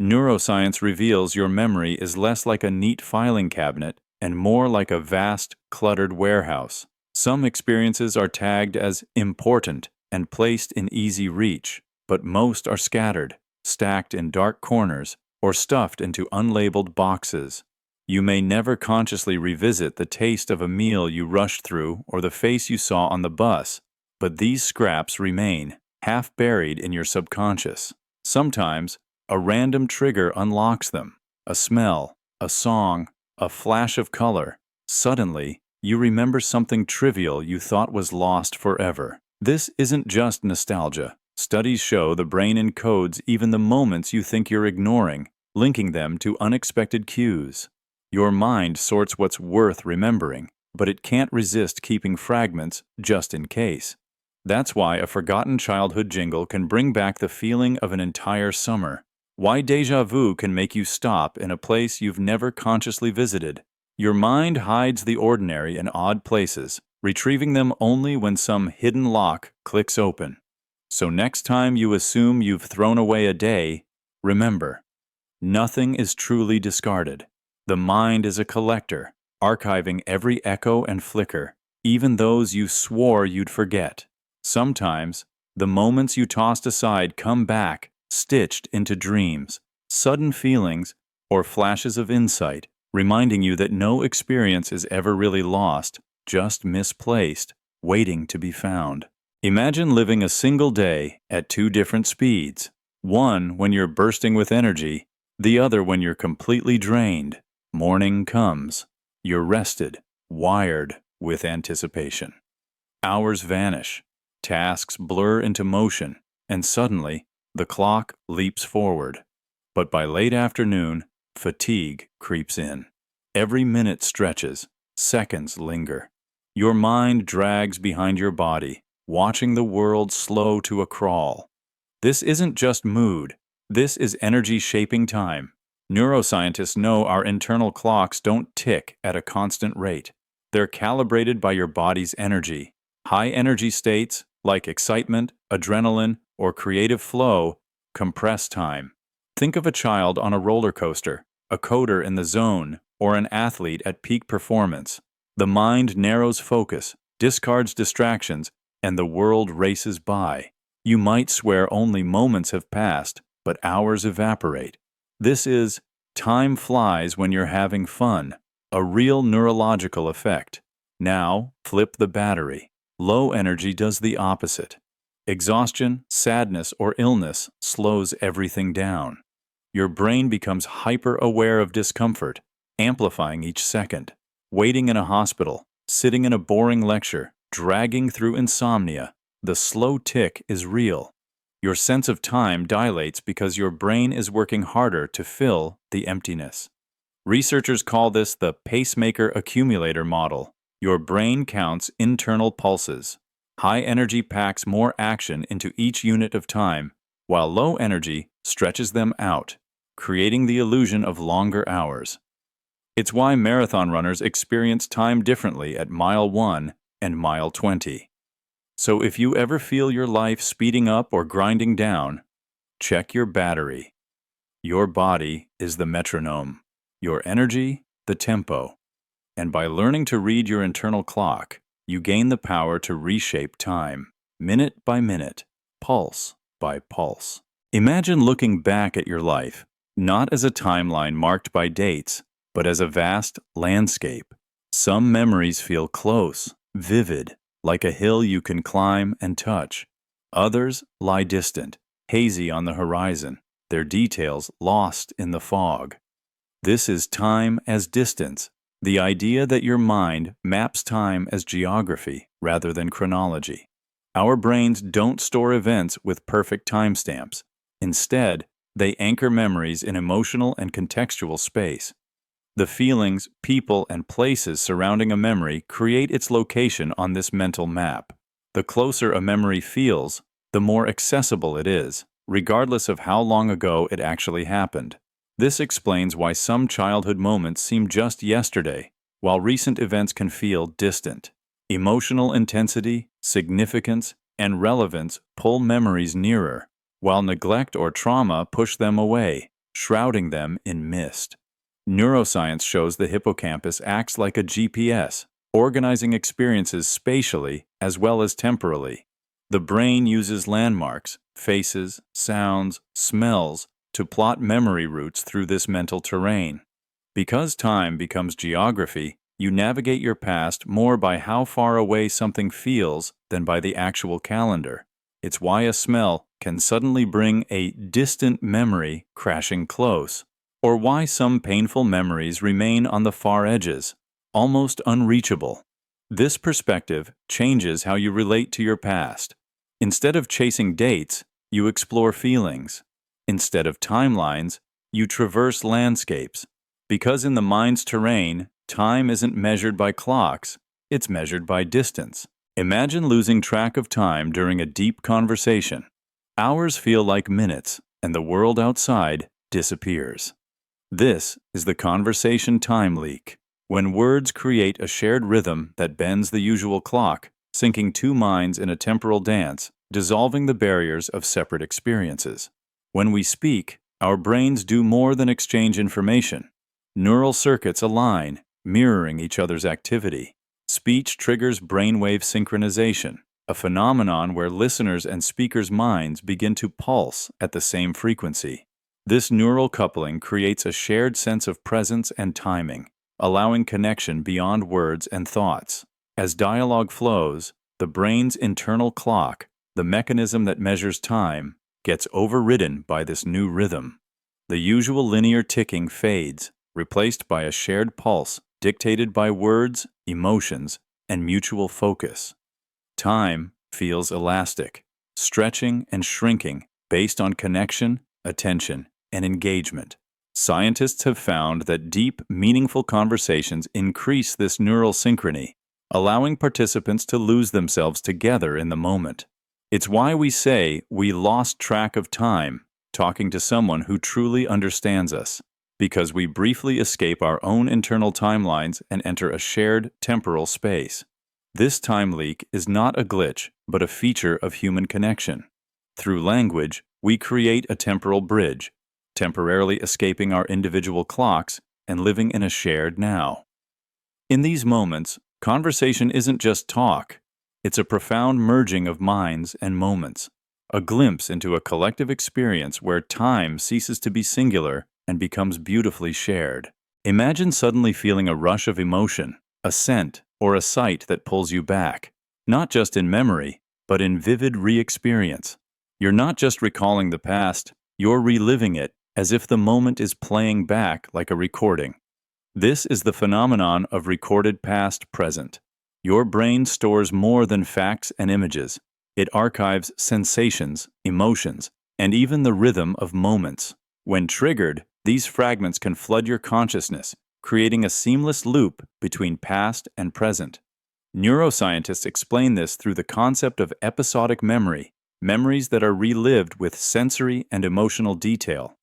Neuroscience reveals your memory is less like a neat filing cabinet and more like a vast, cluttered warehouse. Some experiences are tagged as important and placed in easy reach, but most are scattered, stacked in dark corners, or stuffed into unlabeled boxes. You may never consciously revisit the taste of a meal you rushed through or the face you saw on the bus, but these scraps remain, half buried in your subconscious. Sometimes, a random trigger unlocks them. A smell, a song, a flash of color. Suddenly, you remember something trivial you thought was lost forever. This isn't just nostalgia. Studies show the brain encodes even the moments you think you're ignoring, linking them to unexpected cues. Your mind sorts what's worth remembering, but it can't resist keeping fragments just in case. That's why a forgotten childhood jingle can bring back the feeling of an entire summer. Why déjà vu can make you stop in a place you've never consciously visited. Your mind hides the ordinary in odd places, retrieving them only when some hidden lock clicks open. So next time you assume you've thrown away a day, remember, nothing is truly discarded. The mind is a collector, archiving every echo and flicker, even those you swore you'd forget. Sometimes, the moments you tossed aside come back, stitched into dreams, sudden feelings, or flashes of insight, reminding you that no experience is ever really lost, just misplaced, waiting to be found. Imagine living a single day at two different speeds, one when you're bursting with energy, the other when you're completely drained. Morning comes. You're rested, wired with anticipation. Hours vanish, tasks blur into motion, and suddenly, the clock leaps forward. But by late afternoon, fatigue creeps in. Every minute stretches, seconds linger. Your mind drags behind your body, watching the world slow to a crawl. This isn't just mood, this is energy shaping time. Neuroscientists know our internal clocks don't tick at a constant rate. They're calibrated by your body's energy. High energy states, like excitement, adrenaline, or creative flow, compress time. Think of a child on a roller coaster, a coder in the zone, or an athlete at peak performance. The mind narrows focus, discards distractions, and the world races by. You might swear only moments have passed, but hours evaporate. This is time flies when you're having fun, a real neurological effect. Now, flip the battery. Low energy does the opposite. Exhaustion, sadness, or illness slows everything down. Your brain becomes hyper-aware of discomfort, amplifying each second. Waiting in a hospital, sitting in a boring lecture, dragging through insomnia, the slow tick is real. Your sense of time dilates because your brain is working harder to fill the emptiness. Researchers call this the pacemaker accumulator model. Your brain counts internal pulses. High energy packs more action into each unit of time, while low energy stretches them out, creating the illusion of longer hours. It's why marathon runners experience time differently at mile 1 and mile 20. So if you ever feel your life speeding up or grinding down, check your battery. Your body is the metronome, your energy, the tempo. And by learning to read your internal clock, you gain the power to reshape time, minute by minute, pulse by pulse. Imagine looking back at your life, not as a timeline marked by dates, but as a vast landscape. Some memories feel close, vivid, like a hill you can climb and touch. Others lie distant, hazy on the horizon, their details lost in the fog. This is time as distance, the idea that your mind maps time as geography rather than chronology. Our brains don't store events with perfect timestamps. Instead, they anchor memories in emotional and contextual space. The feelings, people, and places surrounding a memory create its location on this mental map. The closer a memory feels, the more accessible it is, regardless of how long ago it actually happened. This explains why some childhood moments seem just yesterday, while recent events can feel distant. Emotional intensity, significance, and relevance pull memories nearer, while neglect or trauma push them away, shrouding them in mist. Neuroscience shows the hippocampus acts like a GPS, organizing experiences spatially as well as temporally. The brain uses landmarks, faces, sounds, smells to plot memory routes through this mental terrain. Because time becomes geography, you navigate your past more by how far away something feels than by the actual calendar. It's why a smell can suddenly bring a distant memory crashing close, or why some painful memories remain on the far edges, almost unreachable. This perspective changes how you relate to your past. Instead of chasing dates, you explore feelings. Instead of timelines, you traverse landscapes. Because in the mind's terrain, time isn't measured by clocks, it's measured by distance. Imagine losing track of time during a deep conversation. Hours feel like minutes, and the world outside disappears. This is the conversation time leak, when words create a shared rhythm that bends the usual clock, syncing two minds in a temporal dance, dissolving the barriers of separate experiences. When we speak, our brains do more than exchange information. Neural circuits align, mirroring each other's activity. Speech triggers brainwave synchronization, a phenomenon where listeners' and speakers' minds begin to pulse at the same frequency. This neural coupling creates a shared sense of presence and timing, allowing connection beyond words and thoughts. As dialogue flows, the brain's internal clock, the mechanism that measures time, gets overridden by this new rhythm. The usual linear ticking fades, replaced by a shared pulse dictated by words, emotions, and mutual focus. Time feels elastic, stretching and shrinking based on connection, attention, and engagement. Scientists have found that deep, meaningful conversations increase this neural synchrony, allowing participants to lose themselves together in the moment. It's why we say we lost track of time talking to someone who truly understands us, because we briefly escape our own internal timelines and enter a shared temporal space. This time leak is not a glitch, but a feature of human connection. Through language, we create a temporal bridge, temporarily escaping our individual clocks and living in a shared now. In these moments, conversation isn't just talk. It's a profound merging of minds and moments, a glimpse into a collective experience where time ceases to be singular and becomes beautifully shared. Imagine suddenly feeling a rush of emotion, a scent, or a sight that pulls you back, not just in memory, but in vivid re-experience. You're not just recalling the past, you're reliving it as if the moment is playing back like a recording. This is the phenomenon of recorded past present. Your brain stores more than facts and images. It archives sensations, emotions, and even the rhythm of moments. When triggered, these fragments can flood your consciousness, creating a seamless loop between past and present. Neuroscientists explain this through the concept of episodic memory, memories that are relived with sensory and emotional detail.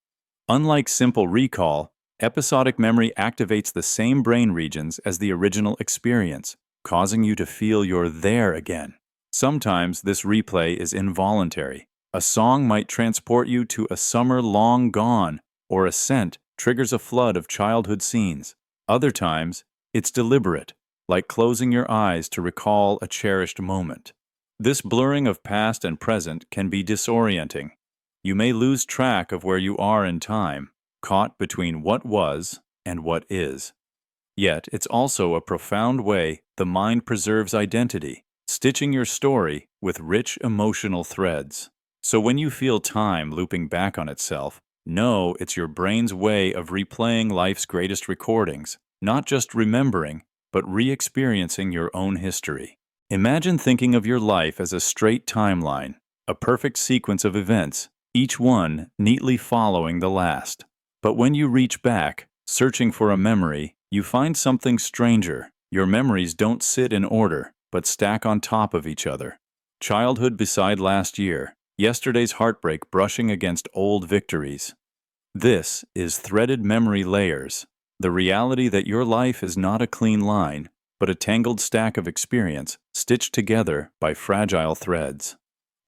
Unlike simple recall, episodic memory activates the same brain regions as the original experience, causing you to feel you're there again. Sometimes this replay is involuntary. A song might transport you to a summer long gone, or a scent triggers a flood of childhood scenes. Other times, it's deliberate. like closing your eyes to recall a cherished moment. This blurring of past and present can be disorienting. You may lose track of where you are in time, caught between what was and what is. Yet, it's also a profound way the mind preserves identity, stitching your story with rich emotional threads. So when you feel time looping back on itself, know it's your brain's way of replaying life's greatest recordings, not just remembering, but re-experiencing your own history. Imagine thinking of your life as a straight timeline, a perfect sequence of events, each one neatly following the last. But when you reach back, searching for a memory, you find something stranger. Your memories don't sit in order, but stack on top of each other. Childhood beside last year, yesterday's heartbreak brushing against old victories. This is threaded memory layers, the reality that your life is not a clean line, but a tangled stack of experience stitched together by fragile threads.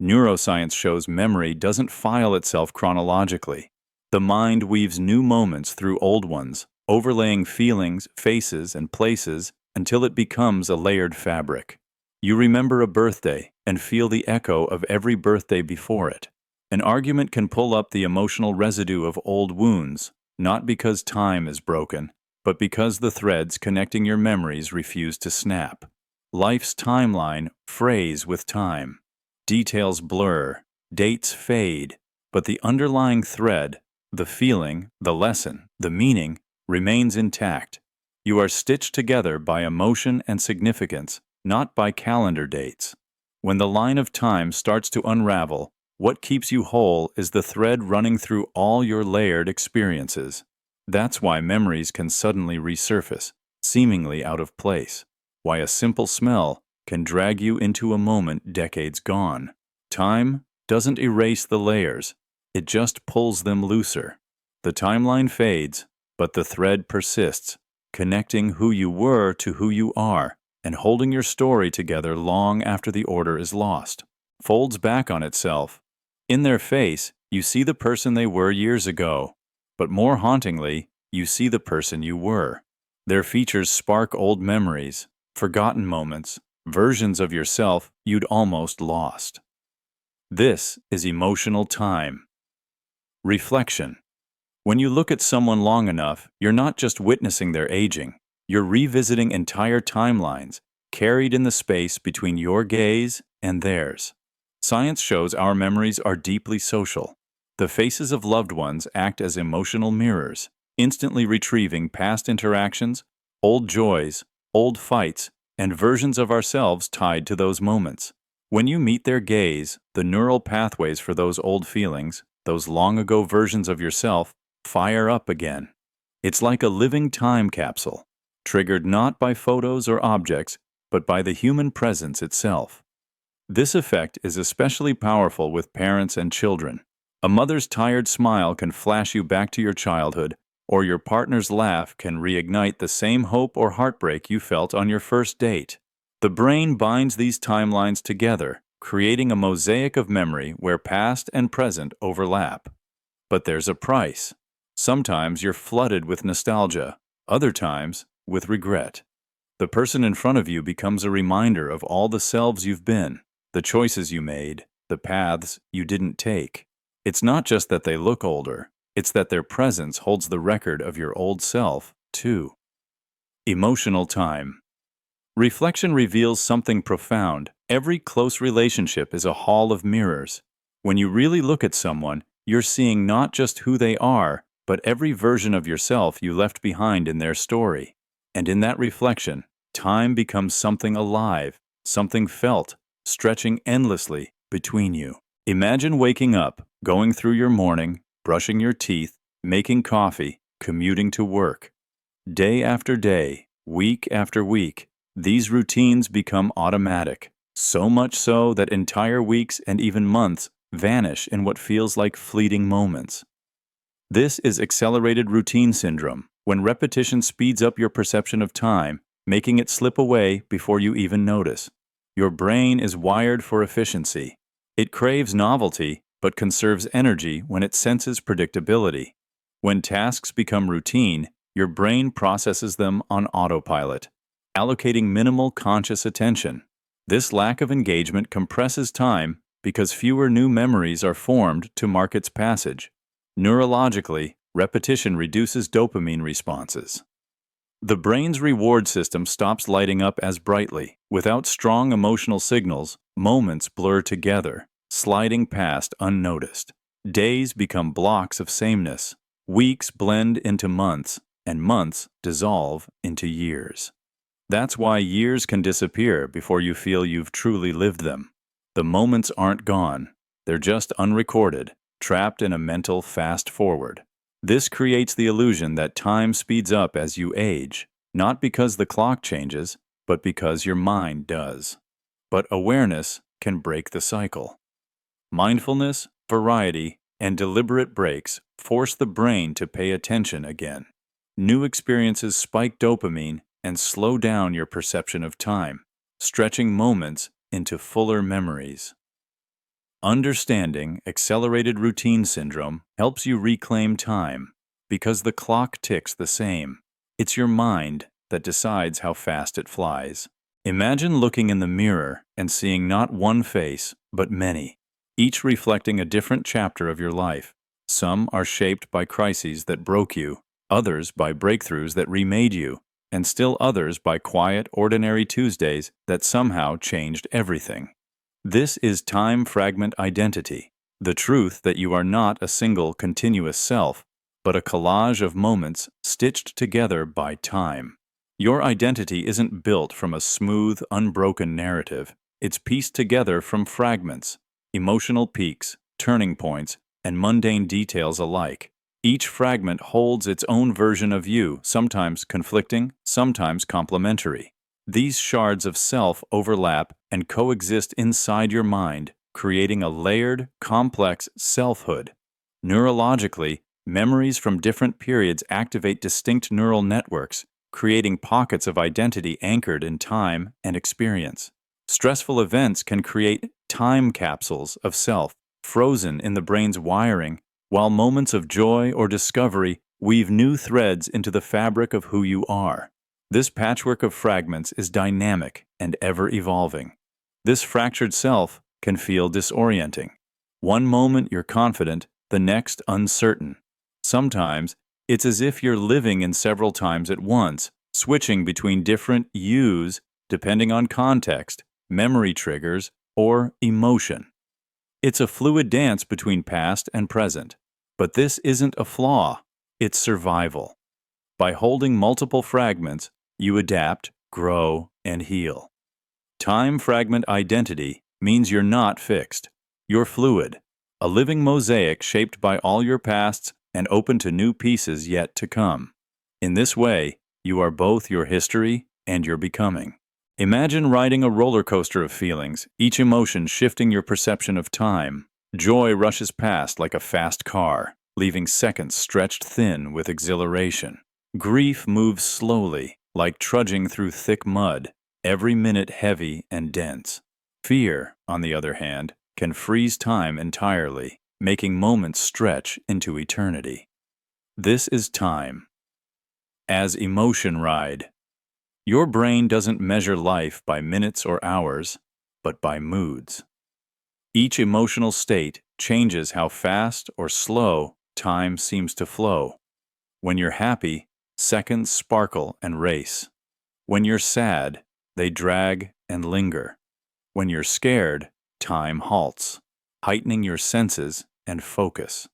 Neuroscience shows memory doesn't file itself chronologically. The mind weaves new moments through old ones, overlaying feelings, faces, and places until it becomes a layered fabric. You remember a birthday and feel the echo of every birthday before it. An argument can pull up the emotional residue of old wounds, not because time is broken, but because the threads connecting your memories refuse to snap. Life's timeline frays with time. Details blur, dates fade, but the underlying thread, the feeling, the lesson, the meaning, remains intact. You are stitched together by emotion and significance, not by calendar dates. When the line of time starts to unravel, what keeps you whole is the thread running through all your layered experiences. That's why memories can suddenly resurface, seemingly out of place. Why a simple smell can drag you into a moment decades gone. Time doesn't erase the layers, it just pulls them looser. The timeline fades, but the thread persists, connecting who you were to who you are, and holding your story together long after the order is lost. Folds back on itself. In their face, you see the person they were years ago, but more hauntingly, you see the person you were. Their features spark old memories, forgotten moments, versions of yourself you'd almost lost. This is emotional time. Reflection. When you look at someone long enough, you're not just witnessing their aging, you're revisiting entire timelines, carried in the space between your gaze and theirs. Science shows our memories are deeply social. The faces of loved ones act as emotional mirrors, instantly retrieving past interactions, old joys, old fights, and versions of ourselves tied to those moments. When you meet their gaze, the neural pathways for those old feelings, those long-ago versions of yourself, fire up again. It's like a living time capsule, triggered not by photos or objects, but by the human presence itself. This effect is especially powerful with parents and children. A mother's tired smile can flash you back to your childhood, or your partner's laugh can reignite the same hope or heartbreak you felt on your first date. The brain binds these timelines together, creating a mosaic of memory where past and present overlap. But there's a price. Sometimes you're flooded with nostalgia, other times with regret. The person in front of you becomes a reminder of all the selves you've been, the choices you made, the paths you didn't take. It's not just that they look older, it's that their presence holds the record of your old self, too. Emotional time. Reflection reveals something profound. Every close relationship is a hall of mirrors. When you really look at someone, you're seeing not just who they are, but every version of yourself you left behind in their story. And in that reflection, time becomes something alive, something felt, stretching endlessly between you. Imagine waking up, going through your morning, brushing your teeth, making coffee, commuting to work. Day after day, week after week, these routines become automatic, so much so that entire weeks and even months vanish in what feels like fleeting moments. This is accelerated routine syndrome, when repetition speeds up your perception of time, making it slip away before you even notice. Your brain is wired for efficiency. It craves novelty, but conserves energy when it senses predictability. When tasks become routine, your brain processes them on autopilot. allocating minimal conscious attention. This lack of engagement compresses time because fewer new memories are formed to mark its passage. Neurologically, repetition reduces dopamine responses. The brain's reward system stops lighting up as brightly. Without strong emotional signals, moments blur together, sliding past unnoticed. Days become blocks of sameness. Weeks blend into months, and months dissolve into years. That's why years can disappear before you feel you've truly lived them. The moments aren't gone. They're just unrecorded, trapped in a mental fast-forward. This creates the illusion that time speeds up as you age, not because the clock changes, but because your mind does. But awareness can break the cycle. Mindfulness, variety, and deliberate breaks force the brain to pay attention again. New experiences spike dopamine and slow down your perception of time, stretching moments into fuller memories. Understanding accelerated routine syndrome helps you reclaim time because the clock ticks the same. It's your mind that decides how fast it flies. Imagine looking in the mirror and seeing not one face, but many, each reflecting a different chapter of your life. Some are shaped by crises that broke you, others by breakthroughs that remade you, and still others by quiet, ordinary Tuesdays that somehow changed everything. This is time-fragment identity, the truth that you are not a single continuous self, but a collage of moments stitched together by time. Your identity isn't built from a smooth, unbroken narrative. It's pieced together from fragments, emotional peaks, turning points, and mundane details alike. Each fragment holds its own version of you, sometimes conflicting, sometimes complementary. These shards of self overlap and coexist inside your mind, creating a layered, complex selfhood. Neurologically, memories from different periods activate distinct neural networks, creating pockets of identity anchored in time and experience. Stressful events can create time capsules of self, frozen in the brain's wiring, while moments of joy or discovery weave new threads into the fabric of who you are. This patchwork of fragments is dynamic and ever-evolving. This fractured self can feel disorienting. One moment you're confident, the next uncertain. Sometimes, it's as if you're living in several times at once, switching between different yous depending on context, memory triggers, or emotion. It's a fluid dance between past and present. But this isn't a flaw, it's survival. By holding multiple fragments, you adapt, grow, and heal. Time-fragment identity means you're not fixed. You're fluid, a living mosaic shaped by all your pasts and open to new pieces yet to come. In this way, you are both your history and your becoming. Imagine riding a roller coaster of feelings, each emotion shifting your perception of time. Joy rushes past like a fast car, leaving seconds stretched thin with exhilaration. Grief moves slowly, like trudging through thick mud, every minute heavy and dense. Fear, on the other hand, can freeze time entirely, making moments stretch into eternity. This is time. As emotion ride. Your brain doesn't measure life by minutes or hours, but by moods. Each emotional state changes how fast or slow time seems to flow. When you're happy, seconds sparkle and race. When you're sad, they drag and linger. When you're scared, time halts, heightening your senses and focus.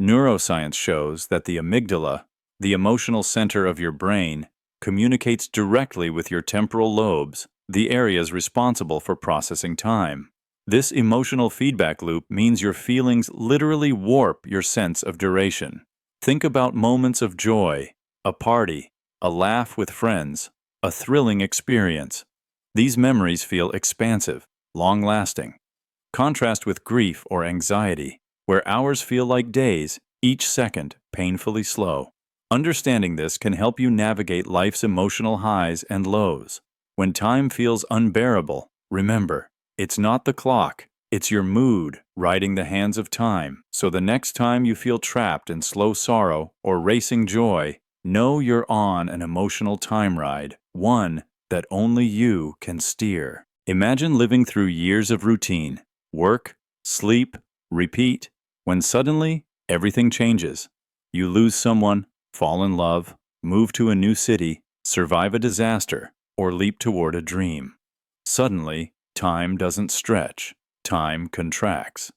Neuroscience shows that the amygdala, the emotional center of your brain, communicates directly with your temporal lobes, the areas responsible for processing time. This emotional feedback loop means your feelings literally warp your sense of duration. Think about moments of joy, a party, a laugh with friends, a thrilling experience. These memories feel expansive, long-lasting. Contrast with grief or anxiety, where hours feel like days, each second painfully slow. Understanding this can help you navigate life's emotional highs and lows. When time feels unbearable, remember, it's not the clock, it's your mood riding the hands of time. So the next time you feel trapped in slow sorrow or racing joy, know you're on an emotional time ride, one that only you can steer. Imagine living through years of routine, work, sleep, repeat, when suddenly everything changes. You lose someone, fall in love, move to a new city, survive a disaster, or leap toward a dream. Suddenly, time doesn't stretch, time contracts.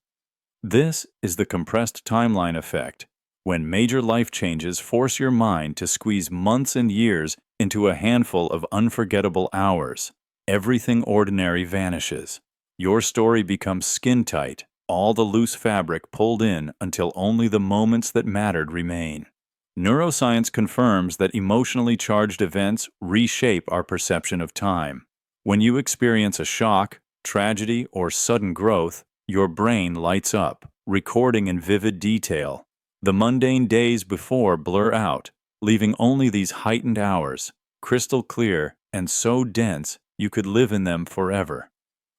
This is the compressed timeline effect, when major life changes force your mind to squeeze months and years into a handful of unforgettable hours. Everything ordinary vanishes. Your story becomes skin-tight, all the loose fabric pulled in until only the moments that mattered remain. Neuroscience confirms that emotionally charged events reshape our perception of time. When you experience a shock, tragedy, or sudden growth, your brain lights up, recording in vivid detail. The mundane days before blur out, leaving only these heightened hours, crystal clear and so dense you could live in them forever.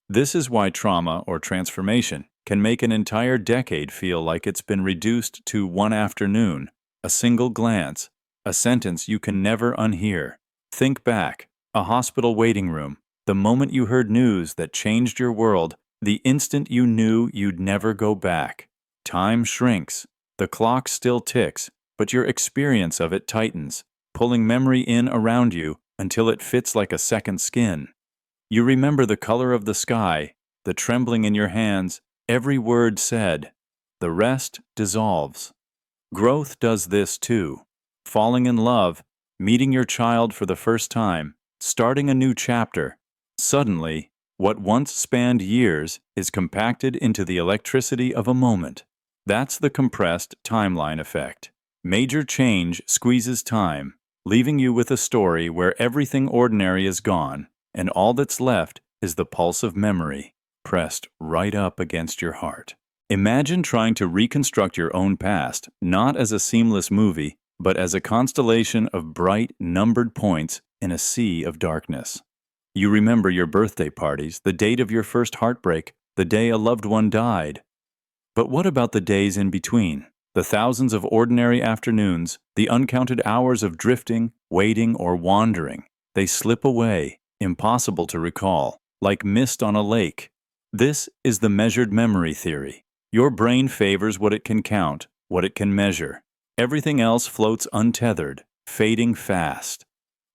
This is why trauma or transformation can make an entire decade feel like it's been reduced to one afternoon, a single glance, a sentence you can never unhear. Think back, a hospital waiting room, the moment you heard news that changed your world, the instant you knew you'd never go back. Time shrinks, the clock still ticks, but your experience of it tightens, pulling memory in around you until it fits like a second skin. You remember the color of the sky, the trembling in your hands, every word said. The rest dissolves. Growth does this too. Falling in love, meeting your child for the first time, starting a new chapter. Suddenly, what once spanned years is compacted into the electricity of a moment. That's the compressed timeline effect. Major change squeezes time, leaving you with a story where everything ordinary is gone, and all that's left is the pulse of memory, pressed right up against your heart. Imagine trying to reconstruct your own past, not as a seamless movie, but as a constellation of bright, numbered points in a sea of darkness. You remember your birthday parties, the date of your first heartbreak, the day a loved one died. But what about the days in between? The thousands of ordinary afternoons, the uncounted hours of drifting, waiting, or wandering. They slip away, impossible to recall, like mist on a lake. This is the measured memory theory. Your brain favors what it can count, what it can measure. Everything else floats untethered, fading fast.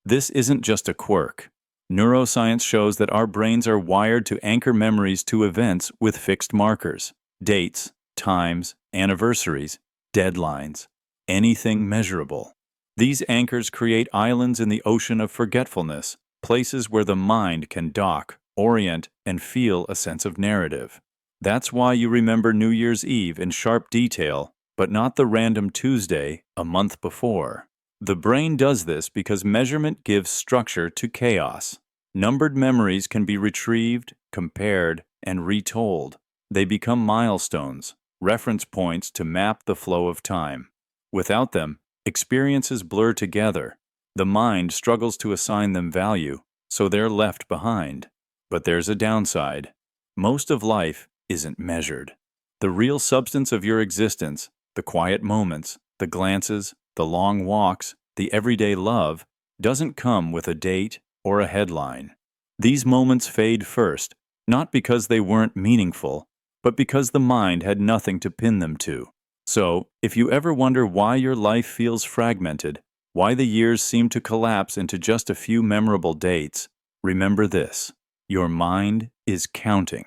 This isn't just a quirk. Neuroscience shows that our brains are wired to anchor memories to events with fixed markers. Dates, times, anniversaries, deadlines, anything measurable. These anchors create islands in the ocean of forgetfulness, places where the mind can dock, orient, and feel a sense of narrative. That's why you remember New Year's Eve in sharp detail, but not the random Tuesday a month before. The brain does this because measurement gives structure to chaos. Numbered memories can be retrieved, compared, and retold. They become milestones, reference points to map the flow of time. Without them, experiences blur together. The mind struggles to assign them value, so they're left behind. But there's a downside. Most of life isn't measured. The real substance of your existence, the quiet moments, the glances, the long walks, the everyday love, doesn't come with a date or a headline. These moments fade first, not because they weren't meaningful, but because the mind had nothing to pin them to. So, if you ever wonder why your life feels fragmented, why the years seem to collapse into just a few memorable dates, remember this: your mind is counting.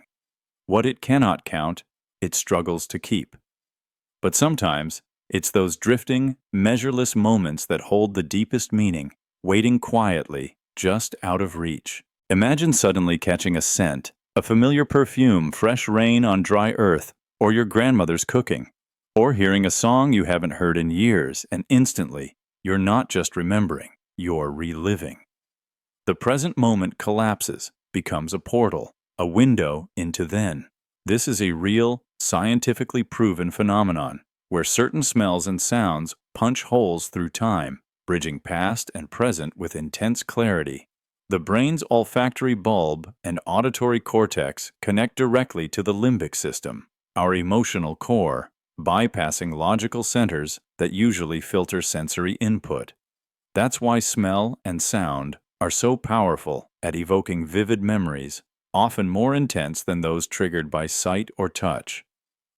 What it cannot count, it struggles to keep. But sometimes, it's those drifting, measureless moments that hold the deepest meaning, waiting quietly, just out of reach. Imagine suddenly catching a scent, a familiar perfume, fresh rain on dry earth, or your grandmother's cooking. Or hearing a song you haven't heard in years, and instantly, you're not just remembering, you're reliving. The present moment collapses, becomes a portal, a window into then. This is a real, scientifically proven phenomenon, where certain smells and sounds punch holes through time, bridging past and present with intense clarity. The brain's olfactory bulb and auditory cortex connect directly to the limbic system, our emotional core, bypassing logical centers that usually filter sensory input. That's why smell and sound, are so powerful at evoking vivid memories, often more intense than those triggered by sight or touch.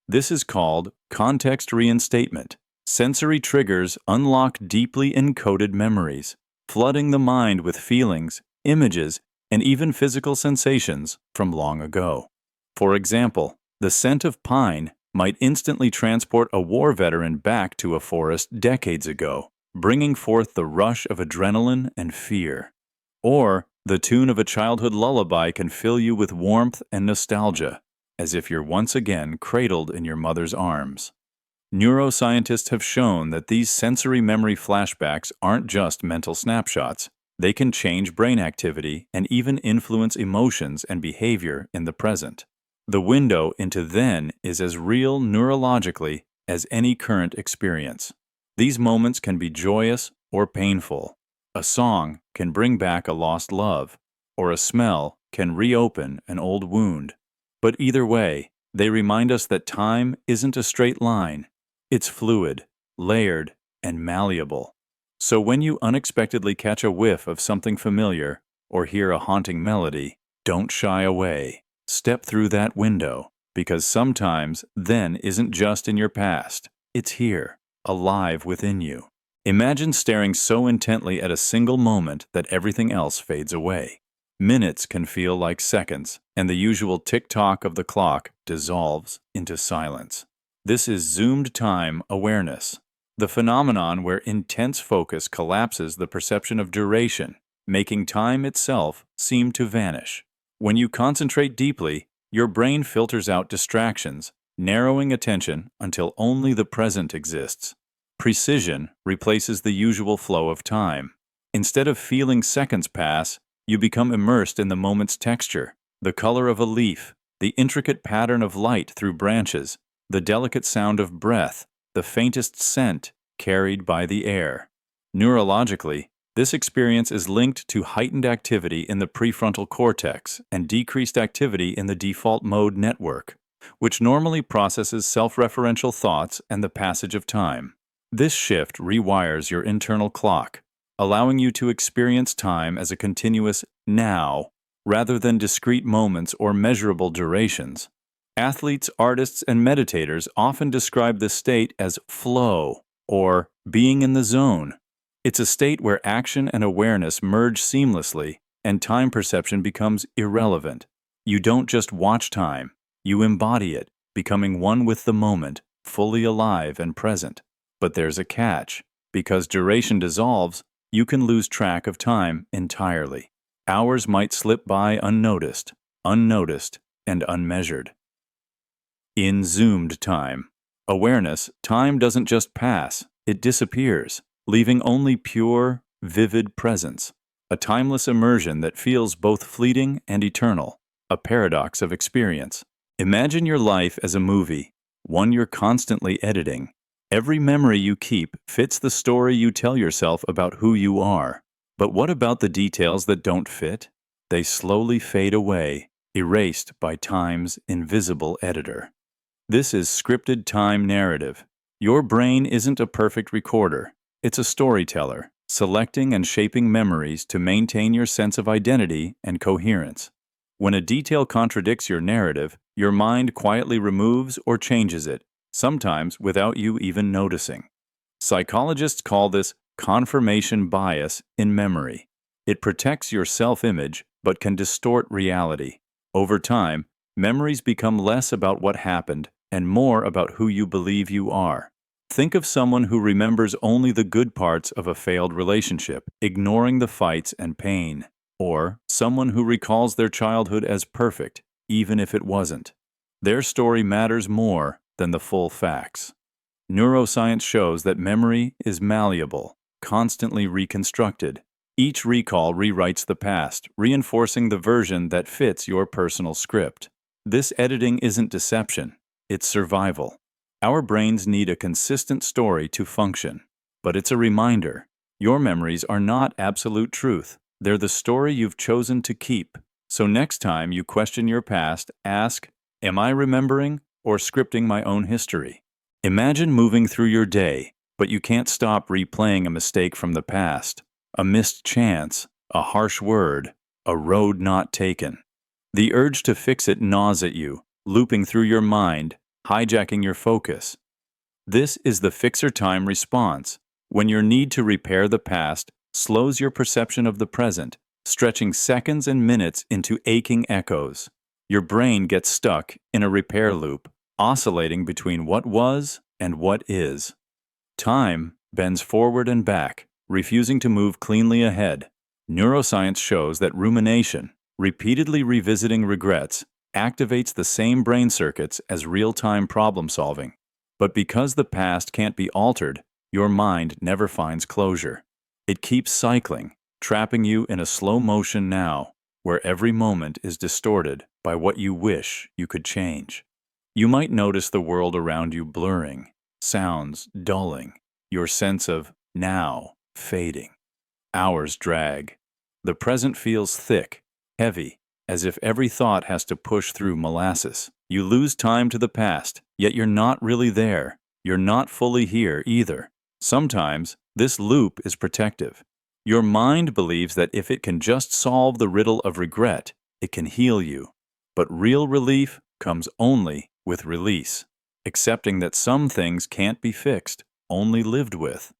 This is called context reinstatement. Sensory triggers unlock deeply encoded memories, flooding the mind with feelings, images, and even physical sensations from long ago. For example, the scent of pine might instantly transport a war veteran back to a forest decades ago, bringing forth the rush of adrenaline and fear. Or, the tune of a childhood lullaby can fill you with warmth and nostalgia, as if you're once again cradled in your mother's arms. Neuroscientists have shown that these sensory memory flashbacks aren't just mental snapshots. They can change brain activity and even influence emotions and behavior in the present. The window into then is as real neurologically as any current experience. These moments can be joyous or painful. A song can bring back a lost love, or a smell can reopen an old wound. But either way, they remind us that time isn't a straight line. It's fluid, layered, and malleable. So when you unexpectedly catch a whiff of something familiar or hear a haunting melody, don't shy away. Step through that window, because sometimes then isn't just in your past. It's here, alive within you. Imagine staring so intently at a single moment that everything else fades away. Minutes can feel like seconds, and the usual tick-tock of the clock dissolves into silence. This is zoomed time awareness, the phenomenon where intense focus collapses the perception of duration, making time itself seem to vanish. When you concentrate deeply, your brain filters out distractions, narrowing attention until only the present exists. Precision replaces the usual flow of time. Instead of feeling seconds pass, you become immersed in the moment's texture, the color of a leaf, the intricate pattern of light through branches, the delicate sound of breath, the faintest scent carried by the air. Neurologically, this experience is linked to heightened activity in the prefrontal cortex and decreased activity in the default mode network, which normally processes self-referential thoughts and the passage of time. This shift rewires your internal clock, allowing you to experience time as a continuous now rather than discrete moments or measurable durations. Athletes, artists, and meditators often describe this state as flow or being in the zone. It's a state where action and awareness merge seamlessly and time perception becomes irrelevant. You don't just watch time, you embody it, becoming one with the moment, fully alive and present. But there's a catch. Because duration dissolves, you can lose track of time entirely. Hours might slip by unnoticed, and unmeasured. In zoomed time awareness, time doesn't just pass, it disappears, leaving only pure, vivid presence, a timeless immersion that feels both fleeting and eternal, a paradox of experience. Imagine your life as a movie, one you're constantly editing. Every memory you keep fits the story you tell yourself about who you are. But what about the details that don't fit? They slowly fade away, erased by time's invisible editor. This is scripted time narrative. Your brain isn't a perfect recorder. It's a storyteller, selecting and shaping memories to maintain your sense of identity and coherence. When a detail contradicts your narrative, your mind quietly removes or changes it, sometimes without you even noticing. Psychologists call this confirmation bias in memory. It protects your self-image but can distort reality. Over time, memories become less about what happened and more about who you believe you are. Think of someone who remembers only the good parts of a failed relationship, ignoring the fights and pain. Or someone who recalls their childhood as perfect, even if it wasn't. Their story matters more than the full facts. Neuroscience shows that memory is malleable, constantly reconstructed. Each recall rewrites the past, reinforcing the version that fits your personal script. This editing isn't deception, it's survival. Our brains need a consistent story to function. But it's a reminder, your memories are not absolute truth. They're the story you've chosen to keep. So next time you question your past, ask, am I remembering or scripting my own history? Imagine moving through your day, but you can't stop replaying a mistake from the past, a missed chance, a harsh word, a road not taken. The urge to fix it gnaws at you, looping through your mind, hijacking your focus. This is the fixer time response, when your need to repair the past slows your perception of the present, stretching seconds and minutes into aching echoes. Your brain gets stuck in a repair loop, oscillating between what was and what is. Time bends forward and back, refusing to move cleanly ahead. Neuroscience shows that rumination, repeatedly revisiting regrets, activates the same brain circuits as real-time problem-solving. But because the past can't be altered, your mind never finds closure. It keeps cycling, trapping you in a slow-motion now, where every moment is distorted by what you wish you could change. You might notice the world around you blurring, sounds dulling, your sense of now fading. Hours drag. The present feels thick, heavy, as if every thought has to push through molasses. You lose time to the past, yet you're not really there. You're not fully here either. Sometimes, this loop is protective. Your mind believes that if it can just solve the riddle of regret, it can heal you. But real relief comes only with release, accepting that some things can't be fixed, only lived with.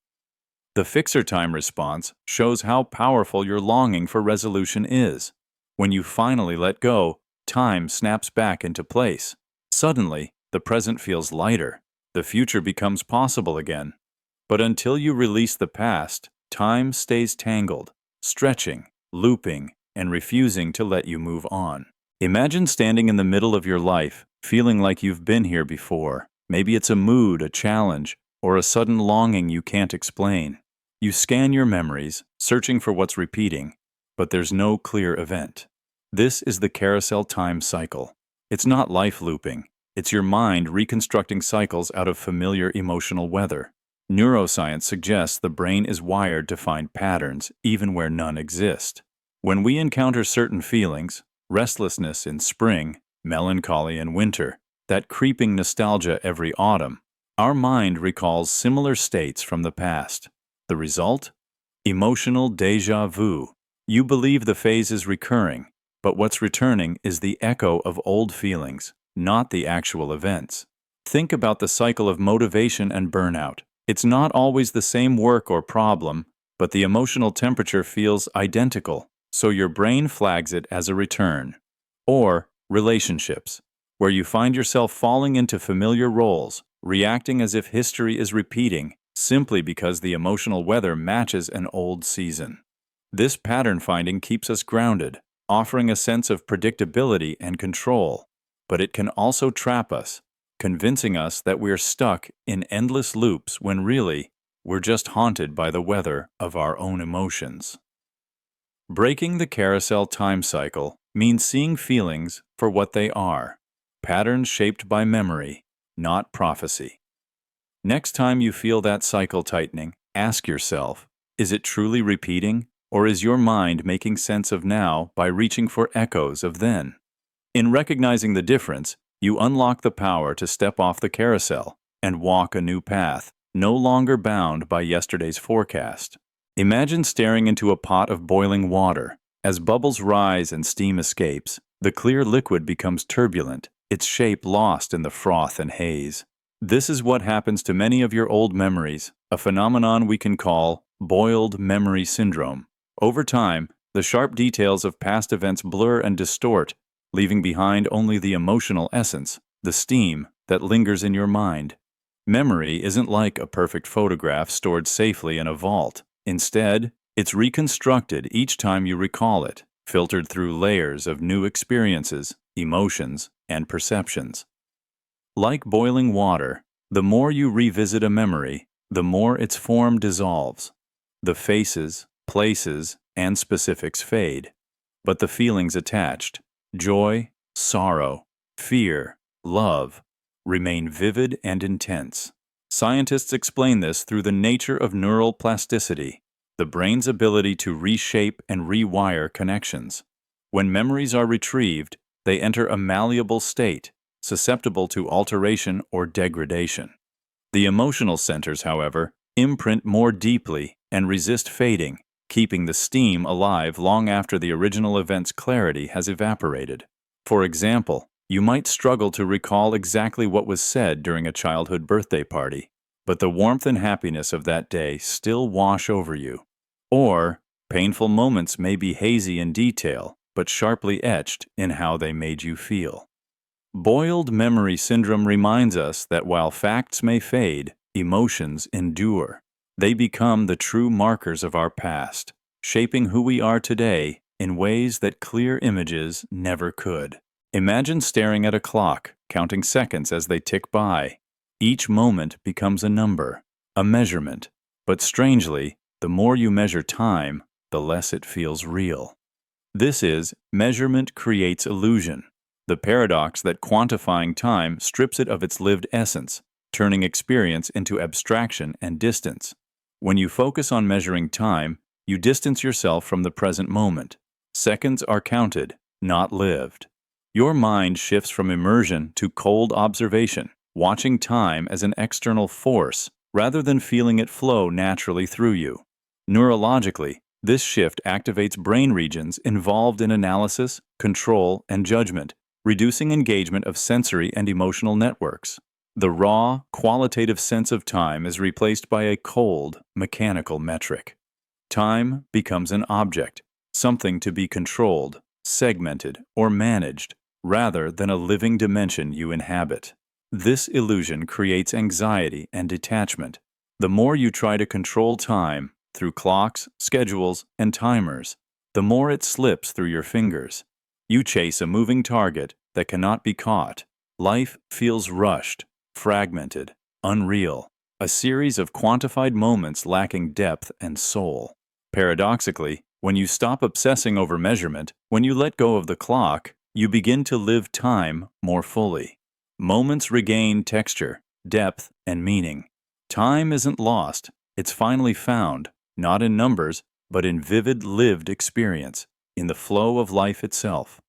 The fixer time response shows how powerful your longing for resolution is. When you finally let go, time snaps back into place. Suddenly, the present feels lighter. The future becomes possible again. But until you release the past, time stays tangled, stretching, looping, and refusing to let you move on. Imagine standing in the middle of your life, feeling like you've been here before. Maybe it's a mood, a challenge, or a sudden longing you can't explain. You scan your memories, searching for what's repeating, but there's no clear event. This is the carousel time cycle. It's not life looping. It's your mind reconstructing cycles out of familiar emotional weather. Neuroscience suggests the brain is wired to find patterns even where none exist. When we encounter certain feelings, restlessness in spring, melancholy in winter, that creeping nostalgia every autumn, our mind recalls similar states from the past. The result? Emotional déjà vu. You believe the phase is recurring, but what's returning is the echo of old feelings, not the actual events. Think about the cycle of motivation and burnout. It's not always the same work or problem, but the emotional temperature feels identical, so your brain flags it as a return. Or relationships, where you find yourself falling into familiar roles, reacting as if history is repeating, simply because the emotional weather matches an old season. This pattern finding keeps us grounded, offering a sense of predictability and control, but it can also trap us, convincing us that we're stuck in endless loops when really, we're just haunted by the weather of our own emotions. Breaking the carousel time cycle means seeing feelings for what they are, patterns shaped by memory, not prophecy. Next time you feel that cycle tightening, ask yourself, is it truly repeating, or is your mind making sense of now by reaching for echoes of then? In recognizing the difference, you unlock the power to step off the carousel and walk a new path, no longer bound by yesterday's forecast. Imagine staring into a pot of boiling water. As bubbles rise and steam escapes, the clear liquid becomes turbulent, its shape lost in the froth and haze. This is what happens to many of your old memories, a phenomenon we can call boiled memory syndrome. Over time, the sharp details of past events blur and distort, leaving behind only the emotional essence, the steam that lingers in your mind. Memory isn't like a perfect photograph stored safely in a vault. Instead, it's reconstructed each time you recall it, filtered through layers of new experiences, emotions, and perceptions. Like boiling water, the more you revisit a memory, the more its form dissolves. The faces, places, and specifics fade, but the feelings attached, joy, sorrow, fear, love, remain vivid and intense. Scientists explain this through the nature of neural plasticity, the brain's ability to reshape and rewire connections. When memories are retrieved, they enter a malleable state, susceptible to alteration or degradation. The emotional centers, however, imprint more deeply and resist fading, keeping the steam alive long after the original event's clarity has evaporated. For example, you might struggle to recall exactly what was said during a childhood birthday party, but the warmth and happiness of that day still wash over you. Or, painful moments may be hazy in detail, but sharply etched in how they made you feel. Boiled memory syndrome reminds us that while facts may fade, emotions endure. They become the true markers of our past, shaping who we are today in ways that clear images never could. Imagine staring at a clock, counting seconds as they tick by. Each moment becomes a number, a measurement. But strangely, the more you measure time, the less it feels real. This is measurement creates illusion, the paradox that quantifying time strips it of its lived essence, turning experience into abstraction and distance. When you focus on measuring time, you distance yourself from the present moment. Seconds are counted, not lived. Your mind shifts from immersion to cold observation, watching time as an external force rather than feeling it flow naturally through you. Neurologically, this shift activates brain regions involved in analysis, control, and judgment, reducing engagement of sensory and emotional networks. The raw, qualitative sense of time is replaced by a cold, mechanical metric. Time becomes an object, something to be controlled, segmented, or managed, rather than a living dimension you inhabit. This illusion creates anxiety and detachment. The more you try to control time, through clocks, schedules, and timers, the more it slips through your fingers. You chase a moving target that cannot be caught. Life feels rushed, fragmented, unreal, a series of quantified moments lacking depth and soul. Paradoxically, when you stop obsessing over measurement, when you let go of the clock, you begin to live time more fully. Moments regain texture, depth, and meaning. Time isn't lost, it's finally found, not in numbers, but in vivid lived experience, in the flow of life itself.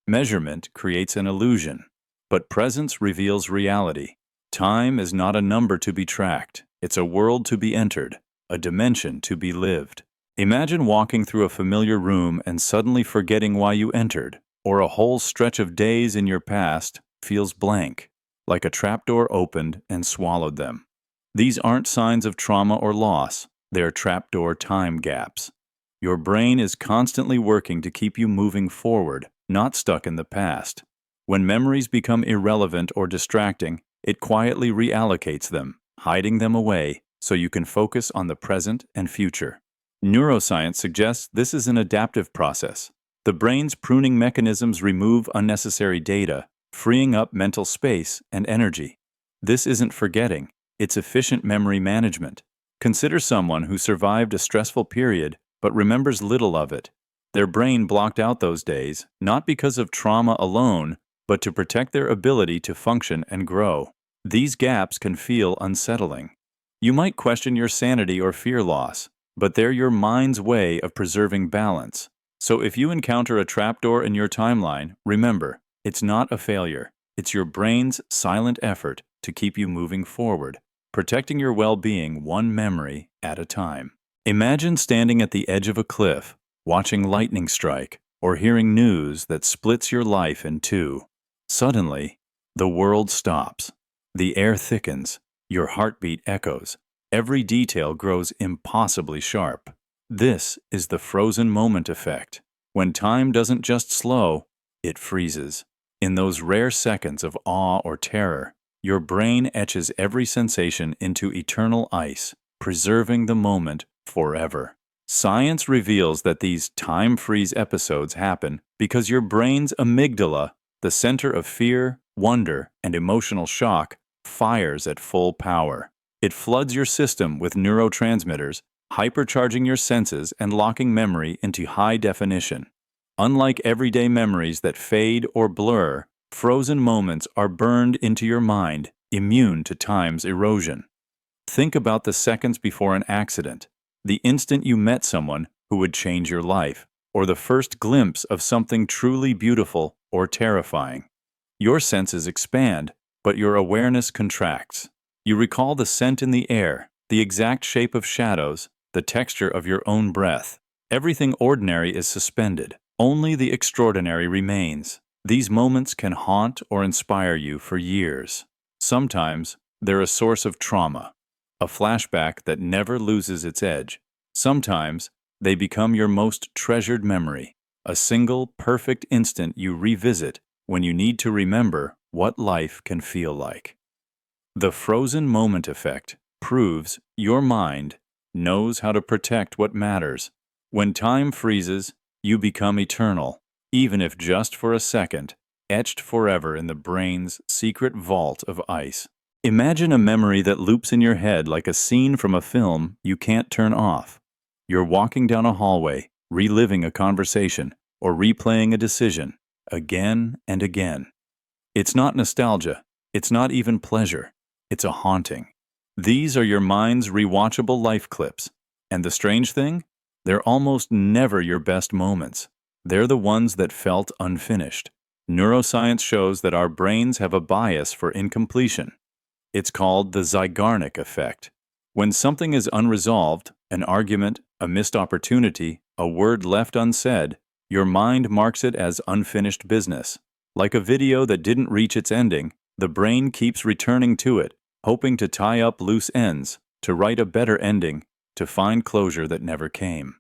Measurement creates an illusion, but presence reveals reality. Time is not a number to be tracked, it's a world to be entered, a dimension to be lived. Imagine walking through a familiar room and suddenly forgetting why you entered, or a whole stretch of days in your past feels blank, like a trapdoor opened and swallowed them. These aren't signs of trauma or loss, they're trapdoor time gaps. Your brain is constantly working to keep you moving forward, not stuck in the past. When memories become irrelevant or distracting, it quietly reallocates them, hiding them away so you can focus on the present and future. Neuroscience suggests this is an adaptive process. The brain's pruning mechanisms remove unnecessary data, freeing up mental space and energy. This isn't forgetting, it's efficient memory management. Consider someone who survived a stressful period but remembers little of it. Their brain blocked out those days, not because of trauma alone, but to protect their ability to function and grow. These gaps can feel unsettling. You might question your sanity or fear loss, but they're your mind's way of preserving balance. So if you encounter a trapdoor in your timeline, remember, it's not a failure. It's your brain's silent effort to keep you moving forward, protecting your well-being one memory at a time. Imagine standing at the edge of a cliff, watching lightning strike, or hearing news that splits your life in two. Suddenly, the world stops. The air thickens. Your heartbeat echoes. Every detail grows impossibly sharp. This is the frozen moment effect. When time doesn't just slow, it freezes. In those rare seconds of awe or terror, your brain etches every sensation into eternal ice, preserving the moment forever. Science reveals that these time freeze episodes happen because your brain's amygdala, the center of fear, wonder, and emotional shock, fires at full power. It floods your system with neurotransmitters, hypercharging your senses and locking memory into high definition. Unlike everyday memories that fade or blur, frozen moments are burned into your mind, immune to time's erosion. Think about the seconds before an accident, the instant you met someone who would change your life, or the first glimpse of something truly beautiful or terrifying. Your senses expand, but your awareness contracts. You recall the scent in the air, the exact shape of shadows, the texture of your own breath. Everything ordinary is suspended. Only the extraordinary remains. These moments can haunt or inspire you for years. Sometimes they're a source of trauma, a flashback that never loses its edge. Sometimes they become your most treasured memory, a single perfect instant you revisit when you need to remember what life can feel like. The frozen moment effect proves your mind knows how to protect what matters. When time freezes, you become eternal, even if just for a second, etched forever in the brain's secret vault of ice. Imagine a memory that loops in your head like a scene from a film you can't turn off. You're walking down a hallway, reliving a conversation, or replaying a decision, again and again. It's not nostalgia. It's not even pleasure. It's a haunting. These are your mind's rewatchable life clips. And the strange thing? They're almost never your best moments. They're the ones that felt unfinished. Neuroscience shows that our brains have a bias for incompletion. It's called the Zeigarnik effect. When something is unresolved, an argument, a missed opportunity, a word left unsaid, your mind marks it as unfinished business. Like a video that didn't reach its ending, the brain keeps returning to it, hoping to tie up loose ends, to write a better ending, to find closure that never came.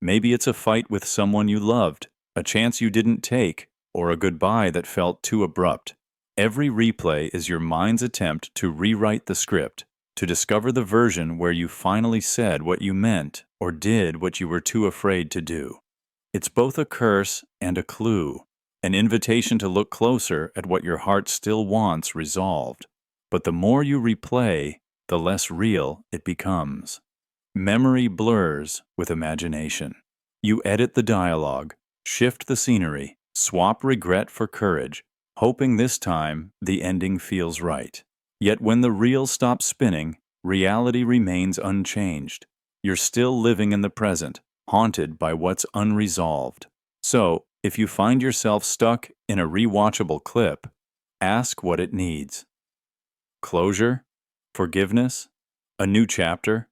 Maybe it's a fight with someone you loved, a chance you didn't take, or a goodbye that felt too abrupt. Every replay is your mind's attempt to rewrite the script, to discover the version where you finally said what you meant or did what you were too afraid to do. It's both a curse and a clue, an invitation to look closer at what your heart still wants resolved. But the more you replay, the less real it becomes. Memory blurs with imagination. You edit the dialogue, shift the scenery, swap regret for courage, hoping this time the ending feels right. Yet when the reel stops spinning, reality remains unchanged. You're still living in the present, haunted by what's unresolved. So, if you find yourself stuck in a rewatchable clip, ask what it needs. Closure? Forgiveness? A new chapter?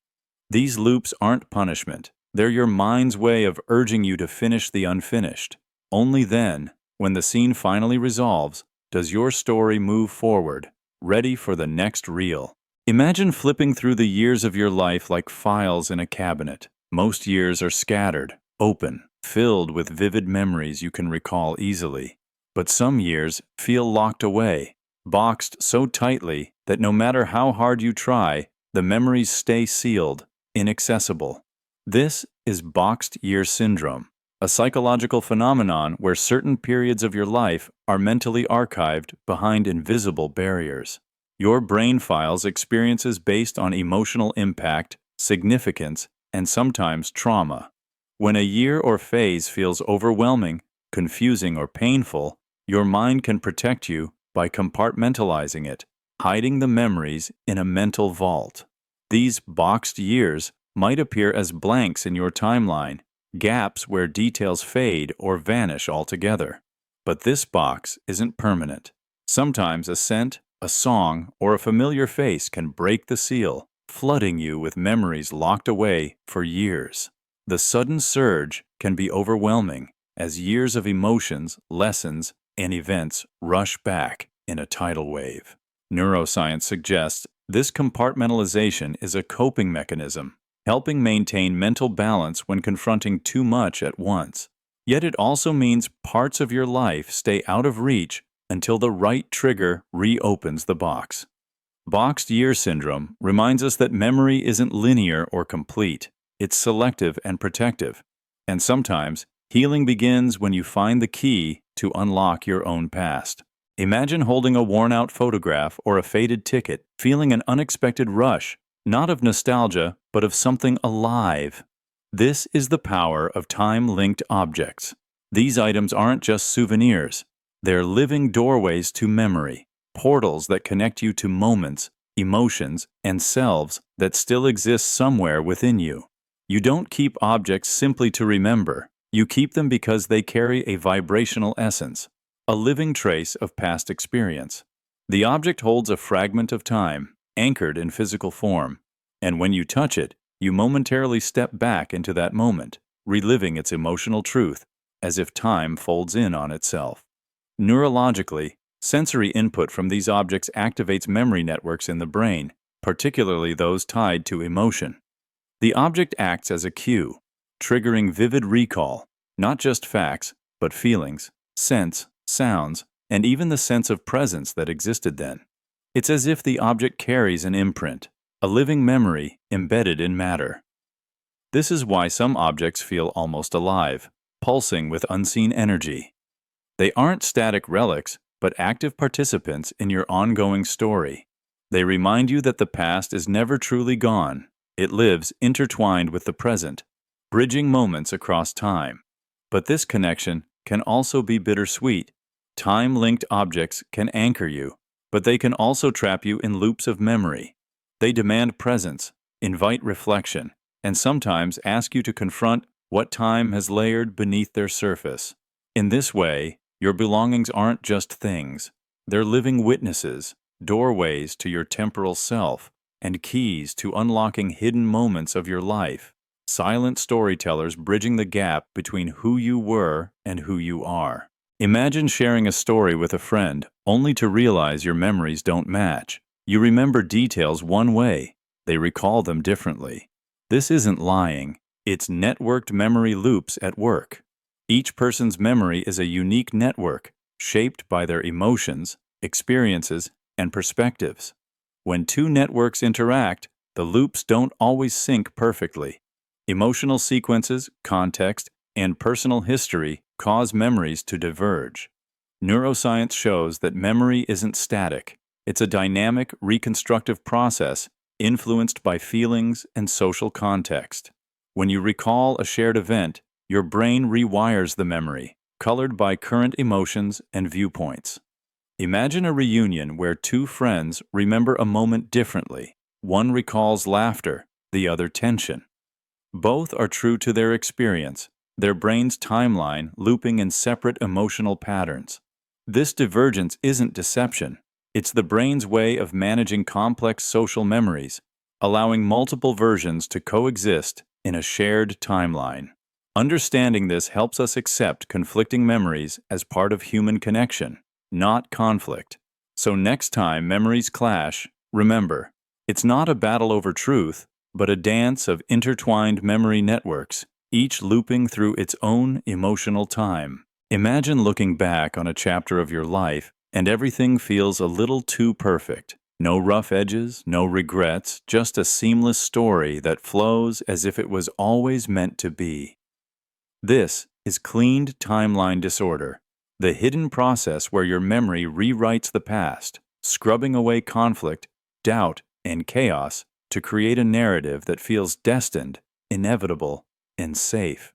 These loops aren't punishment. They're your mind's way of urging you to finish the unfinished. Only then, when the scene finally resolves, does your story move forward, ready for the next reel. Imagine flipping through the years of your life like files in a cabinet. Most years are scattered, open, filled with vivid memories you can recall easily. But some years feel locked away, boxed so tightly that no matter how hard you try, the memories stay sealed, inaccessible. This is boxed year syndrome, a psychological phenomenon where certain periods of your life are mentally archived behind invisible barriers. Your brain files experiences based on emotional impact, significance, and sometimes trauma. When a year or phase feels overwhelming, confusing, or painful, your mind can protect you by compartmentalizing it, hiding the memories in a mental vault. These boxed years might appear as blanks in your timeline, gaps where details fade or vanish altogether. But this box isn't permanent. Sometimes a scent, a song, or a familiar face can break the seal, flooding you with memories locked away for years. The sudden surge can be overwhelming as years of emotions, lessons, and events rush back in a tidal wave. Neuroscience suggests this compartmentalization is a coping mechanism, helping maintain mental balance when confronting too much at once. Yet it also means parts of your life stay out of reach until the right trigger reopens the box. Boxed year syndrome reminds us that memory isn't linear or complete. It's selective and protective. And sometimes, healing begins when you find the key to unlock your own past. Imagine holding a worn-out photograph or a faded ticket, feeling an unexpected rush, not of nostalgia, but of something alive. This is the power of time-linked objects. These items aren't just souvenirs. They're living doorways to memory, portals that connect you to moments, emotions, and selves that still exist somewhere within you. You don't keep objects simply to remember. You keep them because they carry a vibrational essence, a living trace of past experience. The object holds a fragment of time, anchored in physical form, and when you touch it, you momentarily step back into that moment, reliving its emotional truth, as if time folds in on itself. Neurologically, sensory input from these objects activates memory networks in the brain, particularly those tied to emotion. The object acts as a cue, triggering vivid recall, not just facts, but feelings, scents, sounds, and even the sense of presence that existed then. It's as if the object carries an imprint, a living memory embedded in matter. This is why some objects feel almost alive, pulsing with unseen energy. They aren't static relics, but active participants in your ongoing story. They remind you that the past is never truly gone. It lives intertwined with the present, bridging moments across time. But this connection can also be bittersweet. Time-linked objects can anchor you, but they can also trap you in loops of memory. They demand presence, invite reflection, and sometimes ask you to confront what time has layered beneath their surface. In this way, your belongings aren't just things. They're living witnesses, doorways to your temporal self, and keys to unlocking hidden moments of your life. Silent storytellers bridging the gap between who you were and who you are. Imagine sharing a story with a friend, only to realize your memories don't match. You remember details one way, they recall them differently. This isn't lying, it's networked memory loops at work. Each person's memory is a unique network, shaped by their emotions, experiences, and perspectives. When two networks interact, the loops don't always sync perfectly. Emotional sequences, context, and personal history cause memories to diverge. Neuroscience shows that memory isn't static. It's a dynamic, reconstructive process influenced by feelings and social context. When you recall a shared event, your brain rewires the memory, colored by current emotions and viewpoints. Imagine a reunion where two friends remember a moment differently. One recalls laughter, the other tension. Both are true to their experience, their brain's timeline looping in separate emotional patterns. This divergence isn't deception. It's the brain's way of managing complex social memories, allowing multiple versions to coexist in a shared timeline. Understanding this helps us accept conflicting memories as part of human connection, not conflict. So next time memories clash, remember, it's not a battle over truth, but a dance of intertwined memory networks, each looping through its own emotional time. Imagine looking back on a chapter of your life and everything feels a little too perfect. No rough edges, no regrets, just a seamless story that flows as if it was always meant to be. This is cleaned timeline disorder, the hidden process where your memory rewrites the past, scrubbing away conflict, doubt, and chaos to create a narrative that feels destined, inevitable, and safe.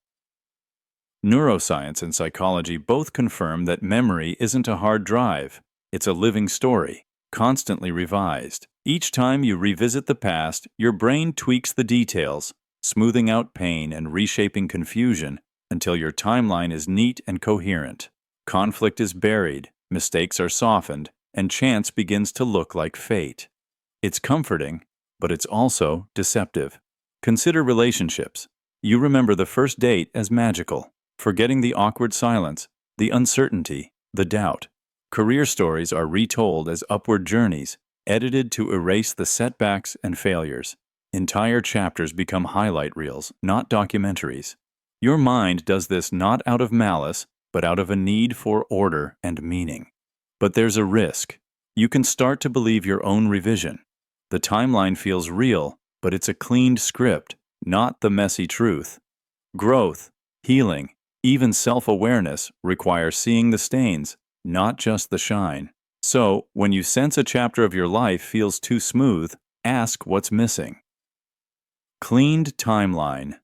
Neuroscience and psychology both confirm that memory isn't a hard drive. It's a living story, constantly revised. Each time you revisit the past, your brain tweaks the details, smoothing out pain and reshaping confusion until your timeline is neat and coherent. Conflict is buried, mistakes are softened, and chance begins to look like fate. It's comforting, but it's also deceptive. Consider relationships. You remember the first date as magical, forgetting the awkward silence, the uncertainty, the doubt. Career stories are retold as upward journeys, edited to erase the setbacks and failures. Entire chapters become highlight reels, not documentaries. Your mind does this not out of malice, but out of a need for order and meaning. But there's a risk. You can start to believe your own revision. The timeline feels real, but it's a cleaned script, not the messy truth. Growth, healing, even self-awareness require seeing the stains, not just the shine. So, when you sense a chapter of your life feels too smooth, ask what's missing. Cleaned timeline.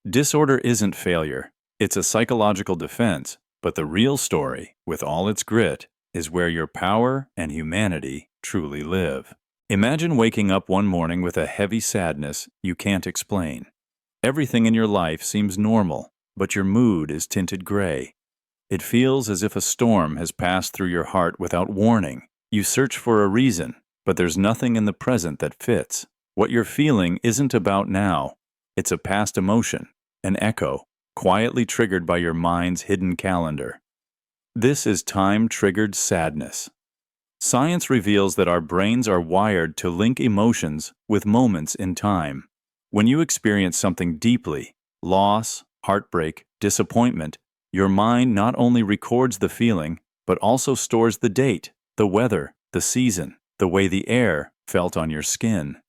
Disorder isn't failure. It's a psychological defense, but the real story, with all its grit, is where your power and humanity truly live. Imagine waking up one morning with a heavy sadness you can't explain. Everything in your life seems normal, but your mood is tinted gray. It feels as if a storm has passed through your heart without warning. You search for a reason, but there's nothing in the present that fits. What you're feeling isn't about now. It's a past emotion, an echo, quietly triggered by your mind's hidden calendar. This is time-triggered sadness. Science reveals that our brains are wired to link emotions with moments in time. When you experience something deeply, loss, heartbreak, disappointment, your mind not only records the feeling, but also stores the date, the weather, the season, the way the air felt on your skin.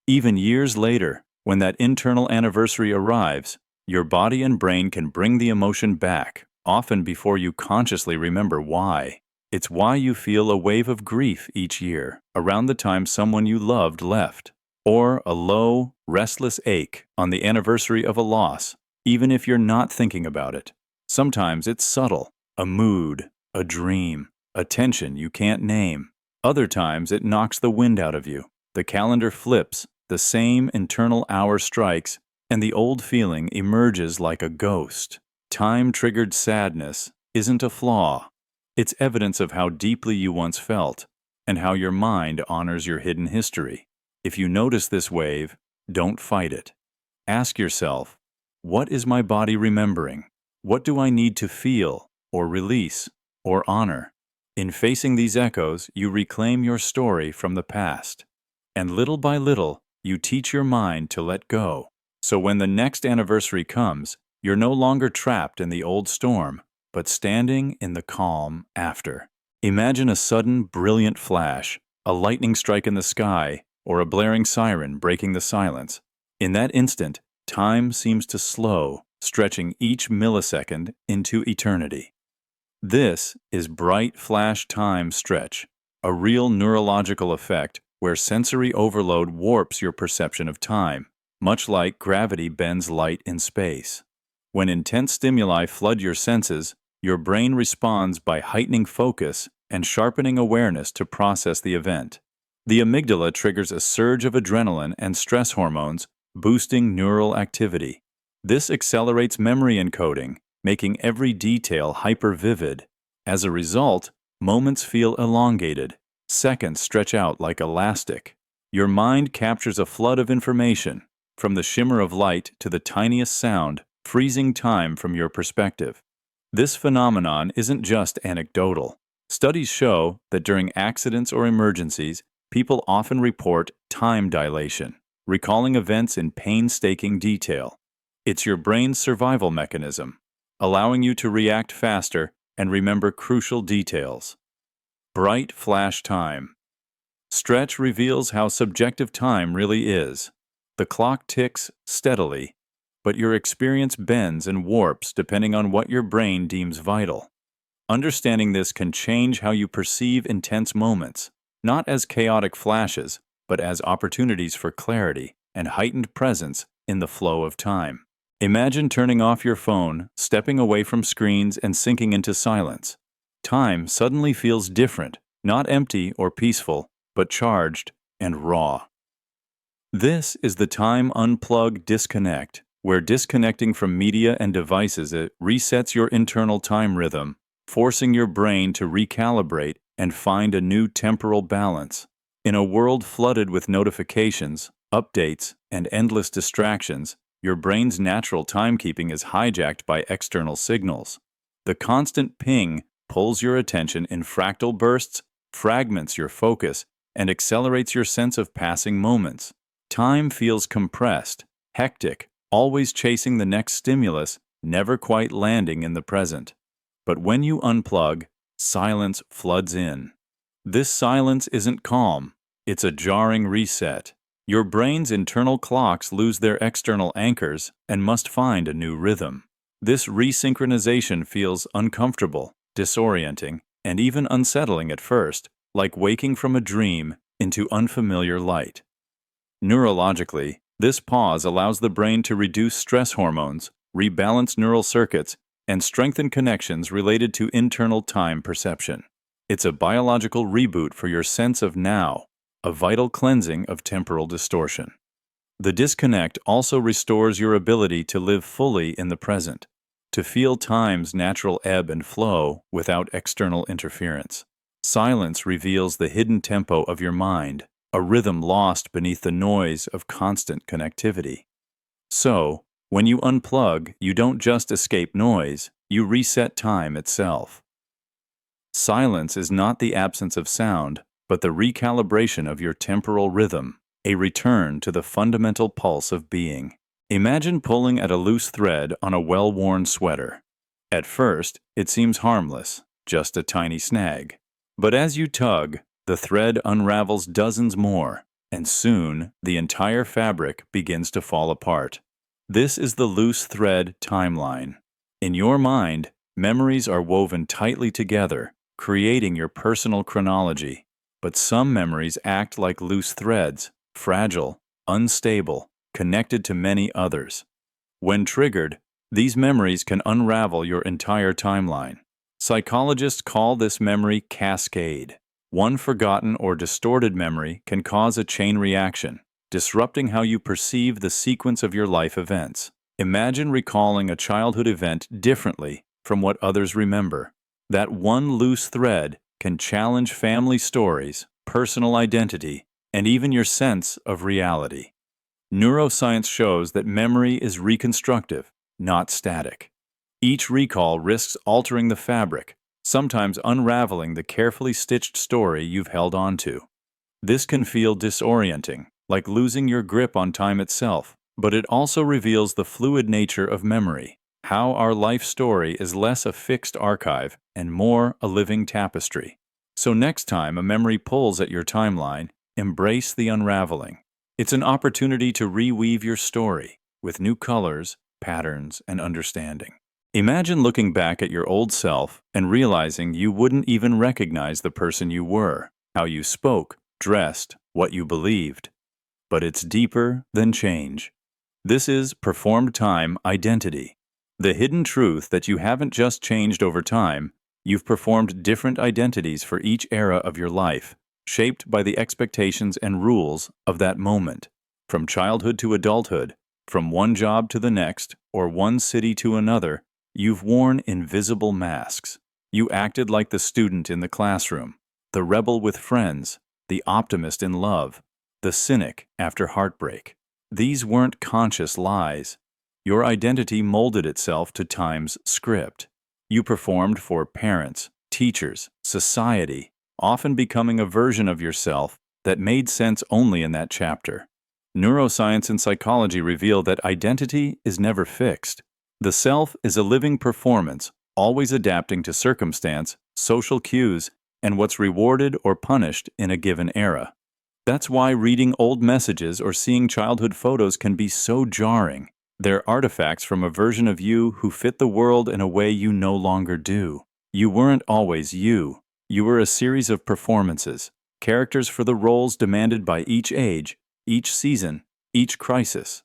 Even years later, when that internal anniversary arrives, your body and brain can bring the emotion back, often before you consciously remember why. It's why you feel a wave of grief each year, around the time someone you loved left, or a low, restless ache on the anniversary of a loss, even if you're not thinking about it. Sometimes it's subtle, a mood, a dream, a tension you can't name. Other times it knocks the wind out of you. The calendar flips, the same internal hour strikes, and the old feeling emerges like a ghost. Time-triggered sadness isn't a flaw. It's evidence of how deeply you once felt, and how your mind honors your hidden history. If you notice this wave, don't fight it. Ask yourself, what is my body remembering? What do I need to feel, or release, or honor? In facing these echoes, you reclaim your story from the past. And little by little, you teach your mind to let go. So when the next anniversary comes, you're no longer trapped in the old storm, but standing in the calm after. Imagine a sudden, brilliant flash, a lightning strike in the sky, or a blaring siren breaking the silence. In that instant, time seems to slow, stretching each millisecond into eternity. This is bright flash time stretch, a real neurological effect where sensory overload warps your perception of time, much like gravity bends light in space. When intense stimuli flood your senses, your brain responds by heightening focus and sharpening awareness to process the event. The amygdala triggers a surge of adrenaline and stress hormones, boosting neural activity. This accelerates memory encoding, making every detail hyper-vivid. As a result, moments feel elongated, seconds stretch out like elastic. Your mind captures a flood of information, from the shimmer of light to the tiniest sound, freezing time from your perspective. This phenomenon isn't just anecdotal. Studies show that during accidents or emergencies, people often report time dilation, recalling events in painstaking detail. It's your brain's survival mechanism, allowing you to react faster and remember crucial details. Bright flash time. Stretch reveals how subjective time really is. The clock ticks steadily, but your experience bends and warps depending on what your brain deems vital. Understanding this can change how you perceive intense moments, not as chaotic flashes, but as opportunities for clarity and heightened presence in the flow of time. Imagine turning off your phone, stepping away from screens, and sinking into silence. Time suddenly feels different, not empty or peaceful, but charged and raw. This is the time unplug disconnect, where disconnecting from media and devices it resets your internal time rhythm, forcing your brain to recalibrate and find a new temporal balance. In a world flooded with notifications, updates, and endless distractions, your brain's natural timekeeping is hijacked by external signals. The constant ping pulls your attention in fractal bursts, fragments your focus, and accelerates your sense of passing moments. Time feels compressed, hectic, always chasing the next stimulus, never quite landing in the present. But when you unplug, silence floods in. This silence isn't calm, it's a jarring reset. Your brain's internal clocks lose their external anchors and must find a new rhythm. This resynchronization feels uncomfortable, disorienting, and even unsettling at first, like waking from a dream into unfamiliar light. Neurologically, this pause allows the brain to reduce stress hormones, rebalance neural circuits, and strengthen connections related to internal time perception. It's a biological reboot for your sense of now, a vital cleansing of temporal distortion. The disconnect also restores your ability to live fully in the present, to feel time's natural ebb and flow without external interference. Silence reveals the hidden tempo of your mind, a rhythm lost beneath the noise of constant connectivity. So, When you unplug, you don't just escape noise, you reset time itself. Silence is not the absence of sound, but the recalibration of your temporal rhythm, a return to the fundamental pulse of being. Imagine pulling at a loose thread on a well-worn sweater. At first, it seems harmless, just a tiny snag. But as you tug, the thread unravels dozens more, and soon the entire fabric begins to fall apart. This is the loose thread timeline. In your mind, memories are woven tightly together, creating your personal chronology. But some memories act like loose threads, fragile, unstable, connected to many others. When triggered, these memories can unravel your entire timeline. Psychologists call this memory cascade. One forgotten or distorted memory can cause a chain reaction, disrupting how you perceive the sequence of your life events. Imagine recalling a childhood event differently from what others remember. That one loose thread can challenge family stories, personal identity, and even your sense of reality. Neuroscience shows that memory is reconstructive, not static. Each recall risks altering the fabric, sometimes unraveling the carefully stitched story you've held onto. This can feel disorienting, like losing your grip on time itself, but it also reveals the fluid nature of memory, how our life story is less a fixed archive and more a living tapestry. So next time a memory pulls at your timeline, embrace the unraveling. It's an opportunity to reweave your story with new colors, patterns, and understanding. Imagine looking back at your old self and realizing you wouldn't even recognize the person you were, how you spoke, dressed, what you believed. But it's deeper than change. This is performed time identity. The hidden truth that you haven't just changed over time, you've performed different identities for each era of your life, shaped by the expectations and rules of that moment. From childhood to adulthood, from one job to the next, or one city to another, you've worn invisible masks. You acted like the student in the classroom, the rebel with friends, the optimist in love, the cynic after heartbreak. These weren't conscious lies. Your identity molded itself to time's script. You performed for parents, teachers, society, often becoming a version of yourself that made sense only in that chapter. Neuroscience and psychology reveal that identity is never fixed. The self is a living performance, always adapting to circumstance, social cues, and what's rewarded or punished in a given era. That's why reading old messages or seeing childhood photos can be so jarring. They're artifacts from a version of you who fit the world in a way you no longer do. You weren't always you. You were a series of performances, characters for the roles demanded by each age, each season, each crisis.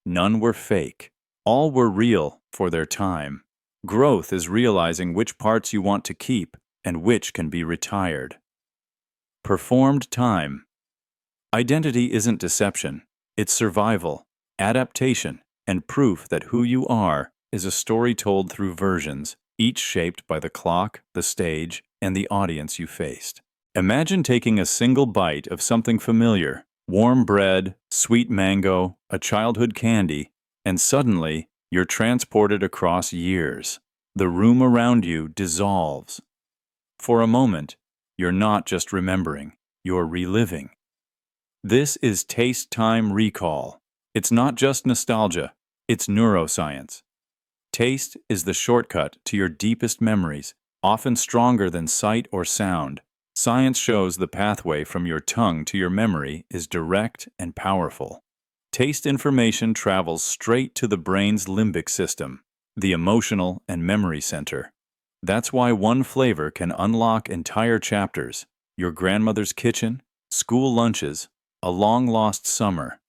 None were fake. All were real for their time. Growth is realizing which parts you want to keep and which can be retired. Performed time. Identity isn't deception. It's survival, adaptation, and proof that who you are is a story told through versions, each shaped by the clock, the stage, and the audience you faced. Imagine taking a single bite of something familiar, warm bread, sweet mango, a childhood candy, and suddenly you're transported across years. The room around you dissolves. For a moment, you're not just remembering, you're reliving. This is taste time recall. It's not just nostalgia, it's neuroscience. Taste is the shortcut to your deepest memories, often stronger than sight or sound. Science shows the pathway from your tongue to your memory is direct and powerful. Taste information travels straight to the brain's limbic system, the emotional and memory center. That's why one flavor can unlock entire chapters: your grandmother's kitchen, school lunches, a long-lost summer.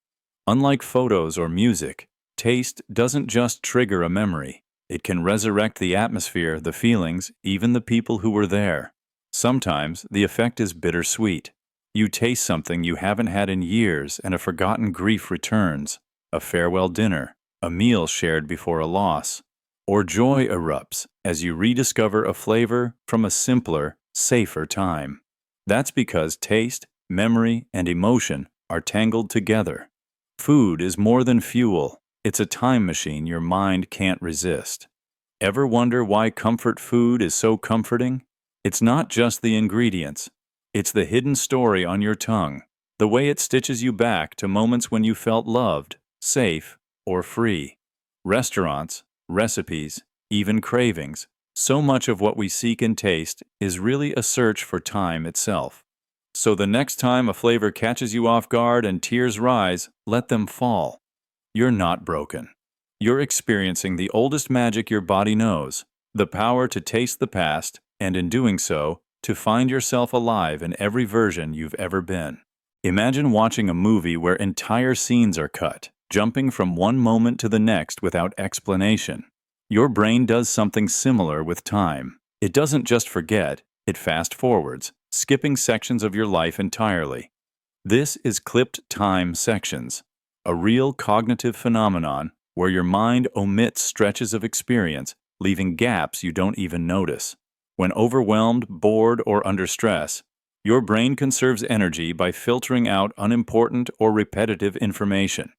Unlike photos or music, taste doesn't just trigger a memory. It can resurrect the atmosphere, the feelings, even the people who were there. Sometimes the effect is bittersweet. You taste something you haven't had in years and a forgotten grief returns, a farewell dinner, a meal shared before a loss, or joy erupts as you rediscover a flavor from a simpler, safer time. That's because taste, memory, and emotion are tangled together. Food is more than fuel. It's a time machine your mind can't resist. Ever wonder why comfort food is so comforting? It's not just the ingredients. It's the hidden story on your tongue, the way it stitches you back to moments when you felt loved, safe, or free. Restaurants, recipes, even cravings, so much of what we seek and taste is really a search for time itself. So the next time a flavor catches you off guard and tears rise, let them fall. You're not broken. You're experiencing the oldest magic your body knows, the power to taste the past, and in doing so, to find yourself alive in every version you've ever been. Imagine watching a movie where entire scenes are cut, jumping from one moment to the next without explanation. Your brain does something similar with time. It doesn't just forget, it fast-forwards, skipping sections of your life entirely. This is clipped time sections, a real cognitive phenomenon where your mind omits stretches of experience, leaving gaps you don't even notice. When overwhelmed, bored, or under stress, your brain conserves energy by filtering out unimportant or repetitive information.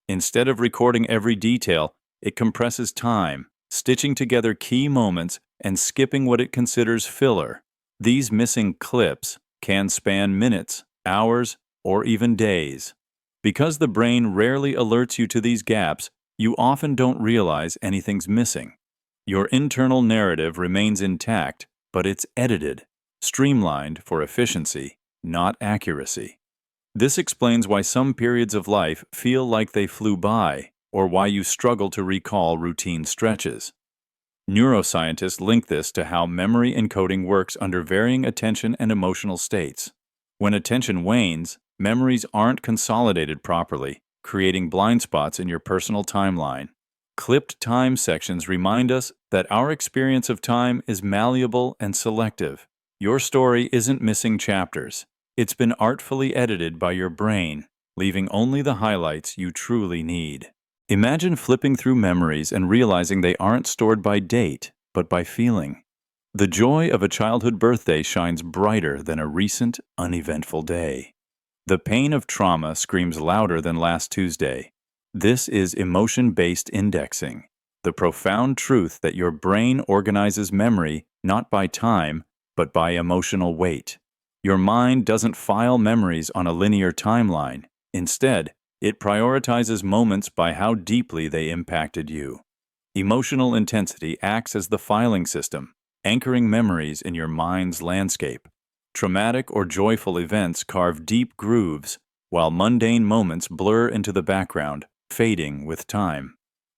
Instead of recording every detail, it compresses time, stitching together key moments and skipping what it considers filler. These missing clips can span minutes, hours, or even days. Because the brain rarely alerts you to these gaps, you often don't realize anything's missing. Your internal narrative remains intact, but it's edited, streamlined for efficiency, not accuracy. This explains why some periods of life feel like they flew by, or why you struggle to recall routine stretches. Neuroscientists link this to how memory encoding works under varying attention and emotional states. When attention wanes, memories aren't consolidated properly, creating blind spots in your personal timeline. Clipped time sections remind us that our experience of time is malleable and selective. Your story isn't missing chapters. It's been artfully edited by your brain, leaving only the highlights you truly need. Imagine flipping through memories and realizing they aren't stored by date, but by feeling. The joy of a childhood birthday shines brighter than a recent, uneventful day. The pain of trauma screams louder than last Tuesday. This is emotion-based indexing, the profound truth that your brain organizes memory not by time, but by emotional weight. Your mind doesn't file memories on a linear timeline. Instead, it prioritizes moments by how deeply they impacted you. Emotional intensity acts as the filing system, anchoring memories in your mind's landscape. Traumatic or joyful events carve deep grooves, while mundane moments blur into the background, fading with time.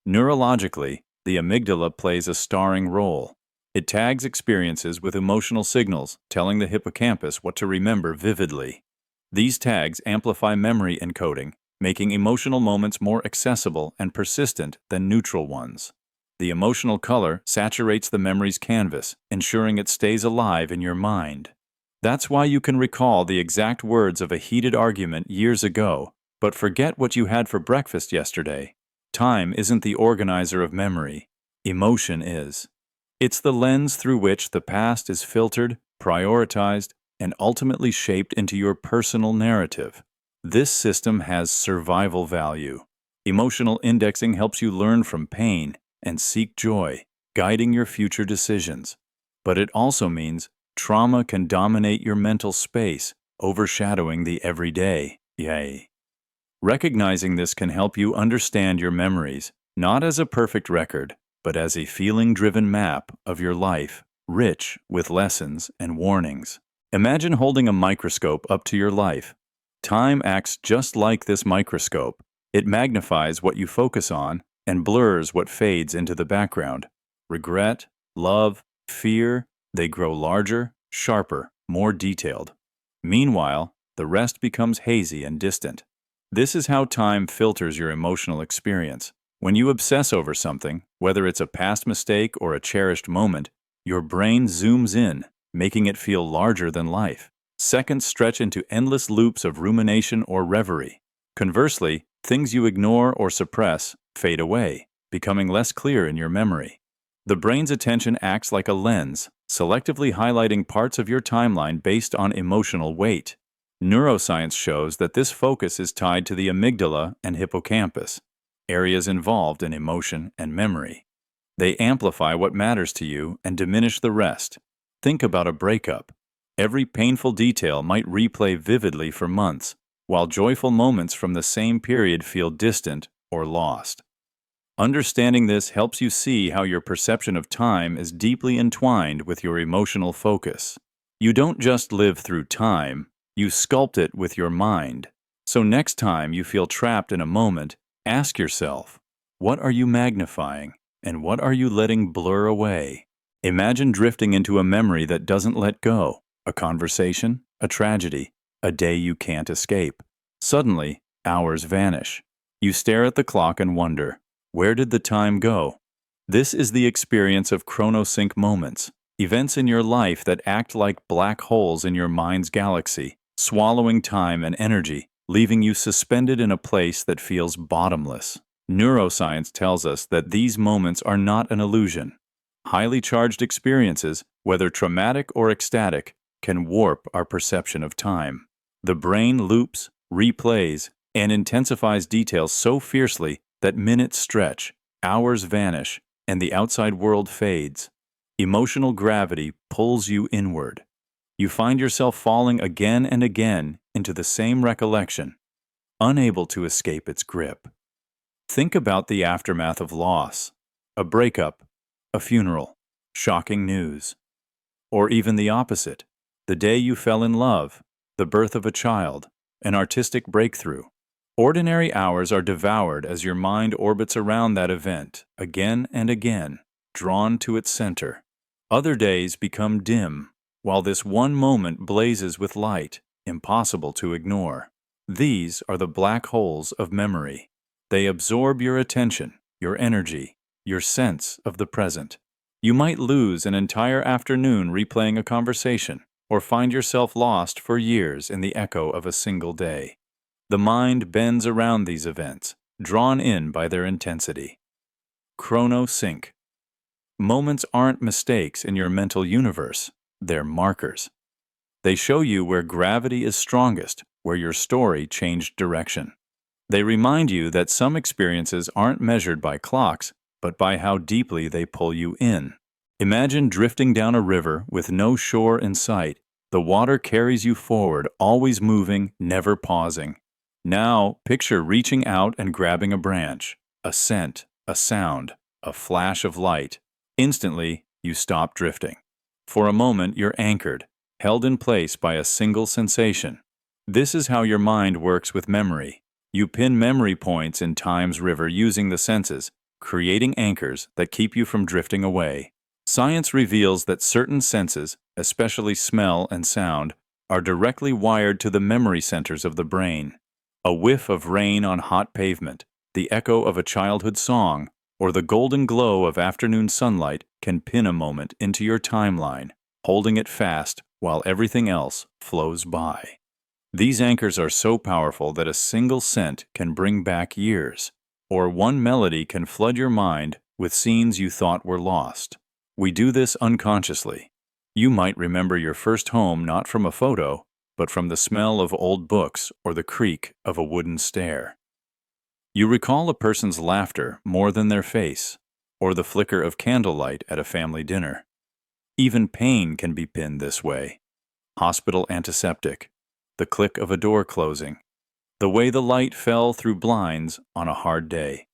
Neurologically, the amygdala plays a starring role. It tags experiences with emotional signals, telling the hippocampus what to remember vividly. These tags amplify memory encoding, making emotional moments more accessible and persistent than neutral ones. The emotional color saturates the memory's canvas, ensuring it stays alive in your mind. That's why you can recall the exact words of a heated argument years ago, but forget what you had for breakfast yesterday. Time isn't the organizer of memory. Emotion is. It's the lens through which the past is filtered, prioritized, and ultimately shaped into your personal narrative. This system has survival value. Emotional indexing helps you learn from pain and seek joy, guiding your future decisions. But it also means trauma can dominate your mental space, overshadowing the everyday. Yay. Recognizing this can help you understand your memories, not as a perfect record, but as a feeling-driven map of your life, rich with lessons and warnings. Imagine holding a microscope up to your life. Time acts just like this microscope. It magnifies what you focus on and blurs what fades into the background. Regret, love, fear, they grow larger, sharper, more detailed. Meanwhile, the rest becomes hazy and distant. This is how time filters your emotional experience. When you obsess over something, whether it's a past mistake or a cherished moment, your brain zooms in, making it feel larger than life. Seconds stretch into endless loops of rumination or reverie. Conversely, things you ignore or suppress fade away, becoming less clear in your memory. The brain's attention acts like a lens, selectively highlighting parts of your timeline based on emotional weight. Neuroscience shows that this focus is tied to the amygdala and hippocampus, areas involved in emotion and memory. They amplify what matters to you and diminish the rest. Think about a breakup. Every painful detail might replay vividly for months, while joyful moments from the same period feel distant or lost. Understanding this helps you see how your perception of time is deeply entwined with your emotional focus. You don't just live through time, you sculpt it with your mind. So next time you feel trapped in a moment, ask yourself, what are you magnifying and what are you letting blur away? Imagine drifting into a memory that doesn't let go, a conversation, a tragedy, a day you can't escape. Suddenly, hours vanish. You stare at the clock and wonder, where did the time go? This is the experience of Chrono-Sink moments, events in your life that act like black holes in your mind's galaxy, swallowing time and energy, leaving you suspended in a place that feels bottomless. Neuroscience tells us that these moments are not an illusion. Highly charged experiences, whether traumatic or ecstatic, can warp our perception of time. The brain loops, replays, and intensifies details so fiercely that minutes stretch, hours vanish, and the outside world fades. Emotional gravity pulls you inward. You find yourself falling again and again into the same recollection, unable to escape its grip. Think about the aftermath of loss, a breakup, a funeral, shocking news. Or even the opposite, the day you fell in love, the birth of a child, an artistic breakthrough. Ordinary hours are devoured as your mind orbits around that event, again and again, drawn to its center. Other days become dim, while this one moment blazes with light, impossible to ignore. These are the black holes of memory. They absorb your attention, your energy, your sense of the present. You might lose an entire afternoon replaying a conversation, or find yourself lost for years in the echo of a single day. The mind bends around these events, drawn in by their intensity. Chrono-Sink. Moments aren't mistakes in your mental universe, they're markers. They show you where gravity is strongest, where your story changed direction. They remind you that some experiences aren't measured by clocks, but by how deeply they pull you in. Imagine drifting down a river with no shore in sight. The water carries you forward, always moving, never pausing. Now, picture reaching out and grabbing a branch, a scent, a sound, a flash of light. Instantly, you stop drifting. For a moment, you're anchored, held in place by a single sensation. This is how your mind works with memory. You pin memory points in time's river using the senses, creating anchors that keep you from drifting away. Science reveals that certain senses, especially smell and sound, are directly wired to the memory centers of the brain. A whiff of rain on hot pavement, the echo of a childhood song, or the golden glow of afternoon sunlight can pin a moment into your timeline, holding it fast while everything else flows by. These anchors are so powerful that a single scent can bring back years, or one melody can flood your mind with scenes you thought were lost. We do this unconsciously. You might remember your first home not from a photo, but from the smell of old books or the creak of a wooden stair. You recall a person's laughter more than their face, or the flicker of candlelight at a family dinner. Even pain can be pinned this way. Hospital antiseptic, the click of a door closing, the way the light fell through blinds on a hard day.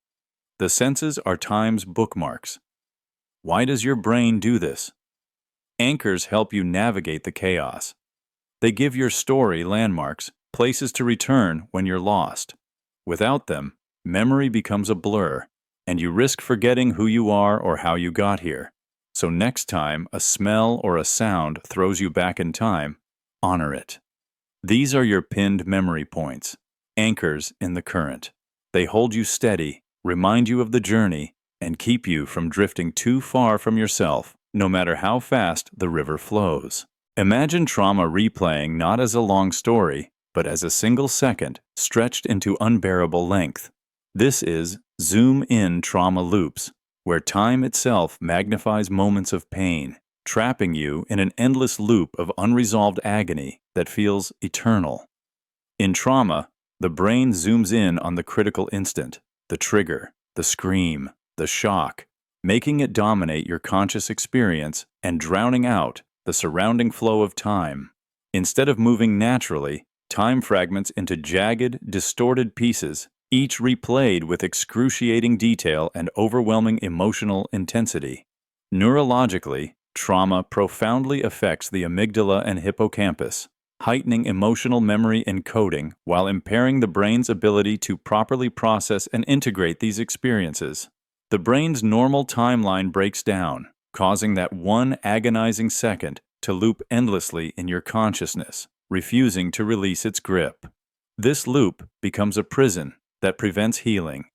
The senses are time's bookmarks. Why does your brain do this? Anchors help you navigate the chaos. They give your story landmarks, places to return when you're lost. Without them, memory becomes a blur, and you risk forgetting who you are or how you got here. So next time a smell or a sound throws you back in time, honor it. These are your pinned memory points, anchors in the current. They hold you steady, remind you of the journey, and keep you from drifting too far from yourself, no matter how fast the river flows. Imagine trauma replaying not as a long story, but as a single second stretched into unbearable length. This is zoom-in trauma loops, where time itself magnifies moments of pain, trapping you in an endless loop of unresolved agony that feels eternal. In trauma, the brain zooms in on the critical instant, the trigger, the scream, the shock, making it dominate your conscious experience and drowning out the surrounding flow of time. Instead of moving naturally, time fragments into jagged, distorted pieces, each replayed with excruciating detail and overwhelming emotional intensity. Neurologically, trauma profoundly affects the amygdala and hippocampus, heightening emotional memory encoding while impairing the brain's ability to properly process and integrate these experiences. The brain's normal timeline breaks down, causing that one agonizing second to loop endlessly in your consciousness, refusing to release its grip. This loop becomes a prison that prevents healing.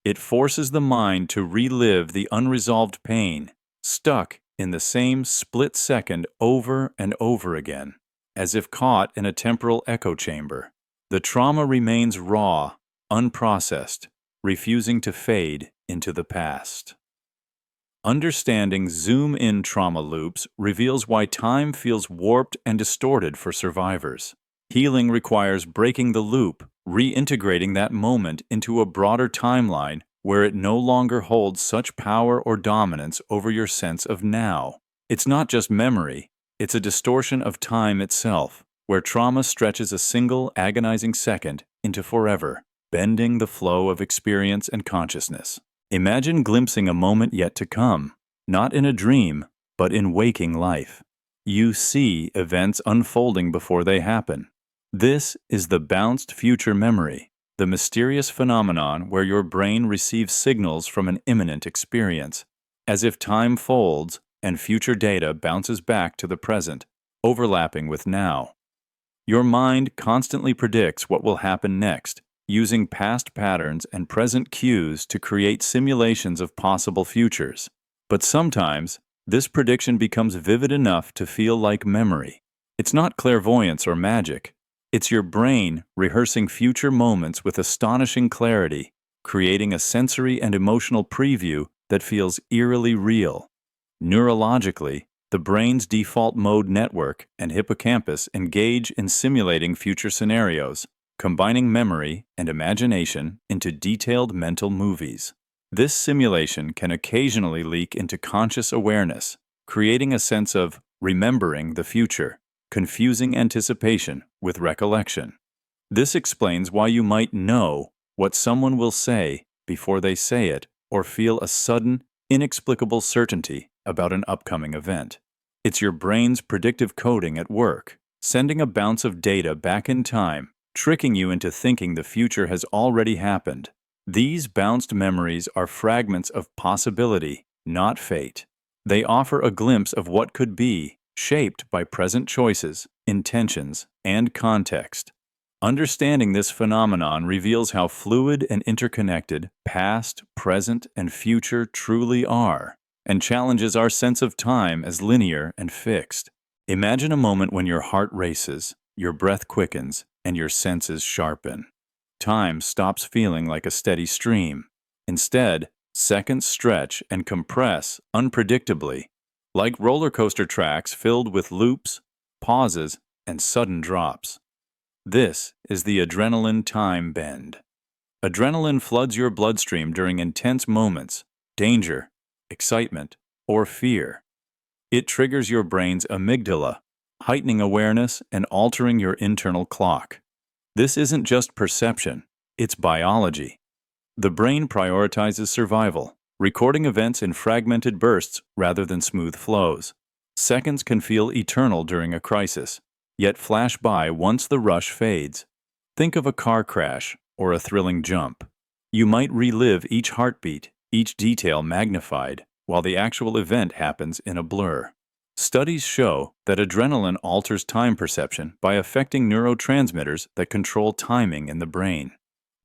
It forces the mind to relive the unresolved pain, stuck in the same split second over and over again, as if caught in a temporal echo chamber. The trauma remains raw, unprocessed, refusing to fade into the past. Understanding zoom-in trauma loops reveals why time feels warped and distorted for survivors. Healing requires breaking the loop, reintegrating that moment into a broader timeline where it no longer holds such power or dominance over your sense of now. It's not just memory, it's a distortion of time itself, where trauma stretches a single agonizing second into forever, bending the flow of experience and consciousness. Imagine glimpsing a moment yet to come, not in a dream, but in waking life. You see events unfolding before they happen. This is the bounced future memory, the mysterious phenomenon where your brain receives signals from an imminent experience, as if time folds and future data bounces back to the present, overlapping with now. Your mind constantly predicts what will happen next, using past patterns and present cues to create simulations of possible futures. But sometimes, this prediction becomes vivid enough to feel like memory. It's not clairvoyance or magic. It's your brain rehearsing future moments with astonishing clarity, creating a sensory and emotional preview that feels eerily real. Neurologically, the brain's default mode network and hippocampus engage in simulating future scenarios, combining memory and imagination into detailed mental movies. This simulation can occasionally leak into conscious awareness, creating a sense of remembering the future, confusing anticipation with recollection. This explains why you might know what someone will say before they say it, or feel a sudden, inexplicable certainty about an upcoming event. It's your brain's predictive coding at work, sending a bounce of data back in time, tricking you into thinking the future has already happened. These bounced memories are fragments of possibility, not fate. They offer a glimpse of what could be, shaped by present choices, intentions, and context. Understanding this phenomenon reveals how fluid and interconnected past, present, and future truly are, and challenges our sense of time as linear and fixed. Imagine a moment when your heart races, your breath quickens, and your senses sharpen. Time stops feeling like a steady stream. Instead, seconds stretch and compress unpredictably, like roller coaster tracks filled with loops, pauses, and sudden drops. This is the adrenaline time bend. Adrenaline floods your bloodstream during intense moments, danger, excitement, or fear. It triggers your brain's amygdala, heightening awareness and altering your internal clock. This isn't just perception, it's biology. The brain prioritizes survival, recording events in fragmented bursts rather than smooth flows. Seconds can feel eternal during a crisis, yet flash by once the rush fades. Think of a car crash or a thrilling jump. You might relive each heartbeat, each detail magnified, while the actual event happens in a blur. Studies show that adrenaline alters time perception by affecting neurotransmitters that control timing in the brain.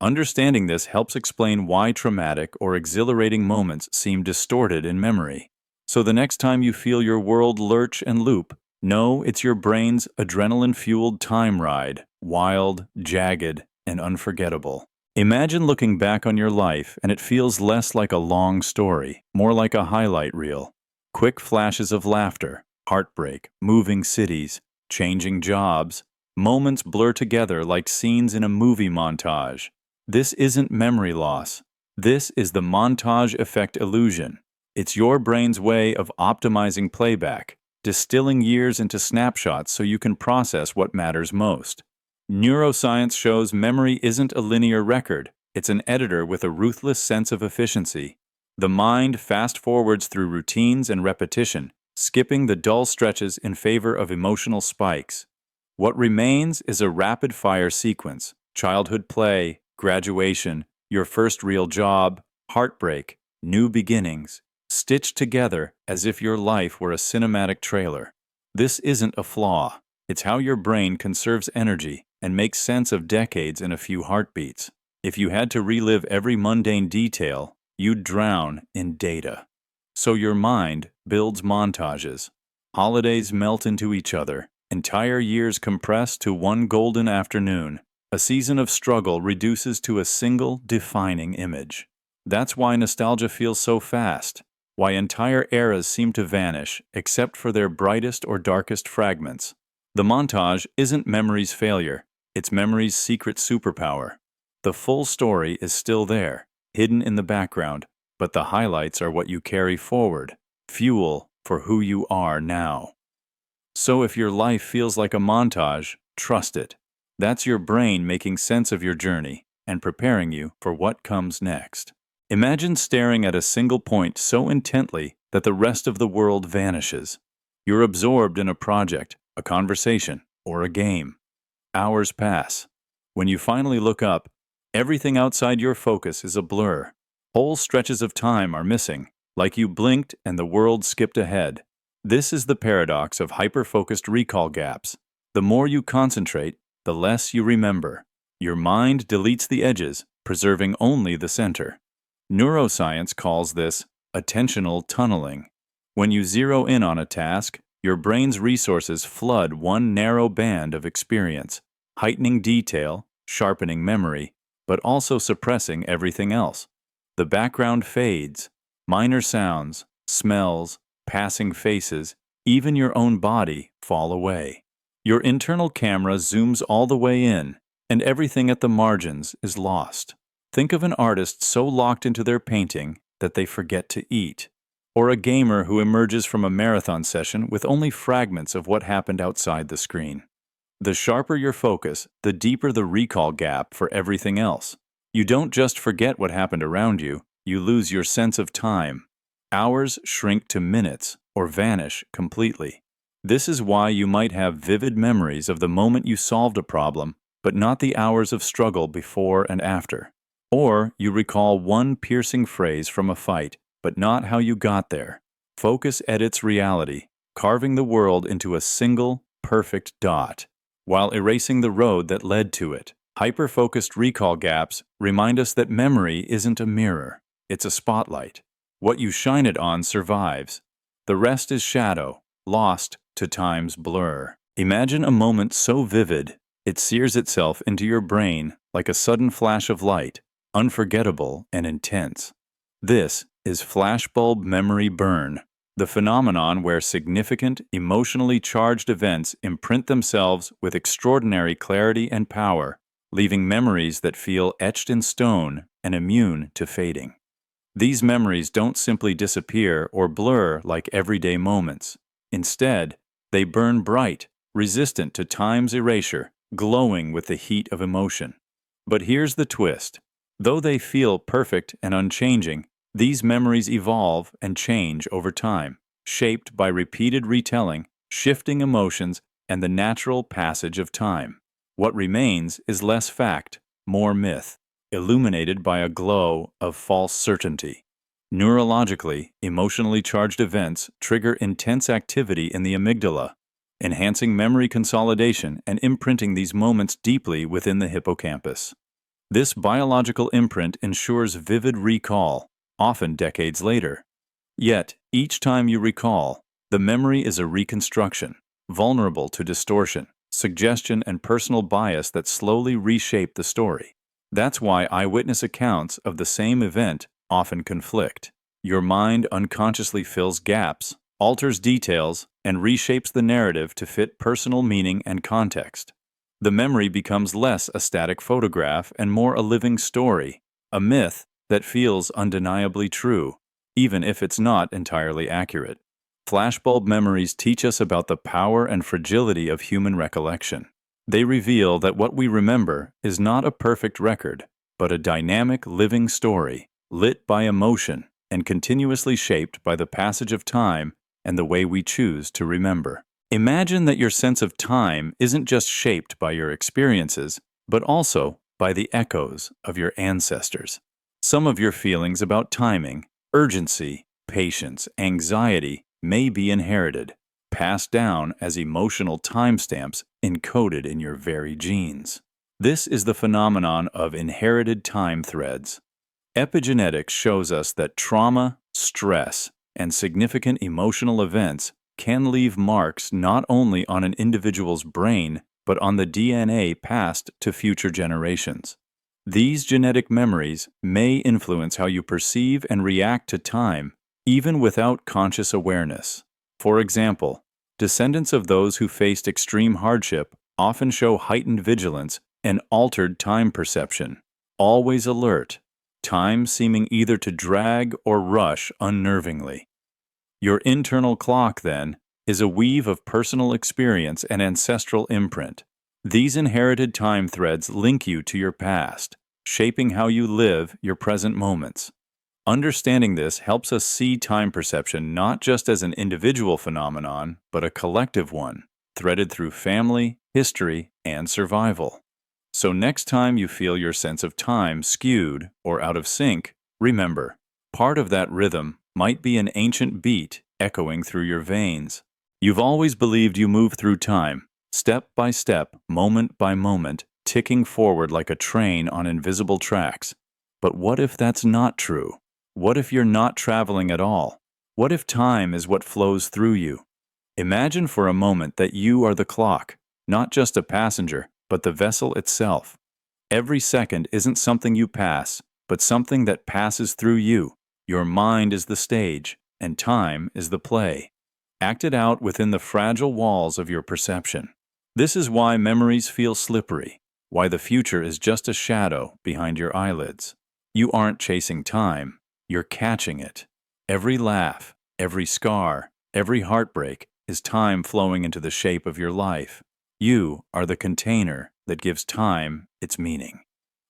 Understanding this helps explain why traumatic or exhilarating moments seem distorted in memory. So the next time you feel your world lurch and loop, know it's your brain's adrenaline-fueled time ride, wild, jagged, and unforgettable. Imagine looking back on your life and it feels less like a long story, more like a highlight reel. Quick flashes of laughter, heartbreak, moving cities, changing jobs. Moments blur together like scenes in a movie montage. This isn't memory loss. This is the montage effect illusion. It's your brain's way of optimizing playback, distilling years into snapshots so you can process what matters most. Neuroscience shows memory isn't a linear record, it's an editor with a ruthless sense of efficiency. The mind fast-forwards through routines and repetition, skipping the dull stretches in favor of emotional spikes. What remains is a rapid-fire sequence: childhood play, graduation, your first real job, heartbreak, new beginnings, stitched together as if your life were a cinematic trailer. This isn't a flaw. It's how your brain conserves energy and makes sense of decades in a few heartbeats. If you had to relive every mundane detail, you'd drown in data. So your mind builds montages. Holidays melt into each other. Entire years compress to one golden afternoon. A season of struggle reduces to a single defining image. That's why nostalgia feels so fast, why entire eras seem to vanish except for their brightest or darkest fragments. The montage isn't memory's failure, it's memory's secret superpower. The full story is still there, hidden in the background, but the highlights are what you carry forward, fuel for who you are now. So if your life feels like a montage, trust it. That's your brain making sense of your journey and preparing you for what comes next. Imagine staring at a single point so intently that the rest of the world vanishes. You're absorbed in a project, a conversation, or a game. Hours pass. When you finally look up, everything outside your focus is a blur. Whole stretches of time are missing, like you blinked and the world skipped ahead. This is the paradox of hyper-focused recall gaps. The more you concentrate, the less you remember. Your mind deletes the edges, preserving only the center. Neuroscience calls this attentional tunneling. When you zero in on a task, your brain's resources flood one narrow band of experience, heightening detail, sharpening memory, but also suppressing everything else. The background fades. Minor sounds, smells, passing faces, even your own body fall away. Your internal camera zooms all the way in, and everything at the margins is lost. Think of an artist so locked into their painting that they forget to eat, or a gamer who emerges from a marathon session with only fragments of what happened outside the screen. The sharper your focus, the deeper the recall gap for everything else. You don't just forget what happened around you, you lose your sense of time. Hours shrink to minutes or vanish completely. This is why you might have vivid memories of the moment you solved a problem, but not the hours of struggle before and after. Or you recall one piercing phrase from a fight, but not how you got there. Focus edits reality, carving the world into a single, perfect dot, while erasing the road that led to it. Hyper-focused recall gaps remind us that memory isn't a mirror, it's a spotlight. What you shine it on survives. The rest is shadow, lost to time's blur. Imagine a moment so vivid, it sears itself into your brain like a sudden flash of light, unforgettable and intense. This is flashbulb memory burn, the phenomenon where significant, emotionally charged events imprint themselves with extraordinary clarity and power, leaving memories that feel etched in stone and immune to fading. These memories don't simply disappear or blur like everyday moments. Instead, they burn bright, resistant to time's erasure, glowing with the heat of emotion. But here's the twist. Though they feel perfect and unchanging, these memories evolve and change over time, shaped by repeated retelling, shifting emotions, and the natural passage of time. What remains is less fact, more myth, illuminated by a glow of false certainty. Neurologically, emotionally charged events trigger intense activity in the amygdala, enhancing memory consolidation and imprinting these moments deeply within the hippocampus. This biological imprint ensures vivid recall, often decades later. Yet, each time you recall, the memory is a reconstruction, vulnerable to distortion, suggestion, and personal bias that slowly reshape the story. That's why eyewitness accounts of the same event often conflict. Your mind unconsciously fills gaps, alters details, and reshapes the narrative to fit personal meaning and context. The memory becomes less a static photograph and more a living story, a myth that feels undeniably true, even if it's not entirely accurate. Flashbulb memories teach us about the power and fragility of human recollection. They reveal that what we remember is not a perfect record, but a dynamic, living story, lit by emotion and continuously shaped by the passage of time and the way we choose to remember. Imagine that your sense of time isn't just shaped by your experiences, but also by the echoes of your ancestors. Some of your feelings about timing, urgency, patience, anxiety may be inherited, passed down as emotional timestamps encoded in your very genes. This is the phenomenon of inherited time threads. Epigenetics shows us that trauma, stress, and significant emotional events can leave marks not only on an individual's brain, but on the DNA passed to future generations. These genetic memories may influence how you perceive and react to time, even without conscious awareness. For example, descendants of those who faced extreme hardship often show heightened vigilance and altered time perception, always alert, time seeming either to drag or rush unnervingly. Your internal clock, then, is a weave of personal experience and ancestral imprint. These inherited time threads link you to your past, shaping how you live your present moments. Understanding this helps us see time perception not just as an individual phenomenon, but a collective one, threaded through family, history, and survival. So next time you feel your sense of time skewed or out of sync, remember, part of that rhythm might be an ancient beat echoing through your veins. You've always believed you move through time, step by step, moment by moment, ticking forward like a train on invisible tracks. But what if that's not true? What if you're not traveling at all? What if time is what flows through you? Imagine for a moment that you are the clock, not just a passenger, but the vessel itself. Every second isn't something you pass, but something that passes through you. Your mind is the stage, and time is the play, acted out within the fragile walls of your perception. This is why memories feel slippery, why the future is just a shadow behind your eyelids. You aren't chasing time, you're catching it. Every laugh, every scar, every heartbreak is time flowing into the shape of your life. You are the container that gives time its meaning,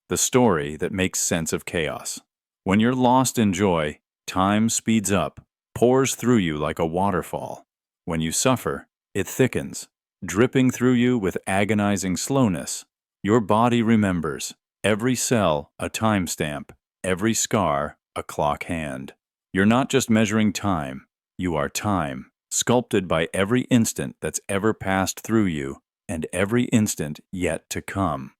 the story that makes sense of chaos. When you're lost in joy, time speeds up, pours through you like a waterfall. When you suffer, it thickens, dripping through you with agonizing slowness. Your body remembers, every cell a timestamp, every scar a clock hand. You're not just measuring time, you are time, sculpted by every instant that's ever passed through you and every instant yet to come.